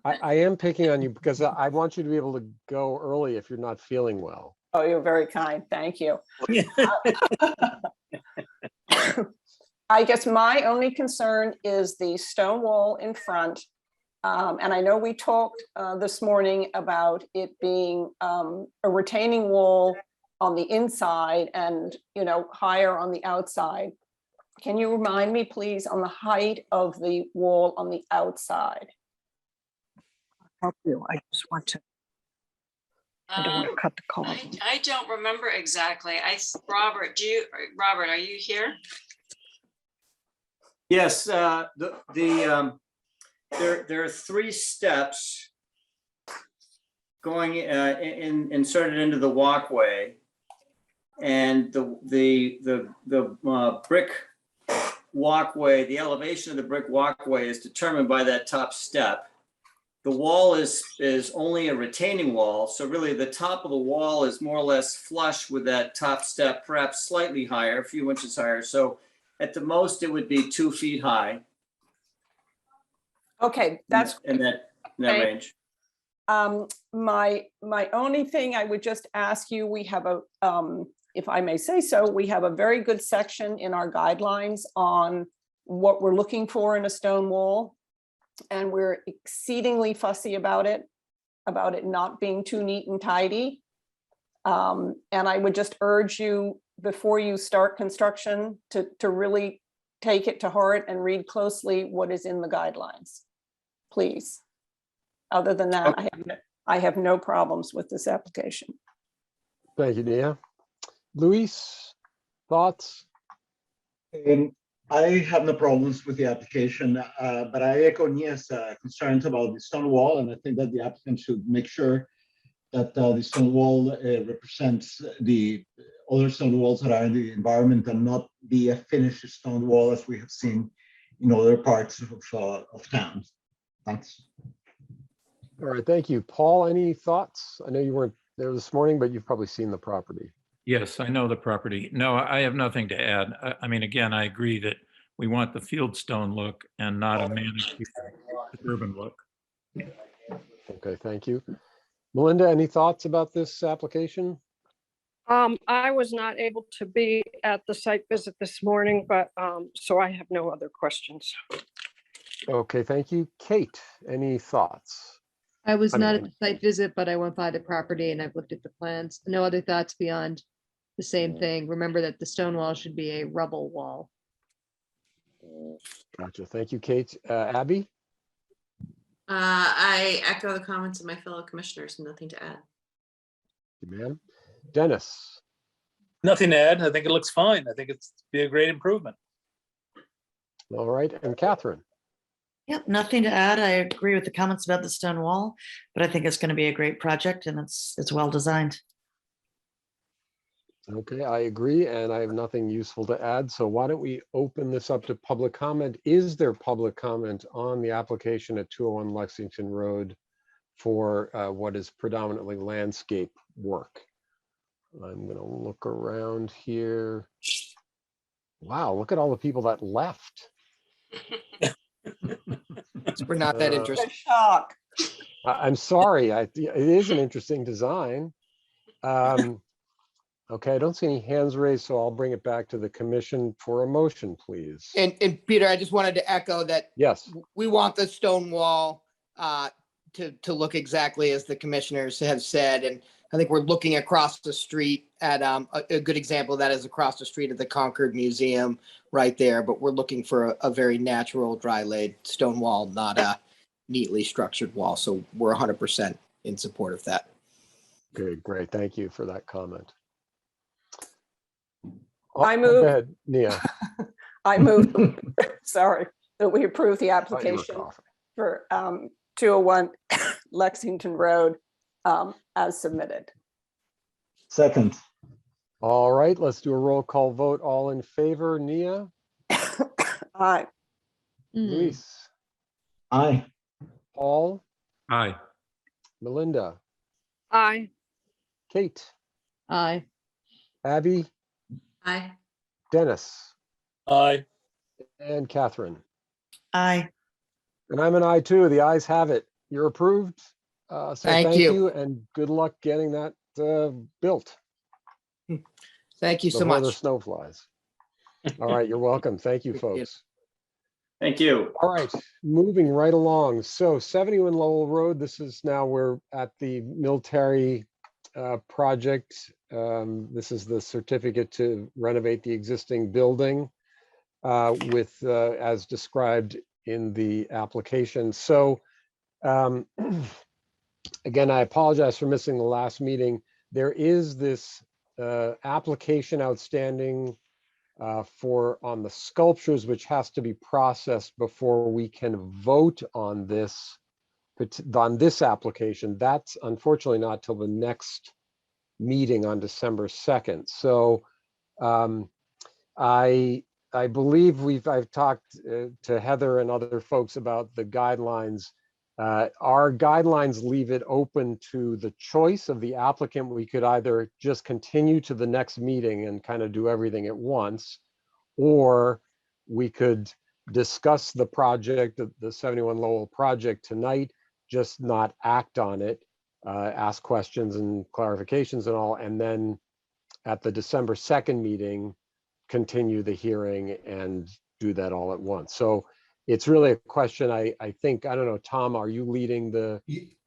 I am picking on you because I want you to be able to go early if you're not feeling well. Oh, you're very kind. Thank you. I guess my only concern is the stone wall in front. And I know we talked this morning about it being a retaining wall on the inside and, higher on the outside. Can you remind me, please, on the height of the wall on the outside? Help you. I just want to. I don't want to cut the call. I don't remember exactly. Robert, Robert, are you here? Yes, there are 3 steps going inserted into the walkway, and the brick walkway, the elevation of the brick walkway is determined by that top step. The wall is only a retaining wall, so really the top of the wall is more or less flush with that top step, perhaps slightly higher, a few inches higher. So at the most, it would be 2 feet high. Okay, that's in that range. My only thing I would just ask you, we have if I may say so, we have a very good section in our guidelines on what we're looking for in a stone wall. And we're exceedingly fussy about it not being too neat and tidy. And I would just urge you, before you start construction, to really take it to heart and read closely what is in the guidelines, please. Other than that, I have no problems with this application. Thank you, Nia. Luis, thoughts? I have no problems with the application, but I echo Nia's concerns about the stone wall, and I think that the applicant should make sure that the stone wall represents the other stone walls that are in the environment and not be a finished stone wall as we have seen in other parts of town. Thanks. All right, thank you. Paul, any thoughts? I know you weren't there this morning, but you've probably seen the property. Yes, I know the property. No, I have nothing to add. I mean, again, I agree that we want the fieldstone look and not a manicured suburban look. Okay, thank you. Melinda, any thoughts about this application? I was not able to be at the site visit this morning, but, so I have no other questions. Okay, thank you. Kate, any thoughts? I was I mean, not at the site visit, but I went by the property and I've looked at the plans. No other thoughts beyond the same thing. Remember that the stone wall should be a rubble wall. Gotcha. Thank you, Kate. Abby? I echo the comments of my fellow commissioners, nothing to add. Ma'am. Dennis? Nothing to add. I think it looks fine. I think it's be a great improvement. All right, and Catherine? Yep, nothing to add. I agree with the comments about the stone wall, but I think it's going to be a great project and it's well designed. Okay, I agree, and I have nothing useful to add. So why don't we open this up to public comment? Is there public comment on the application at 201 Lexington Road for what is predominantly landscape work? I'm gonna look around here. Wow, look at all the people that left. We're not that interested. Shock. I'm sorry, it is an interesting design. Okay, I don't see any hands raised, so I'll bring it back to the commission for a motion, please. And Peter, I just wanted to echo that Yes, we want the stone wall to look exactly as the commissioners have said. And I think we're looking across the street at a good example of that is across the street at the Concord Museum right there. But we're looking for a very natural dry laid stone wall, not a neatly structured wall. So we're 100% in support of that. good, great. Thank you for that comment. I Go move- ahead, Nia. I move, sorry, that we approve the Thought you were application coughing. for 201 Lexington Road as submitted. Second, All right, let's do a roll call vote. All in favor, Nia? Aye. Luis? aye. Paul? Aye. Melinda? Aye. Kate? Aye. Abby? Aye. Dennis? Aye. And Catherine? Aye. And I'm an aye too. The ayes have it. You're approved. So Thank thank you. you and good luck getting that built Thank you so before the much. snow flies. All right, you're welcome. Thank you, Appreciate it. folks. Thank you. All right, moving right along. So 71 Lowell Road, this is now we're at the military project. This is the certificate to renovate the existing building with as described in the application. So again, I apologize for missing the last meeting. There is this application outstanding for on the sculptures, which has to be processed before we can vote on this application. That's unfortunately not till the next meeting on December 2nd. So I believe I've talked to Heather and other folks about the guidelines. Our guidelines leave it open to the choice of the applicant. We could either just continue to the next meeting and kind of do everything at once, or we could discuss the project, the 71 Lowell project tonight, just not act on it, ask questions and clarifications and all, and then at the December 2nd meeting, continue the hearing and do that all at once. So it's really a question, I think, I don't know, Tom, are you leading the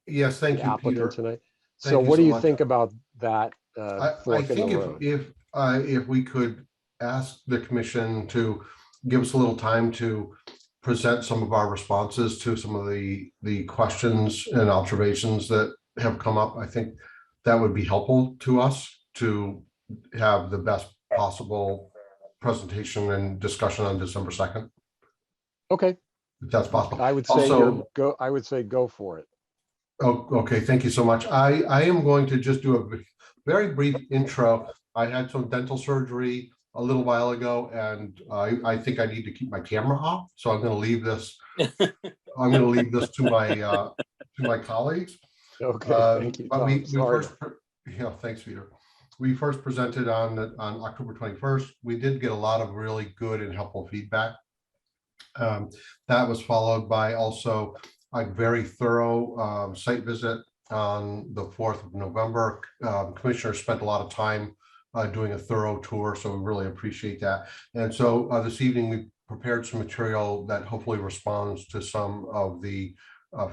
Yes, thank the you, applicant Peter. tonight? Thank So you what so do you much. think about that I fork in think the road? if we could ask the commission to give us a little time to present some of our responses to some of the questions and observations that have come up, I think that would be helpful to us to have the best possible presentation and discussion on December 2nd. Okay. If that's possible. I would say go for it. Oh, okay. Thank you so much. I am going to just do a very brief intro. I had some dental surgery a little while ago, and I think I need to keep my camera off. So I'm going to leave this. I'm going to leave this to my colleagues. Okay. Thank you. But Tom. Sorry. Thanks, Peter. We first presented on October 21st. We did get a lot of really good and helpful feedback. That was followed by also a very thorough site visit on the 4th of November. Commissioners spent a lot of time doing a thorough tour, so we really appreciate that. And so this evening we prepared some material that hopefully responds to some of the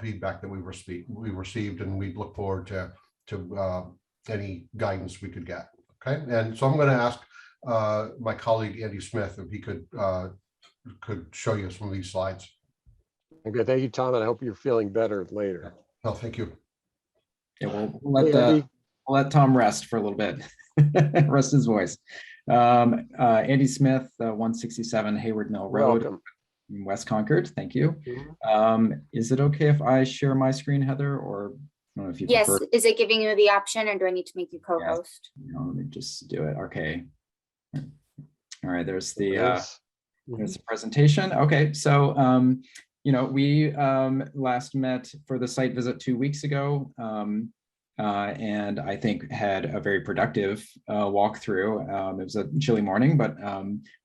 feedback that we received, and we look forward to any guidance we could get. Okay, and so I'm going to ask my colleague Andy Smith if he could show you some of these slides. Okay, thank you, Tom, and I hope you're feeling better later. Oh, thank you. Yeah, we'll Hey, let Tom rest for a little bit, rest his voice. Andy Smith, 167 Hayward Mill Road, welcome. in West Concord. Thank you. Mhm. Is it okay if I share my screen, Heather, or I don't know if you Yes, prefer? is it giving you the option or do I need to make you co-host? No, let me just do it. Okay. All right, there's the Yes. there's the presentation. Okay, so you know, we last met for the site visit 2 weeks ago, and I think had a very productive walkthrough. It was a chilly morning, but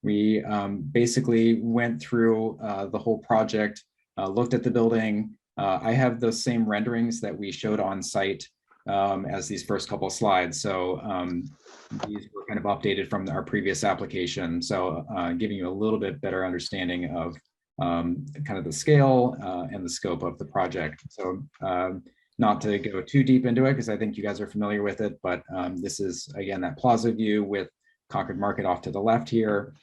we basically went through the whole project, looked at the building. I have the same renderings that we showed on site as these first couple of slides. So these were kind of updated from our previous application. So giving you a little bit better understanding of kind of the scale and the scope of the project. So not to go too deep into it, because I think you guys are familiar with it, but this is, again, that plaza view with Concord Market off to the left here.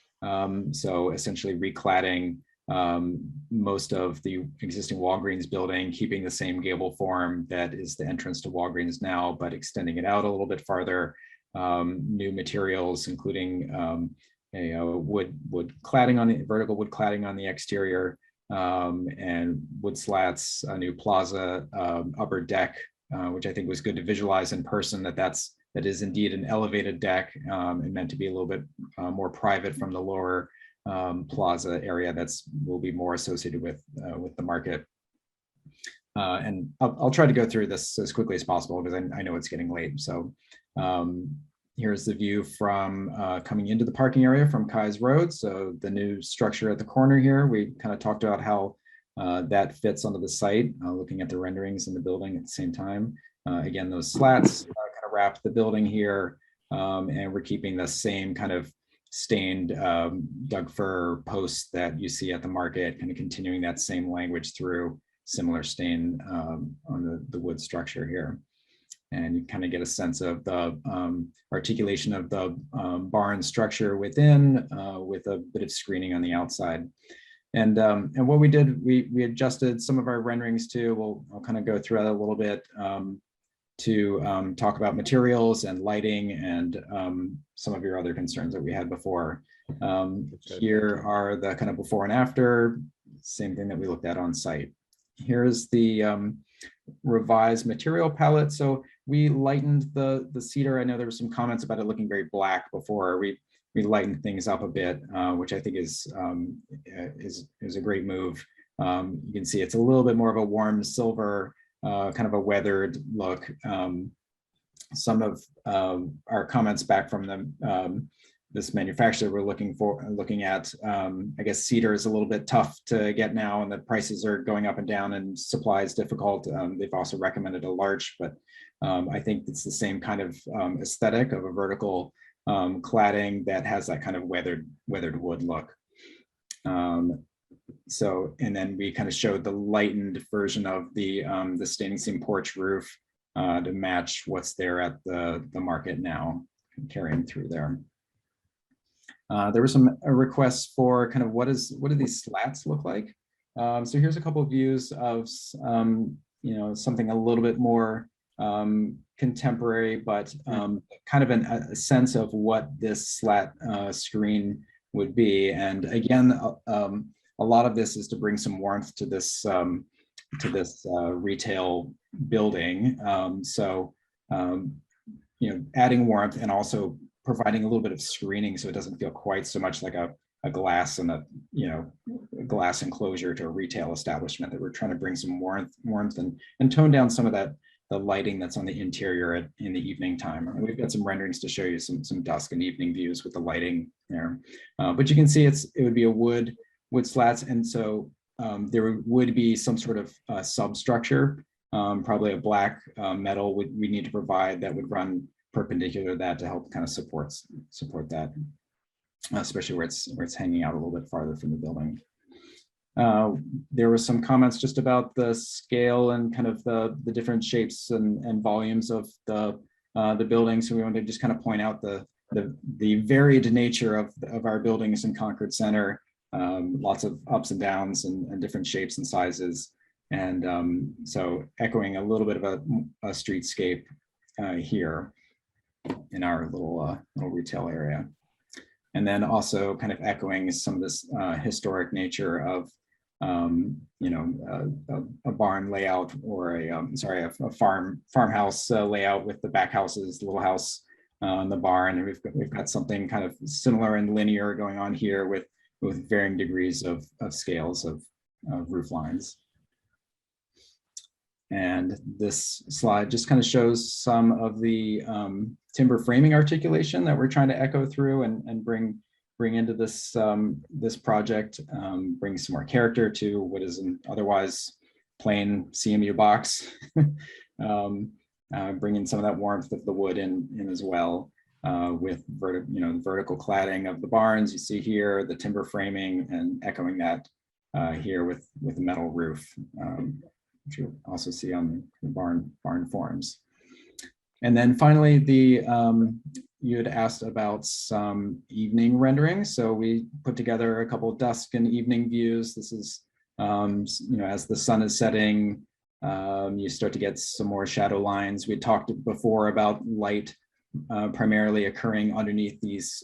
So essentially recladding most of the existing Walgreens building, keeping the same gable form that is the entrance to Walgreens now, but extending it out a little bit farther. New materials, including wood cladding on the vertical wood cladding on the exterior, and wood slats, a new plaza upper deck, which I think was good to visualize in person that is indeed an elevated deck, and meant to be a little bit more private from the lower plaza area will be more associated with the market. And I'll try to go through this as quickly as possible because I know it's getting late. So here's the view from coming into the parking area from Kai's Road. So the new structure at the corner here, we kind of talked about how that fits onto the site, looking at the renderings in the building at the same time. Again, those slats kind of wrap the building here, and we're keeping the same kind of stained Doug fir posts that you see at the market, kind of continuing that same language through, similar stain on the wood structure here. And you kind of get a sense of the articulation of the barn structure within, with a bit of screening on the outside. And what we did, we adjusted some of our renderings too. I'll kind of go through that a little bit to talk about materials and lighting and some of your other concerns that we had before. Here are the kind of before and after, same thing that we looked at on site. Here's the revised material palette. So we lightened the cedar. I know there were some comments about it looking very black before. We lightened things up a bit, which I think is a great move. You can see it's a little bit more of a warm silver, kind of a weathered look. Some of our comments back from this manufacturer we're looking at, I guess cedar is a little bit tough to get now, and the prices are going up and down and supply is difficult. They've also recommended a larch, but I think it's the same kind of aesthetic of a vertical cladding that has that kind of weathered wood look. So, and then we kind of showed the lightened version of the standing seam porch roof to match what's there at the market now, carrying through there. There were some requests for kind of what do these slats look like? So here's a couple of views of something a little bit more contemporary, but kind of a sense of what this slat screen would be. And again, a lot of this is to bring some warmth to this retail building. Adding warmth and also providing a little bit of screening so it doesn't feel quite so much like a glass and a glass enclosure to a retail establishment, that we're trying to bring some warmth and tone down some of the lighting that's on the interior in the evening time. And we've got some renderings to show you some dusk and evening views with the lighting there. But you can see it would be a wood slats, and so there would be some sort of substructure, probably a black metal we need to provide that would run perpendicular to that to help kind of support that, especially where it's hanging out a little bit farther from the building. There were some comments just about the scale and kind of the different shapes and volumes of the building. So we wanted to just kind of point out the varied nature of our buildings in Concord Center. Lots of ups and downs and different shapes and sizes. And so echoing a little bit of a streetscape here in our little retail area. And then also kind of echoing some of this historic nature of, you know, a barn layout or a farmhouse layout with the back houses, little house on the barn. And we've got something kind of similar and linear going on here with varying degrees of scales of roof lines. And this slide just kind of shows some of the timber framing articulation that we're trying to echo through and bring into this this project, bring some more character to what is an otherwise plain CMU box, bringing some of that warmth of the wood in as well, with vertical cladding of the barns you see here, the timber framing, and echoing that here with the metal roof, which you'll also see on the barn forms. And then finally, you had asked about some evening renderings. So we put together a couple of dusk and evening views. This is, you know, as the sun is setting, you start to get some more shadow lines. We talked before about light primarily occurring underneath these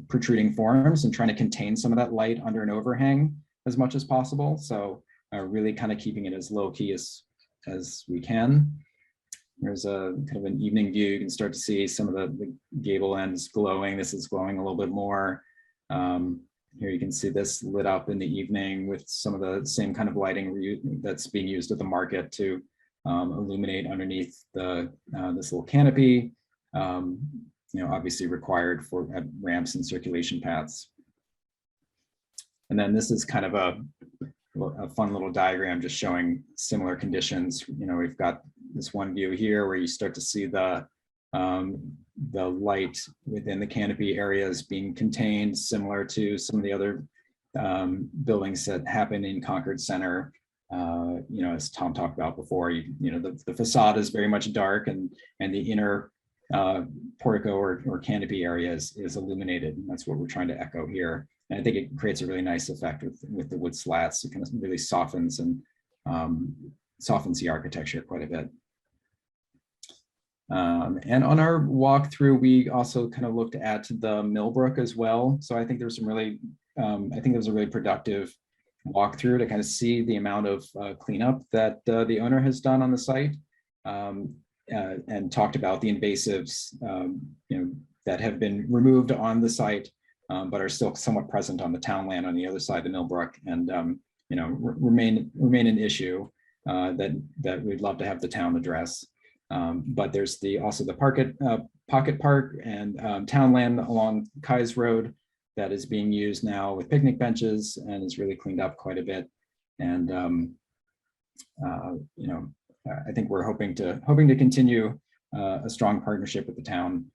protruding forms and trying to contain some of that light under an overhang as much as possible. So really kind of keeping it as low key as we can. There's a kind of an evening view. You can start to see some of the gable ends glowing. This is glowing a little bit more. Here you can see this lit up in the evening with some of the same kind of lighting that's being used at the market to illuminate underneath this little canopy. You know, obviously required for ramps and circulation paths. And then this is kind of a fun little diagram just showing similar conditions. You know, we've got this one view here where you start to see the light within the canopy areas being contained, similar to some of the other buildings that happen in Concord Center. You know, as Tom talked about before, you know, the facade is very much dark, and the inner portico or canopy area is illuminated. And that's what we're trying to echo here. And I think it creates a really nice effect with the wood slats. It kind of really softens the architecture quite a bit. And on our walkthrough, we also kind of looked at the Millbrook as well. So I think there's some really, I think it was a really productive walkthrough to kind of see the amount of cleanup that the owner has done on the site, and talked about the invasives, you know, that have been removed on the site, but are still somewhat present on the town land on the other side of the Millbrook, and you know, remain an issue that we'd love to have the town address. But there's also the pocket park and town land along Kais Road that is being used now with picnic benches and is really cleaned up quite a bit. And you know, I think we're hoping to continue a strong partnership with the town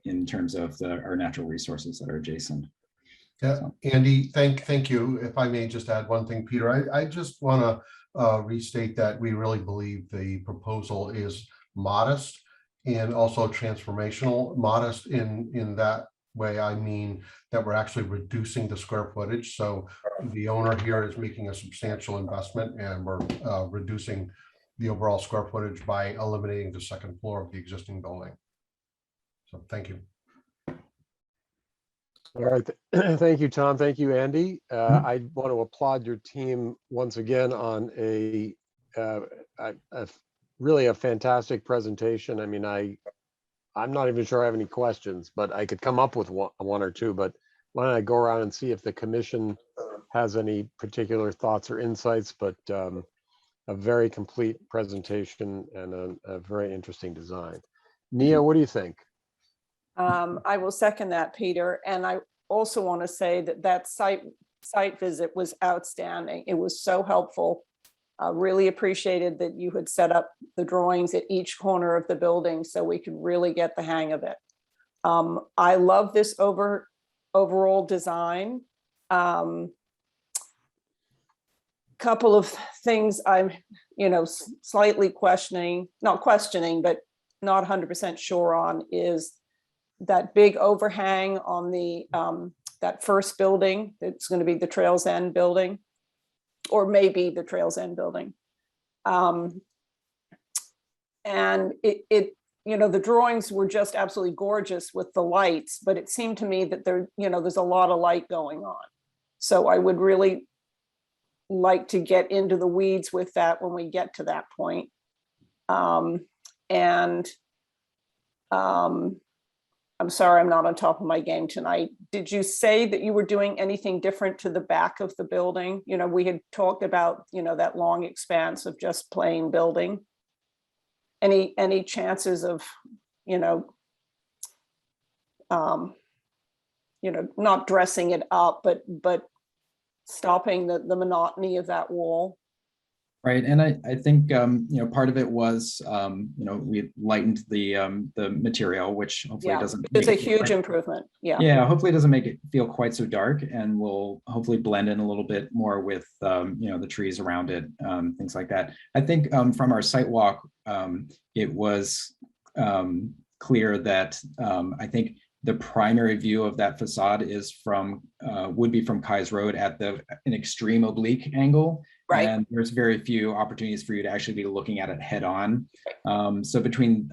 in terms of our natural resources that are adjacent. Yeah, so. Andy, thank you. If I may just add one thing, Peter, I just want to restate that we really believe the proposal is modest and also transformational. Modest in that way, I mean that we're actually reducing the square footage. So the owner here is making a substantial investment, and we're reducing the overall square footage by eliminating the second floor of the existing building. So thank you. All right. Thank you, Tom. Thank you, Andy. I want to applaud your team once again on a really a fantastic presentation. I mean, I'm not even sure I have any questions, but I could come up with one or two. But why don't I go around and see if the commission has any particular thoughts or insights? But a very complete presentation and a very interesting design. Nia, what do you think? I will second that, Peter. And I also want to say that site visit was outstanding. It was so helpful. Really appreciated that you had set up the drawings at each corner of the building so we could really get the hang of it. I love this overall design. Couple of things I'm, slightly questioning, not questioning, but not 100% sure on is that big overhang on the that first building. It's going to be the Trails End building, or maybe the Trails End building. And the drawings were just absolutely gorgeous with the lights, but it seemed to me that there's a lot of light going on. So I would really like to get into the weeds with that when we get to that point. I'm sorry, I'm not on top of my game tonight. Did you say that you were doing anything different to the back of the building? We had talked about, that long expanse of just plain building. Any chances of, not dressing it up, but stopping the monotony of that wall? Right, and I think part of it was we lightened the material, which hopefully doesn't. It's a huge improvement. Yeah. Yeah, hopefully it doesn't make it feel quite so dark, and will hopefully blend in a little bit more with the trees around it, things like that. I think from our site walk, it was clear that I think the primary view of that facade is would be from Kai's Road at an extreme oblique angle. Right. And there's very few opportunities for you to actually be looking at it head on. So between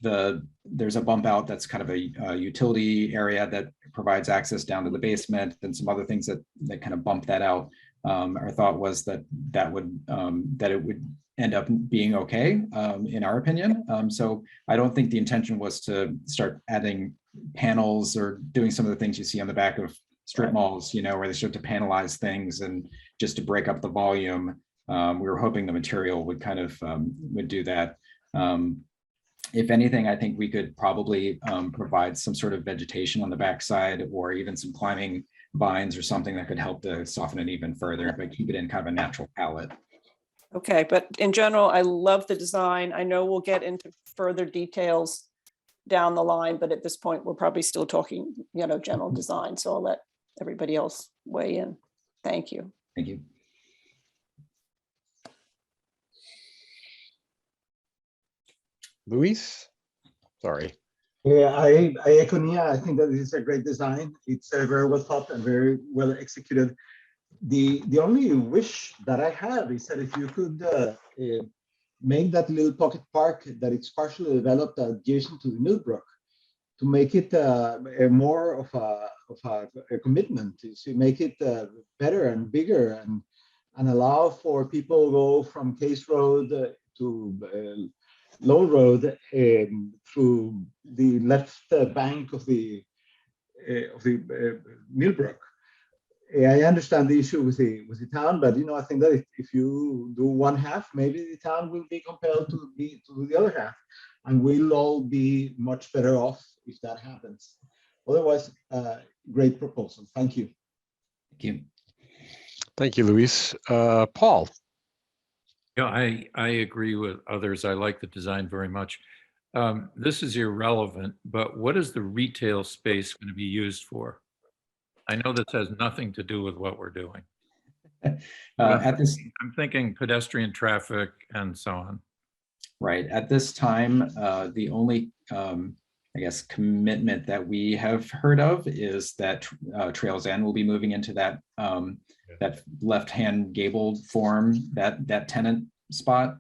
there's a bump out that's kind of a utility area that provides access down to the basement, and some other things that kind of bump that out. Our thought was that it would end up being okay, in our opinion. So I don't think the intention was to start adding panels or doing some of the things you see on the back of strip malls, where they start to panelize things and just to break up the volume. We were hoping the material would kind of would do that. If anything, I think we could probably provide some sort of vegetation on the backside, or even some climbing vines or something that could help to soften it even further, but keep it in kind of a natural palette. Okay, but in general, I love the design. I know we'll get into further details down the line, but at this point, we're probably still talking, general design. So I'll let everybody else weigh in. Thank you. Thank you. Luis? Sorry. Yeah, I echo Nia. I think that this is a great design. It's very well thought and very well executed. The only wish that I have is that if you could make that little pocket park that it's partially developed adjacent to the Millbrook, to make it more of a commitment, to make it better and bigger, and allow for people to go from Case Road to Lowell Road through the left bank of the Millbrook. I understand the issue with the town, but I think that if you do one half, maybe the town will be compelled to do the other half, and we'll all be much better off if that happens. Otherwise, great proposal. Thank you. Thank you. Thank you, Luis. Paul. Yeah, I agree with others. I like the design very much. This is irrelevant, but what is the retail space going to be used for? I know this has nothing to do with what we're doing. I'm thinking pedestrian traffic and so on. Right. At this time, the only, I guess, commitment that we have heard of is that Trails End will be moving into that that left-hand gabled form, that tenant spot,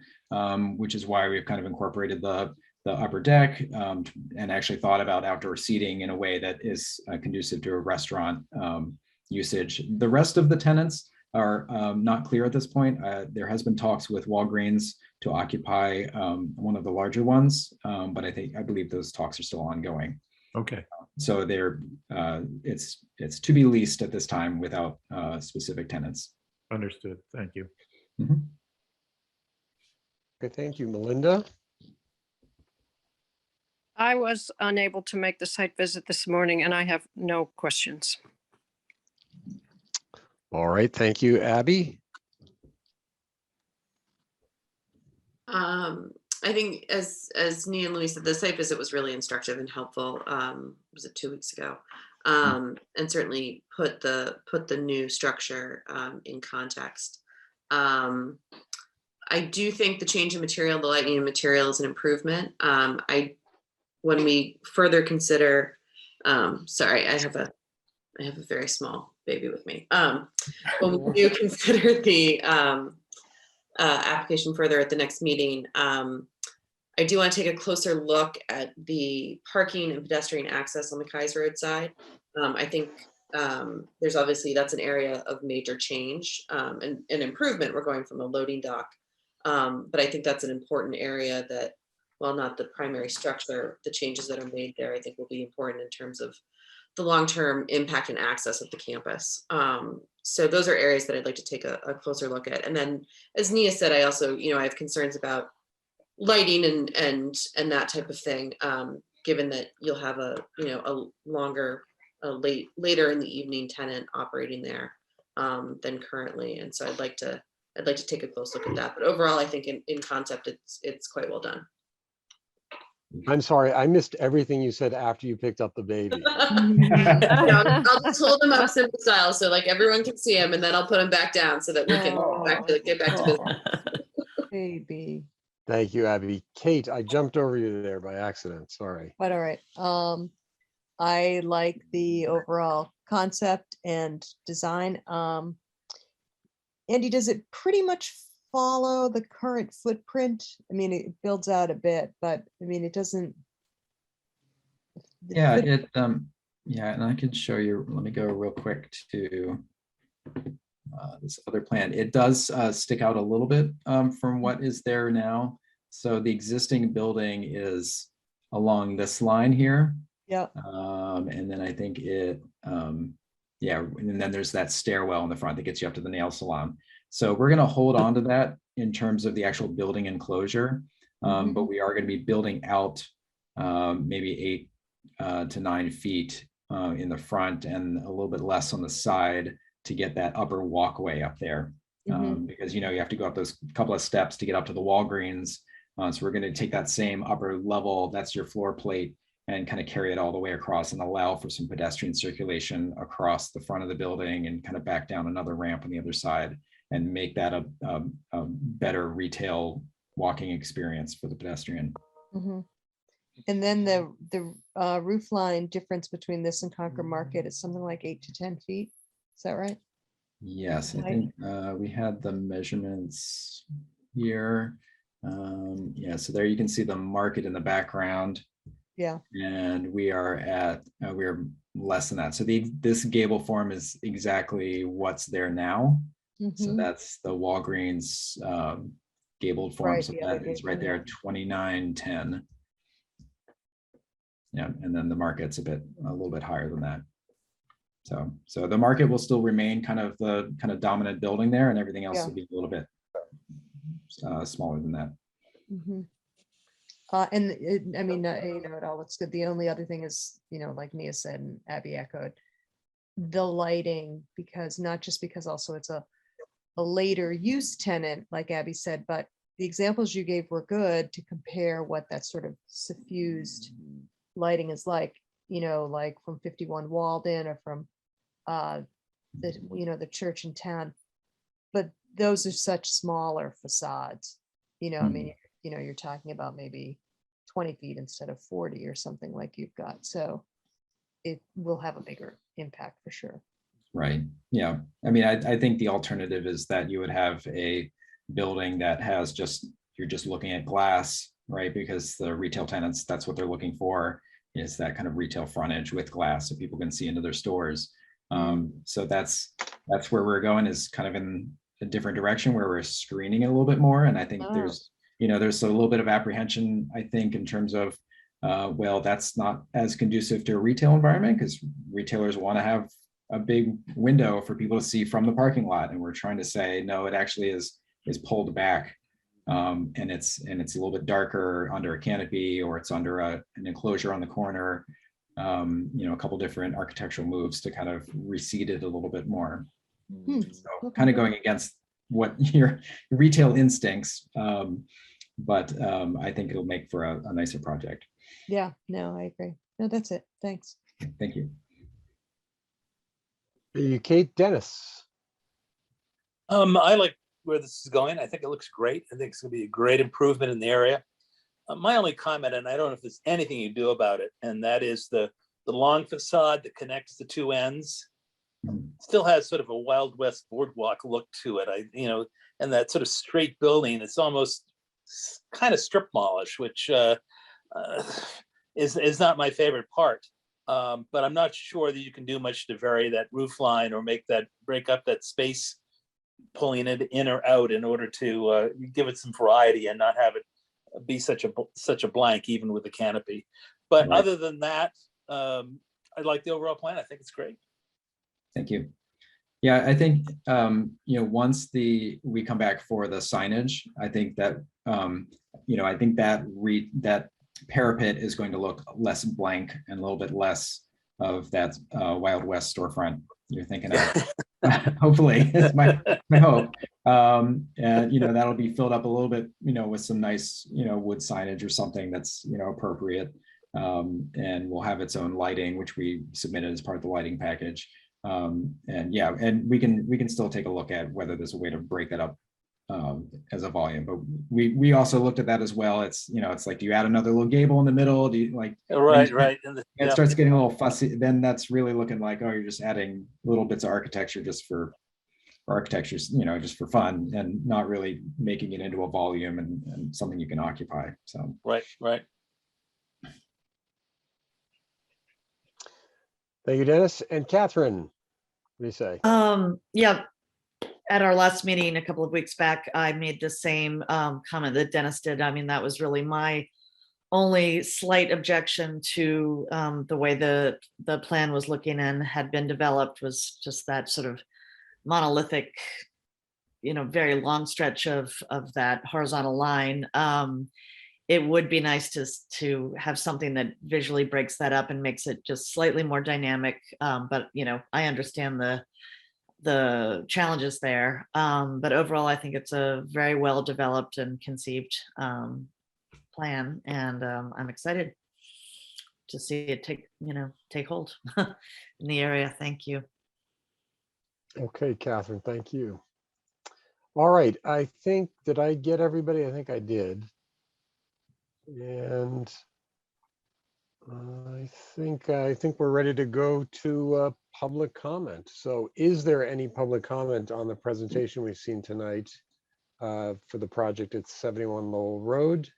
which is why we've kind of incorporated the upper deck and actually thought about outdoor seating in a way that is conducive to a restaurant usage. The rest of the tenants are not clear at this point. There has been talks with Walgreens to occupy one of the larger ones, but I believe those talks are still ongoing. Okay. So it's to be leased at this time without specific tenants. Understood. Thank you. Mm-hmm. Okay, thank you, Melinda. I was unable to make the site visit this morning, and I have no questions. All right, thank you, Abby. I think as Nia and Louise said, the site visit was really instructive and helpful. Was it 2 weeks ago? And certainly put the new structure in context. I do think the change in material, the lighting and material is an improvement. When we further consider, sorry, I have a very small baby with me. When we do consider the application further at the next meeting, I do want to take a closer look at the parking and pedestrian access on the Kaiser Road side. I think there's obviously, that's an area of major change and improvement. We're going from a loading dock. But I think that's an important area that, while not the primary structure, the changes that are made there, I think will be important in terms of the long-term impact and access of the campus. So those are areas that I'd like to take a closer look at. And then, as Nia said, I also, I have concerns about lighting and that type of thing, given that you'll have a longer, later in the evening tenant operating there than currently. And so I'd like to take a close look at that. But overall, I think in concept, it's quite well done. I'm sorry, I missed everything you said after you picked up the baby. I'll just hold them up simple style so like everyone can see them, and then I'll put them back down so that we can get back to business. Baby. Thank you, Abby. Kate, I jumped over you there by accident, sorry. But all right. I like the overall concept and design. Andy, does it pretty much follow the current footprint? I mean, it builds out a bit, but I mean, it doesn't. Yeah, and I can show you, let me go real quick to this other plan. It does stick out a little bit from what is there now. So the existing building is along this line here. Yeah. And then I think yeah, and then there's that stairwell in the front that gets you up to the nail salon. So we're going to hold on to that in terms of the actual building enclosure, but we are going to be building out maybe 8 to 9 feet in the front and a little bit less on the side to get that upper walkway up there. Because you have to go up those couple of steps to get up to the Walgreens. So we're going to take that same upper level, that's your floor plate, and kind of carry it all the way across and allow for some pedestrian circulation across the front of the building and kind of back down another ramp on the other side and make that a better retail walking experience for the pedestrian. And then the roof line difference between this and Concord Market is something like 8 to 10 feet. Is that right? Yes, I think we had the measurements here. Yeah, so there you can see the market in the background. Yeah. And we are less than that. So this gable form is exactly what's there now. So that's the Walgreens gabled form. Right, So the that other is right gable, there, 2910. Yeah, and then the market's a little bit higher than that. So the market will still remain kind of the dominant building there, and everything else will be a little bit smaller than that. And I mean, it all looks good. The only other thing is, like Nia said and Abby echoed, the lighting, because not just because also it's a later use tenant, like Abby said, but the examples you gave were good to compare what that sort of suffused lighting is like, like from 51 Walden or from the church in town. But those are such smaller facades, I mean, you're talking about maybe 20 feet instead of 40 or something like you've got. So it will have a bigger impact for sure. Right. Yeah. I mean, I think the alternative is that you would have a building that has you're just looking at glass, right? Because the retail tenants, that's what they're looking for, is that kind of retail frontage with glass so people can see into their stores. So that's where we're going, is kind of in a different direction where we're screening it a little bit more. And I think there's a little bit of apprehension, I think, in terms of, well, that's not as conducive to a retail environment because retailers want to have a big window for people to see from the parking lot. And we're trying to say, no, it actually is pulled back. And it's a little bit darker under a canopy, or it's under an enclosure on the corner. A couple different architectural moves to kind of recede it a little bit more. So kind of going against what your retail instincts, but I think it'll make for a nicer project. Yeah, no, I agree. No, that's it. Thanks. Thank you. Kate, Dennis. I like where this is going. I think it looks great. I think it's gonna be a great improvement in the area. My only comment, and I don't know if there's anything you do about it, and that is the long facade that connects the two ends still has sort of a Wild West boardwalk look to it. And that sort of straight building, it's almost kind of strip mallish, which is not my favorite part. But I'm not sure that you can do much to vary that roof line or break up that space, pulling it in or out in order to give it some variety and not have it be such a blank, even with the canopy. But Right. other than that, I like the overall plan. I think it's great. Thank you. Yeah, I think, once we come back for the signage, I think that, I think that parapet is going to look less blank and a little bit less of that Wild West storefront you're thinking of. Hopefully, it's my hope. And that'll be filled up a little bit, with some nice, wood signage or something that's, appropriate. And we'll have its own lighting, which we submitted as part of the lighting package. And we can still take a look at whether there's a way to break that up as a volume. But we also looked at that as well. It's it's like, do you add another little gable in the middle? Do you like Right. It starts getting a little fussy. Then that's really looking like, oh, you're just adding little bits of architecture just for architecture, just for fun, and not really making it into a volume and something you can occupy. So Right. Thank you, Dennis. And Catherine, what do you say? Yeah, at our last meeting a couple of weeks back, I made the same comment that Dennis did. I mean, that was really my only slight objection to the way the plan was looking and had been developed, was just that sort of monolithic, very long stretch of that horizontal line. It would be nice to have something that visually breaks that up and makes it just slightly more dynamic. But I understand the challenges there. But overall, I think it's a very well developed and conceived plan, and I'm excited to see it take hold in the area. Thank you. Okay, Catherine, thank you. All right, did I get everybody? I think I did. And I think we're ready to go to public comment. So is there any public comment on the presentation we've seen tonight for the project at 71 Lowell Road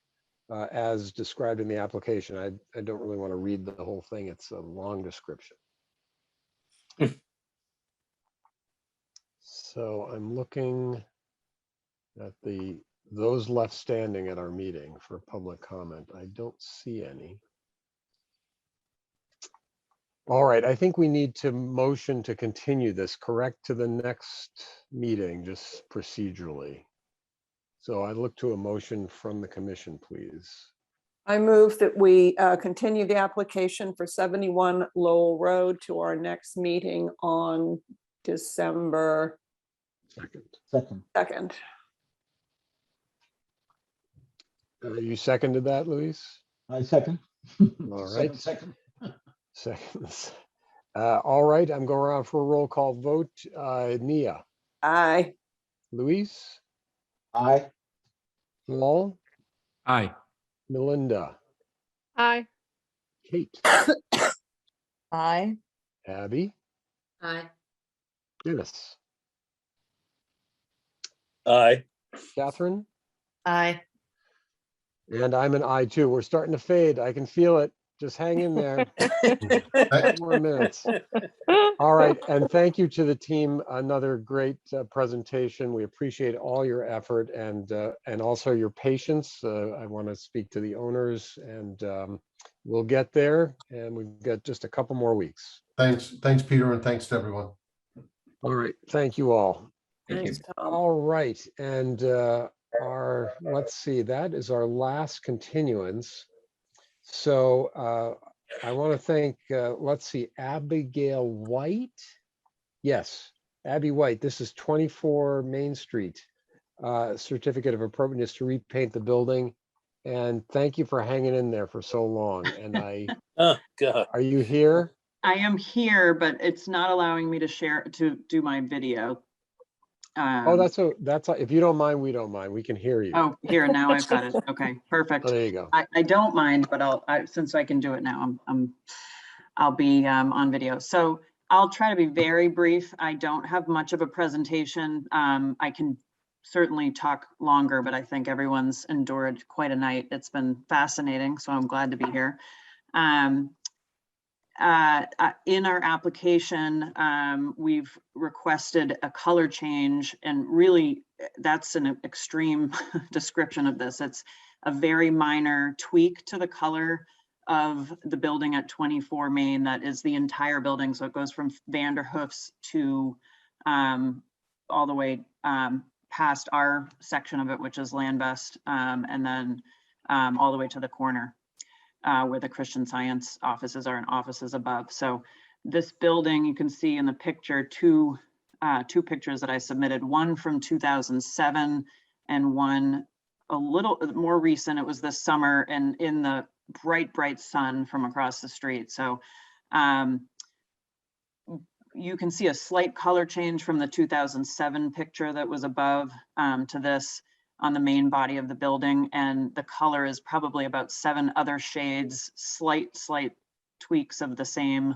as described in the application? I don't really want to read the whole thing. It's a long description. So I'm looking at those left standing at our meeting for public comment. I don't see any. All right, I think we need to motion to continue this, correct, to the next meeting, just procedurally. So I look to a motion from the commission, please. I move that we continue the application for 71 Lowell Road to our next meeting on December 2nd. You seconded that, Luis? I second. All right. Second. Seconds. All right, I'm going around for a roll call vote. Nia. Aye. Luis. Aye. Lowell. Aye. Melinda. Aye. Kate. Aye. Abby. Aye. Dennis. Aye. Catherine. Aye. And I'm an aye too. We're starting to fade. I can feel it. Just hang in there. 5 more minutes. All right. And thank you to the team. Another great presentation. We appreciate all your effort and also your patience. I want to speak to the owners, and we'll get there. And we've got just a couple more weeks. Thanks, Peter, and thanks to everyone. All right. Thank you all. Thanks, Tom. All right. And let's see, that is our last continuance. So I want to thank, let's see, Abigail White. Yes, Abby White. This is 24 Main Street. certificate of appropriateness to repaint the building. And thank you for hanging in there for so long. And Oh, God. are you here? I am here, but it's not allowing me to share, to do my video. Oh, that's, if you don't mind, we don't mind. We can hear you. Oh, here, now I've got it. Okay, perfect. Oh, there you go. I don't mind, but since I can do it now, I'll be on video. So I'll try to be very brief. I don't have much of a presentation. I can certainly talk longer, but I think everyone's endured quite a night. It's been fascinating, so I'm glad to be here. In our application, we've requested a color change, and really that's an extreme description of this. It's a very minor tweak to the color of the building at 24 Main. That is the entire building. So it goes from Vanderhoof's to all the way past our section of it, which is Landbest, and then all the way to the corner where the Christian Science offices are and offices above. So this building, you can see in the picture, two pictures that I submitted, one from 2007 and one a little more recent. It was this summer and in the bright sun from across the street. So you can see a slight color change from the 2007 picture that was above to this on the main body of the building. And the color is probably about 7 other shades, slight tweaks of the same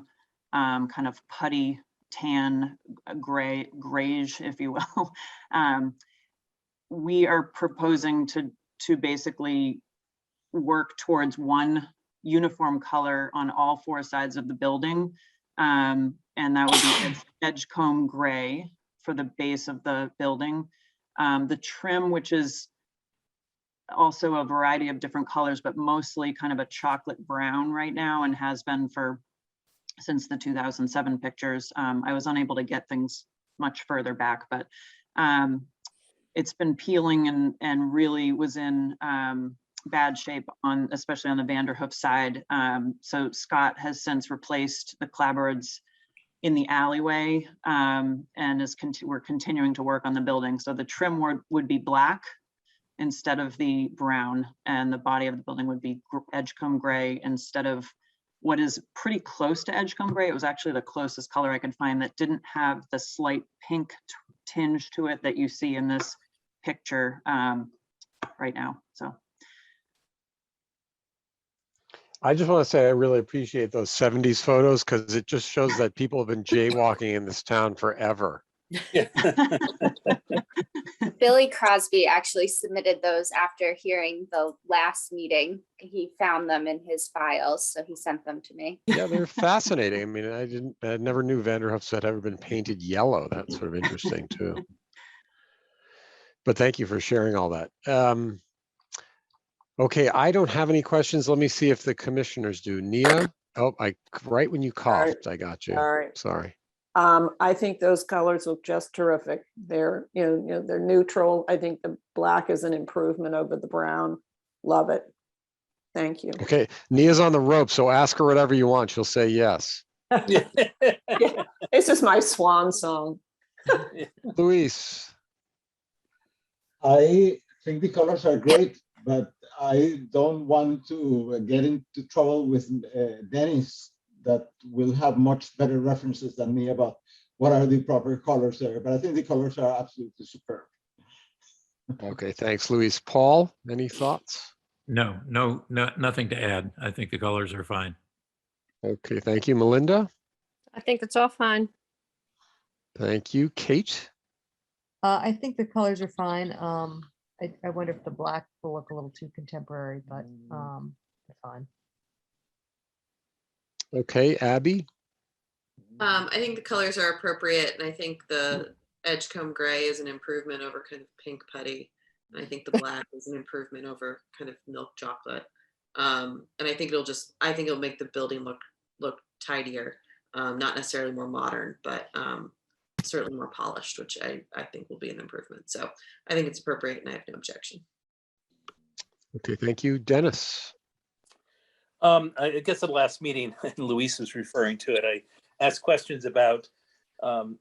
kind of putty tan, grayish, if you will. We are proposing to basically work towards one uniform color on all 4 sides of the building. And that would be edgecomb gray for the base of the building. The trim, which is also a variety of different colors, but mostly kind of a chocolate brown right now and has been since the 2007 pictures. I was unable to get things much further back, but it's been peeling and really was in bad shape especially on the Vanderhoof side. So Scott has since replaced the clapboards in the alleyway and we're continuing to work on the building. So the trim would be black instead of the brown, and the body of the building would be edgecomb gray instead of what is pretty close to edgecomb gray. It was actually the closest color I could find that didn't have the slight pink tinge to it that you see in this picture right now. So I just want to say I really appreciate those 70s photos because it just shows that people have been jaywalking in this town forever. Billy Crosby actually submitted those after hearing the last meeting. He found them in his files, so he sent them to me. Yeah, they're fascinating. I mean, I never knew Vanderhoofs had ever been painted yellow. That's sort of interesting too. But thank you for sharing all that. Okay, I don't have any questions. Let me see if the commissioners do. Nia? Oh, right when you coughed, I got you. All right. Sorry. I think those colors look just terrific. They're, they're neutral. I think the black is an improvement over the brown. Love it. Thank you. Okay, Nia's on the rope, so ask her whatever you want. She'll say yes. Yeah, this is my swan song. Luis. I think the colors are great, but I don't want to get into trouble with Dennis that will have much better references than me about what are the proper colors there. But I think the colors are absolutely superb. Okay, thanks, Luis. Paul, any thoughts? No, nothing to add. I think the colors are fine. Okay, thank you. Melinda? I think it's all fine. Thank you. Kate? I think the colors are fine. I wonder if the black will look a little too contemporary, but they're fine. Okay, Abby? I think the colors are appropriate, and I think the edgecomb gray is an improvement over kind of pink putty. And I think the black is an improvement over kind of milk chocolate. And I think it'll make the building look tidier, not necessarily more modern, but certainly more polished, which I think will be an improvement. So I think it's appropriate and I have no objection. Okay, thank you. Dennis? I guess at the last meeting, Luis was referring to it, I asked questions about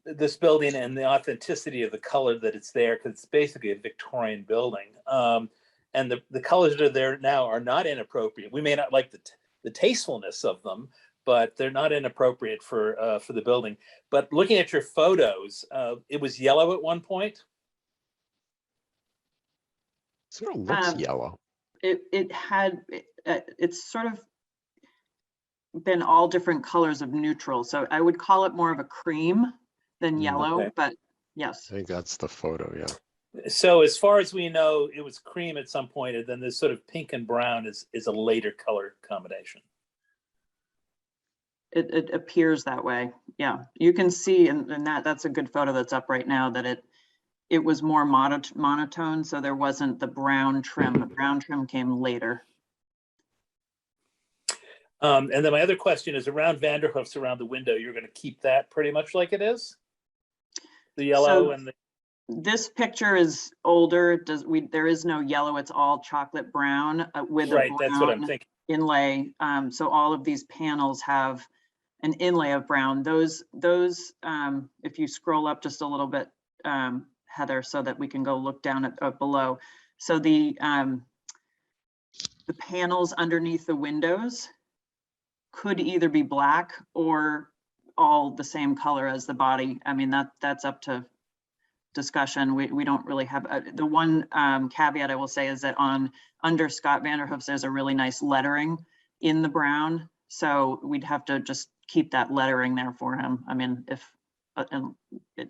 this building and the authenticity of the color that it's there, because it's basically a Victorian building. And the colors that are there now are not inappropriate. We may not like the tastefulness of them, but they're not inappropriate for the building. But looking at your photos, it was yellow at one point. Sort of looks yellow. It's sort of been all different colors of neutral. So I would call it more of a cream than yellow, Okay. but yes. I think that's the photo, yeah. So as far as we know, it was cream at some point, and then this sort of pink and brown is a later color combination. It appears that way. Yeah, you can see, and that's a good photo that's up right now, that it was more monotone, so there wasn't the brown trim. The brown trim came later. And then my other question is around Vanderhoofs around the window. You're going to keep that pretty much like it is? The yellow and the... This picture is older. There is no yellow. It's all chocolate brown with a brown that's what I'm thinking. inlay. So all of these panels have an inlay of brown. Those if you scroll up just a little bit, Heather, so that we can go look down at below. So the panels underneath the windows could either be black or all the same color as the body. I mean, that's up to discussion. We don't really have the one caveat I will say is that under Scott Vanderhoof's, there's a really nice lettering in the brown. So we'd have to just keep that lettering there for him. I mean,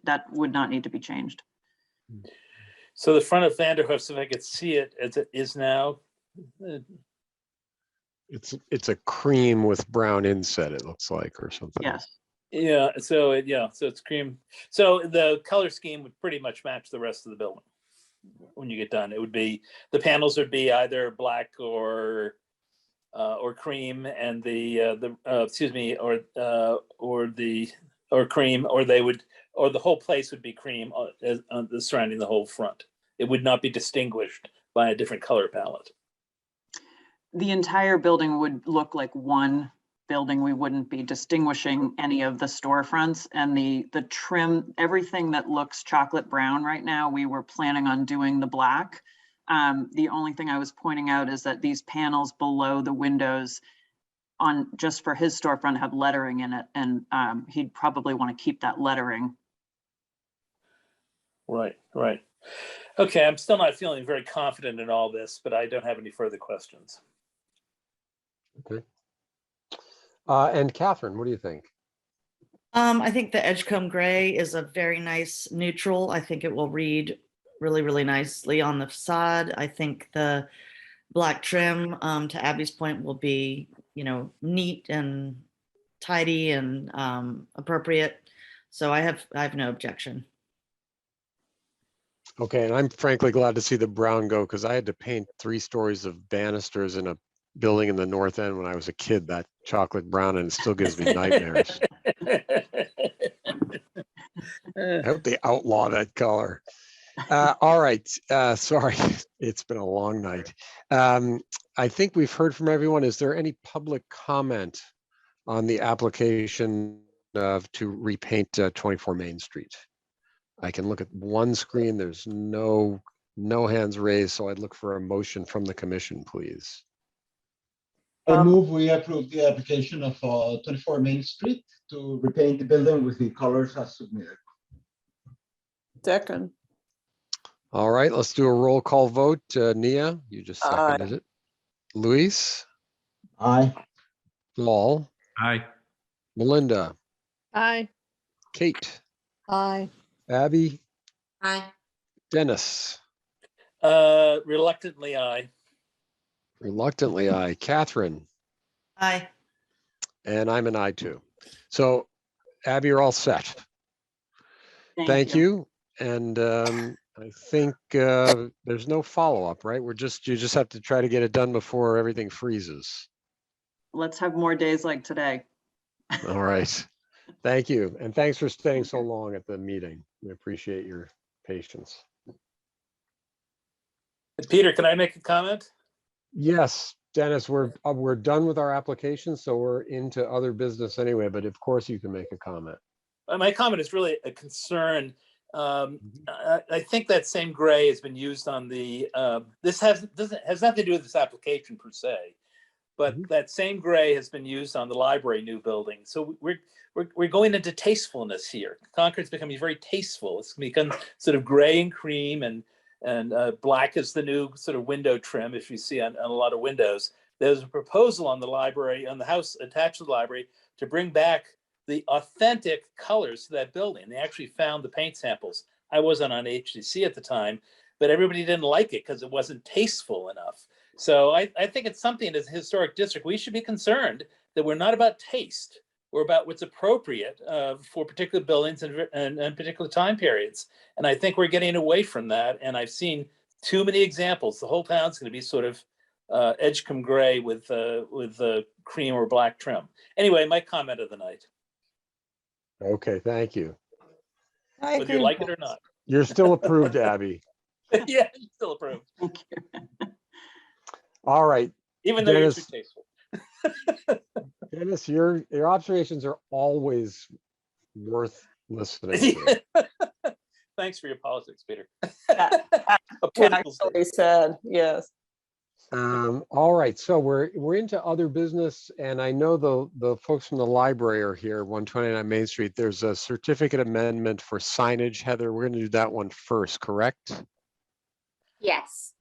that would not need to be changed. So the front of Vanderhoof's, if I could see it as it is now. It's a cream with brown inset, it looks like, or something. Yes. Yeah, so it's cream. So the color scheme would pretty much match the rest of the building. When you get done, it would be, the panels would be either black or cream, and or cream, or the whole place would be cream surrounding the whole front. It would not be distinguished by a different color palette. The entire building would look like one building. We wouldn't be distinguishing any of the storefronts, and the trim, everything that looks chocolate brown right now, we were planning on doing the black. The only thing I was pointing out is that these panels below the windows on just for his storefront have lettering in it, and he'd probably want to keep that lettering. Right. Okay, I'm still not feeling very confident in all this, but I don't have any further questions. Okay. And Catherine, what do you think? I think the Edgecombe gray is a very nice neutral. I think it will read really, really nicely on the facade. I think the black trim, to Abby's point, will be, neat and tidy and appropriate. So I have no objection. Okay, and I'm frankly glad to see the brown go, because I had to paint 3 stories of banisters in a building in the North End when I was a kid, that chocolate brown, and it still gives me nightmares. I hope they outlaw that color. All right, sorry, it's been a long night. I think we've heard from everyone. Is there any public comment on the application to repaint 24 Main Street? I can look at one screen. There's no hands raised, so I'd look for a motion from the commission, please. I move we approve the application of 24 Main Street to repaint the building with the colors as submitted. Second. All right, let's do a roll call vote. Nia, you just seconded it. Luis? Aye. Lowell? Aye. Melinda? Aye. Kate? Aye. Abby? Aye. Dennis? Reluctantly, aye. Reluctantly, aye. Catherine? Aye. And I'm an aye too. So Abby, you're all set. Thank you. And I think there's no follow-up, right? You just have to try to get it done before everything freezes. Let's have more days like today. All right. Thank you. And thanks for staying so long at the meeting. We appreciate your patience. Peter, can I make a comment? Yes, Dennis, we're done with our application, so we're into other business anyway, but of course you can make a comment. my comment is really a concern. I think that same gray has been used on the, this has nothing to do with this application per se, but that same gray has been used on the library new building. So we're going into tastefulness here. Concord's becoming very tasteful. It's become sort of gray and cream, and black is the new sort of window trim, if you see on a lot of windows. There's a proposal on the library, on the house attached to the library, to bring back the authentic colors to that building. They actually found the paint samples. I wasn't on HDC at the time, but everybody didn't like it because it wasn't tasteful enough. So I think it's something as a historic district, we should be concerned that we're not about taste. We're about what's appropriate for particular buildings and particular time periods. And I think we're getting away from that. And I've seen too many examples. The whole town's going to be sort of Edgecombe gray with cream or black trim. Anyway, my comment of the night. Okay, thank you. Whether you like it or not. You're still approved, Abby. Yeah, still approved. All right. Even though you're Dennis, too tasteful. Dennis, your observations are always worth listening to. Thanks for your politics, Peter. Actually said, yes. All right, so we're into other business, and I know the folks from the library are here, 129 Main Street. There's a certificate amendment for signage. Heather, we're going to do that one first, correct? Yes.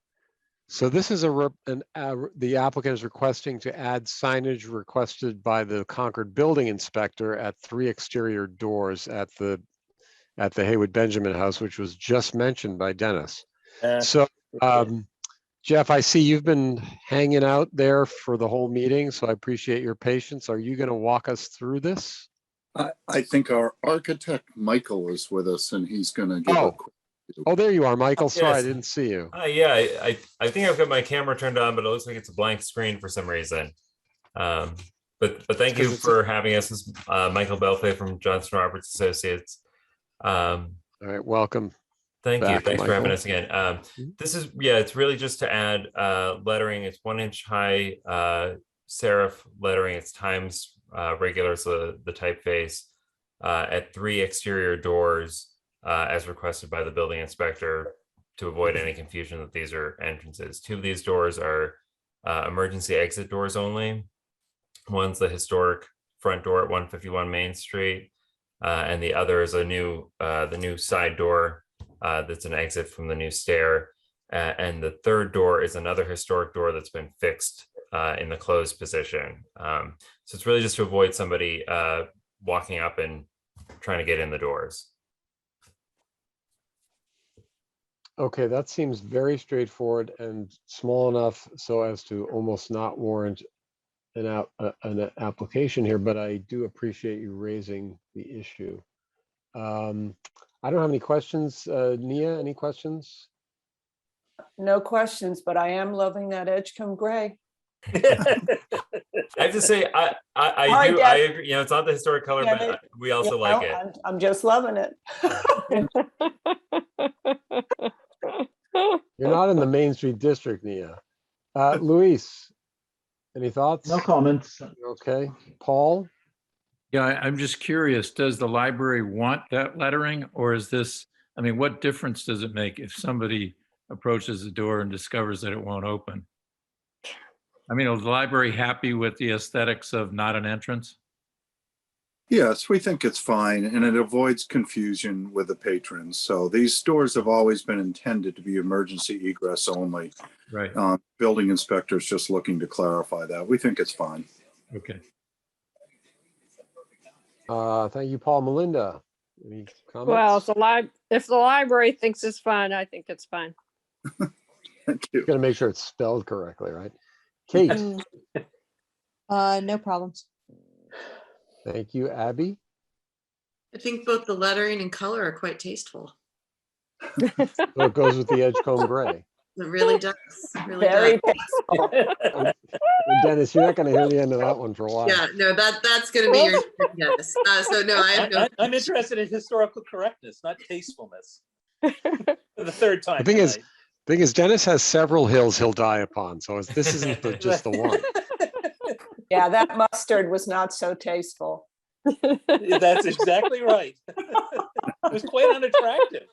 So this is the applicant is requesting to add signage requested by the Concord building inspector at 3 exterior doors at the Haywood Benjamin House, which was just mentioned by Dennis. So. Jeff, I see you've been hanging out there for the whole meeting, so I appreciate your patience. Are you going to walk us through this? I think our architect, Michael, is with us, and he's going to give a quick... Oh, there you are, Michael. Sorry, Yes. I didn't see you. Yeah, I think I've got my camera turned on, but it looks like it's a blank screen for some reason. But thank you for having us. This is Michael Belfay from Johnson Roberts Associates. All right, welcome. Thank you. back, Thanks for having Michael. us again. This is, it's really just to add lettering. It's 1-inch high serif lettering. It's Times regular, so the typeface at 3 exterior doors as requested by the building inspector to avoid any confusion that these are entrances. 2 of these doors are emergency exit doors only. One's the historic front door at 151 Main Street, and the other is the new side door that's an exit from the new stair. And the third door is another historic door that's been fixed in the closed position. So it's really just to avoid somebody walking up and trying to get in the doors. Okay, that seems very straightforward and small enough so as to almost not warrant an application here, but I do appreciate you raising the issue. I don't have any questions. Nia, any questions? No questions, but I am loving that Edgecombe gray. I have to say, I agree. It's not the historic color, Yeah, but we also like it. I'm just loving it. You're not in the Main Street district, Nia. Luis, any thoughts? No comments. Okay, Paul? Yeah, I'm just curious, does the library want that lettering, or is this, I mean, what difference does it make if somebody approaches the door and discovers that it won't open? I mean, is the library happy with the aesthetics of not an entrance? Yes, we think it's fine, and it avoids confusion with the patrons. So these doors have always been intended to be emergency egress only. Right. Building inspectors just looking to clarify that. We think it's fine. Okay. Thank you, Paul. Melinda, any comments? Well, if the library thinks it's fine, I think it's fine. Thank you. Got to make sure it's spelled correctly, right? Kate? No problems. Thank you, Abby. I think both the lettering and color are quite tasteful. So it goes with the Edgecombe gray. It really does. It really Very does. Dennis, you're not going to hear the end of that one for a while. Yeah, no, that's going to be your yes. So no, I have no. I'm interested in historical correctness, not tastefulness. For the third time. The thing is, Dennis has several hills he'll die upon, so this isn't just the one. Yeah, that mustard was not so tasteful. That's exactly right. It was quite unattractive.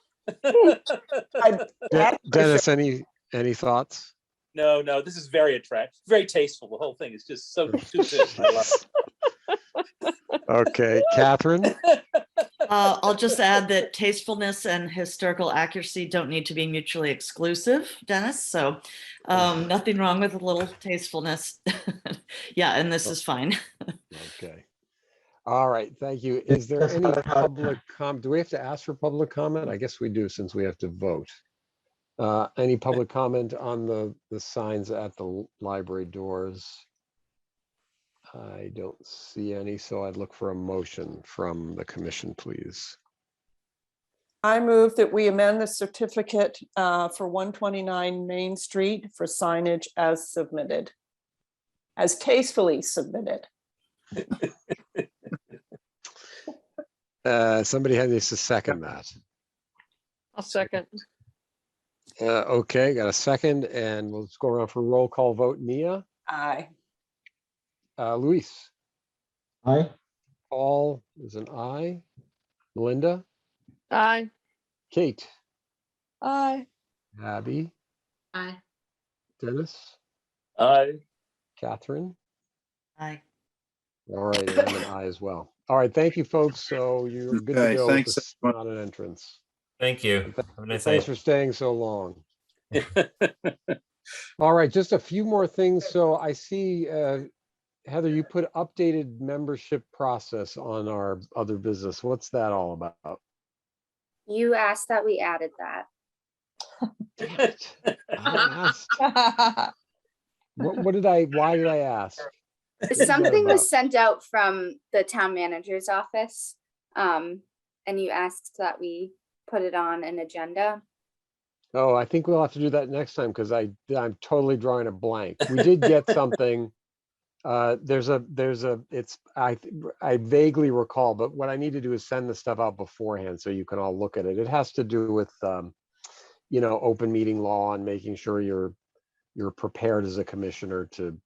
Dennis, any thoughts? No, this is very attractive, very tasteful. The whole thing is just so too good. I love it. Okay, Catherine? I'll just add that tastefulness and historical accuracy don't need to be mutually exclusive, Dennis. So nothing wrong with a little tastefulness. Yeah, and this is fine. Okay. All right, thank you. Is there any public do we have to ask for public comment? I guess we do, since we have to vote. Any public comment on the signs at the library doors? I don't see any, so I'd look for a motion from the commission, please. I move that we amend the certificate for 129 Main Street for signage as submitted, as tastefully submitted. Somebody needs to second that. I'll second. Okay, got a second, and let's go around for roll call vote. Nia? Aye. Luis? Aye. Paul is an aye. Melinda? Aye. Kate? Aye. Abby? Aye. Dennis? Aye. Catherine? Aye. All right, and I'm an aye as well. All right, thank you, folks. So you're good to Okay, go. thanks, It's not an entrance. Thank you. Have a nice Thanks night. for staying so long. All right, just a few more things. So I see, Heather, you put updated membership process on our other business. What's that all about? You asked that we added that. Damn it. I asked. Why did I ask? Something was sent out from the town manager's office. And you asked that we put it on an agenda. Oh, I think we'll have to do that next time, because I'm totally drawing a blank. We did get something. I vaguely recall, but what I need to do is send the stuff out beforehand so you can all look at it. It has to do with open meeting law and making sure you're prepared as a commissioner to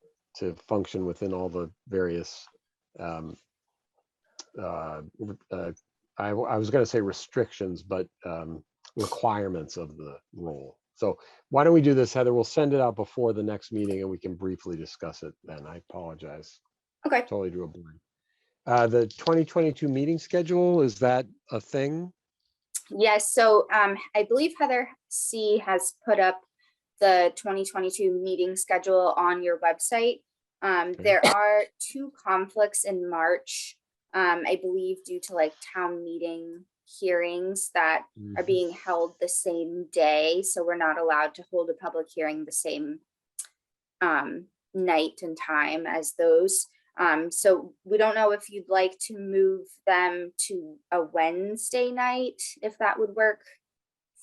function within all the various I was going to say restrictions, but requirements of the role. So why don't we do this, Heather? We'll send it out before the next meeting and we can briefly discuss it then. I apologize. Okay. Totally drew a blank. The 2022 meeting schedule, is that a thing? Yes, so I believe Heather C has put up the 2022 meeting schedule on your website. There are 2 conflicts in March, I believe due to like town meeting hearings that are being held the same day. So we're not allowed to hold a public hearing the same night and time as those. So we don't know if you'd like to move them to a Wednesday night, if that would work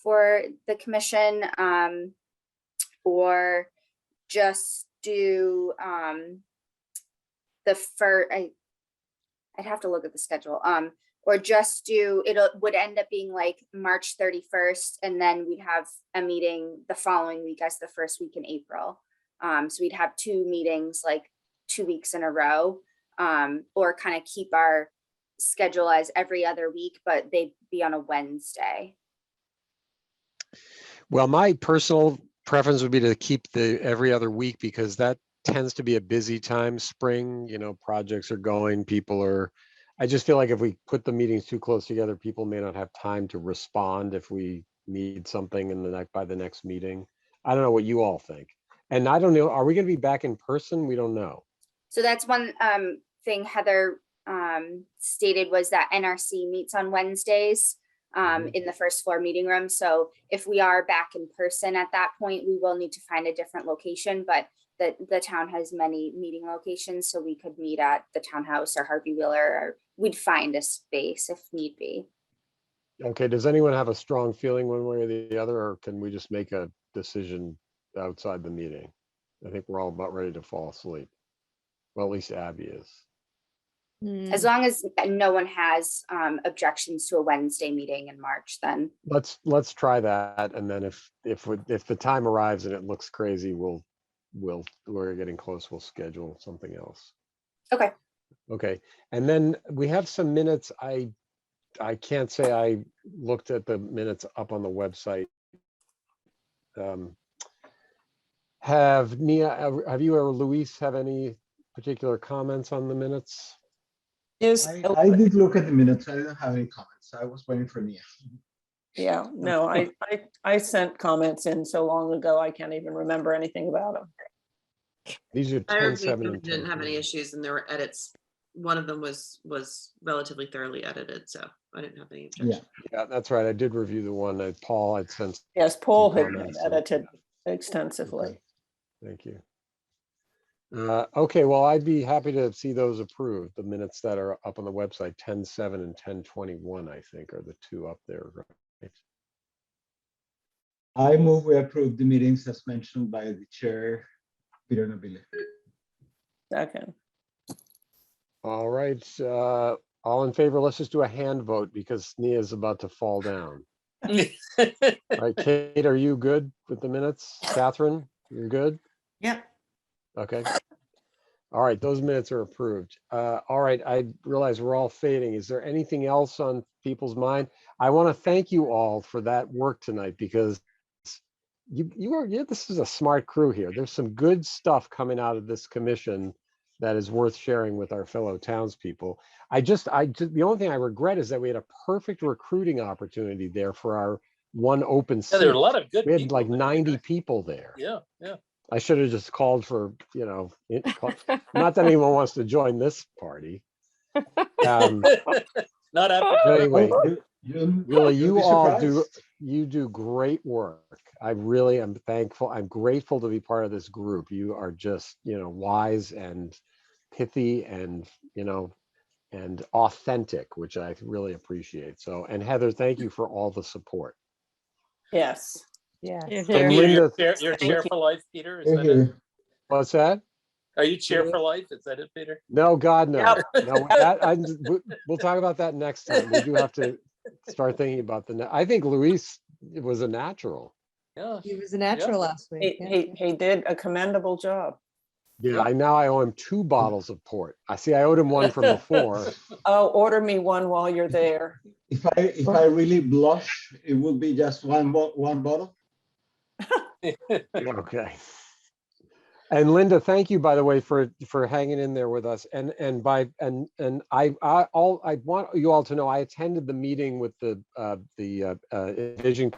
for the commission, or just do the first, I'd have to look at the schedule, or just do, it would end up being like March 31st, and then we'd have a meeting the following week as the first week in April. So we'd have 2 meetings like 2 weeks in a row, or kind of keep our schedule as every other week, but they'd be on a Wednesday. Well, my personal preference would be to keep the every other week, because that tends to be a busy time. Spring, projects are going, I just feel like if we put the meetings too close together, people may not have time to respond if we need something by the next meeting. I don't know what you all think. And I don't know, are we going to be back in person? We don't know. So that's one thing Heather stated, was that NRC meets on Wednesdays in the first floor meeting room. So if we are back in person at that point, we will need to find a different location, but the town has many meeting locations, so we could meet at the townhouse or Harvey Wheeler, or we'd find a space if need be. Okay, does anyone have a strong feeling one way or the other, or can we just make a decision outside the meeting? I think we're all about ready to fall asleep. Well, at least Abby is. As long as no one has objections to a Wednesday meeting in March, then. Let's try that, and then if the time arrives and it looks crazy, we're getting close, we'll schedule something else. Okay. Okay, and then we have some minutes. I can't say I looked at the minutes up on the website. Have Nia, have you or Luis have any particular comments on the minutes? I did look at the minutes. I didn't have any comments. I was waiting for Nia. Yeah, no, I sent comments in so long ago, I can't even remember anything about them. These are I 10, reviewed 7, them, and didn't 10. have any issues, and there were edits. One of them was relatively thoroughly edited, so I didn't have any objections. Yeah, that's right. I did review the one that Paul had sent. Yes, Paul some had comments, so- edited extensively. Thank you. Okay, well, I'd be happy to see those approved. The minutes that are up on the website, 10-7 and 10-21, I think, are the two up there, right? I move we approve the meetings as mentioned by the chair, Peter Nabile. Second. All right, all in favor, let's just do a hand vote because Nia's about to fall down. All right, Kate, are you good with the minutes? Catherine, you're good? Yep. Okay. All right, those minutes are approved. All right, I realize we're all fading. Is there anything else on people's mind? I want to thank you all for that work tonight because this is a smart crew here. There's some good stuff coming out of this commission that is worth sharing with our fellow townspeople. The only thing I regret is that we had a perfect recruiting opportunity there for our one open seat. Yeah, there were a lot of good We had people like there. 90 people there. Yeah, yeah. I should have just called for, not that anyone wants to join this party. Not after. But anyway, really, you'll you be all surprised. do great work. I really am thankful. I'm grateful to be part of this group. You are just, wise and pithy and, and authentic, which I really appreciate. So, and Heather, thank you for all the support. Yes. Yeah. And Peter, Linda, you're chair you. for life, Peter? Is Here, that it? here. what's that? Are you chair for life? Is that it, Peter? No, God, no. Yep. No, we'll talk about that next time. We do have to start thinking about I think Luis was a natural. Yeah. He was a natural last week. He did a commendable job. Yeah, I owe him 2 bottles of port. I owed him one from before. Oh, order me one while you're there. If I really blush, it would be just one bottle. Okay. And Linda, thank you, by the way, for hanging in there with us. And I want you all to know I attended the meeting with the Vision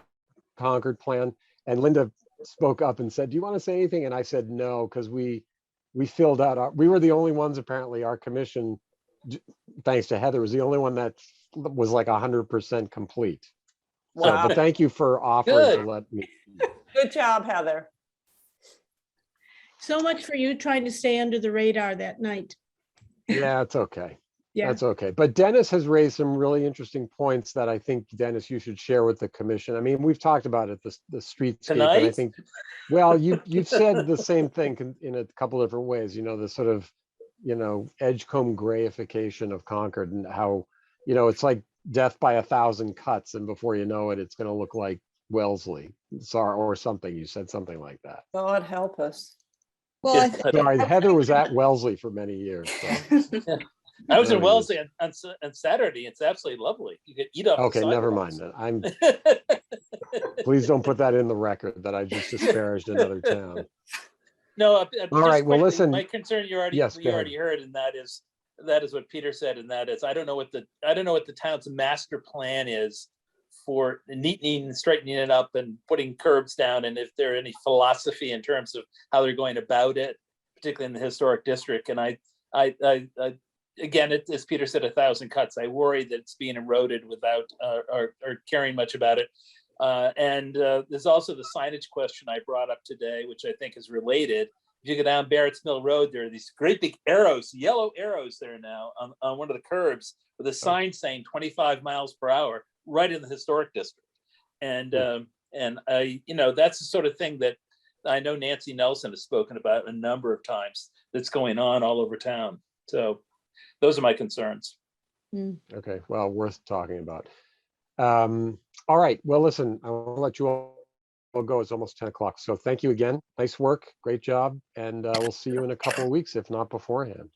Concord plan, and Linda spoke up and said, "Do you want to say anything?" And I said no, because we filled out we were the only ones, apparently, our commission, thanks to Heather, was the only one that was like 100% complete. So, Wow. but thank you for offering to let me. Good job, Heather. So much for you trying to stay under the radar that night. Yeah, it's okay. Yeah. That's okay. But Dennis has raised some really interesting points that I think, Dennis, you should share with the commission. I mean, we've talked about it, the streetscape, and I Tonight? think, well, you've said the same thing in a couple different ways, the sort of, edgecomb grayification of Concord and how, it's like death by 1,000 cuts. And before you know it, it's going to look like Wellesley, or something. You said something like that. God help us. Well, Sorry, Heather was at Wellesley for many years. So. I was in There it Wellesley on Saturday. It's absolutely lovely. You could eat off. Okay, the never mind sidewalks. that. Please don't put that in the record that I just disparaged another town. No, All just right, well, quickly, listen. my concern you already Yes, go ahead. heard, and that is what Peter said, and that is I don't know what the town's master plan is for neatening and straightening it up and putting curbs down, and if there are any philosophy in terms of how they're going about it, particularly in the historic district. And I again, as Peter said, 1,000 cuts. I worry that it's being eroded without or caring much about it. And there's also the signage question I brought up today, which I think is related. If you go down Barrett's Mill Road, there are these great big arrows, yellow arrows there now on one of the curbs with a sign saying 25 miles per hour right in the historic district. And that's the sort of thing that I know Nancy Nelson has spoken about a number of times that's going on all over town. So those are my concerns. Okay, well, worth talking about. All right, well, listen, I'll let you all go. It's almost 10 o'clock. So thank you again. Nice work. Great job. And we'll see you in a couple of weeks, if not beforehand.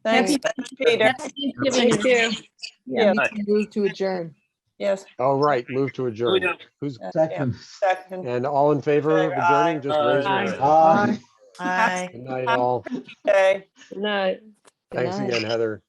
Thanks, Peter. Happy Thanksgiving. Thank you. Yeah. Move to adjourn. Yes. Oh, right, move to adjourn. Who's, Second. Second. and all in favor of adjourning, just raise your hand. Aye. Aye. Good night, all. Okay. Good night. Good Thanks night. again, Heather.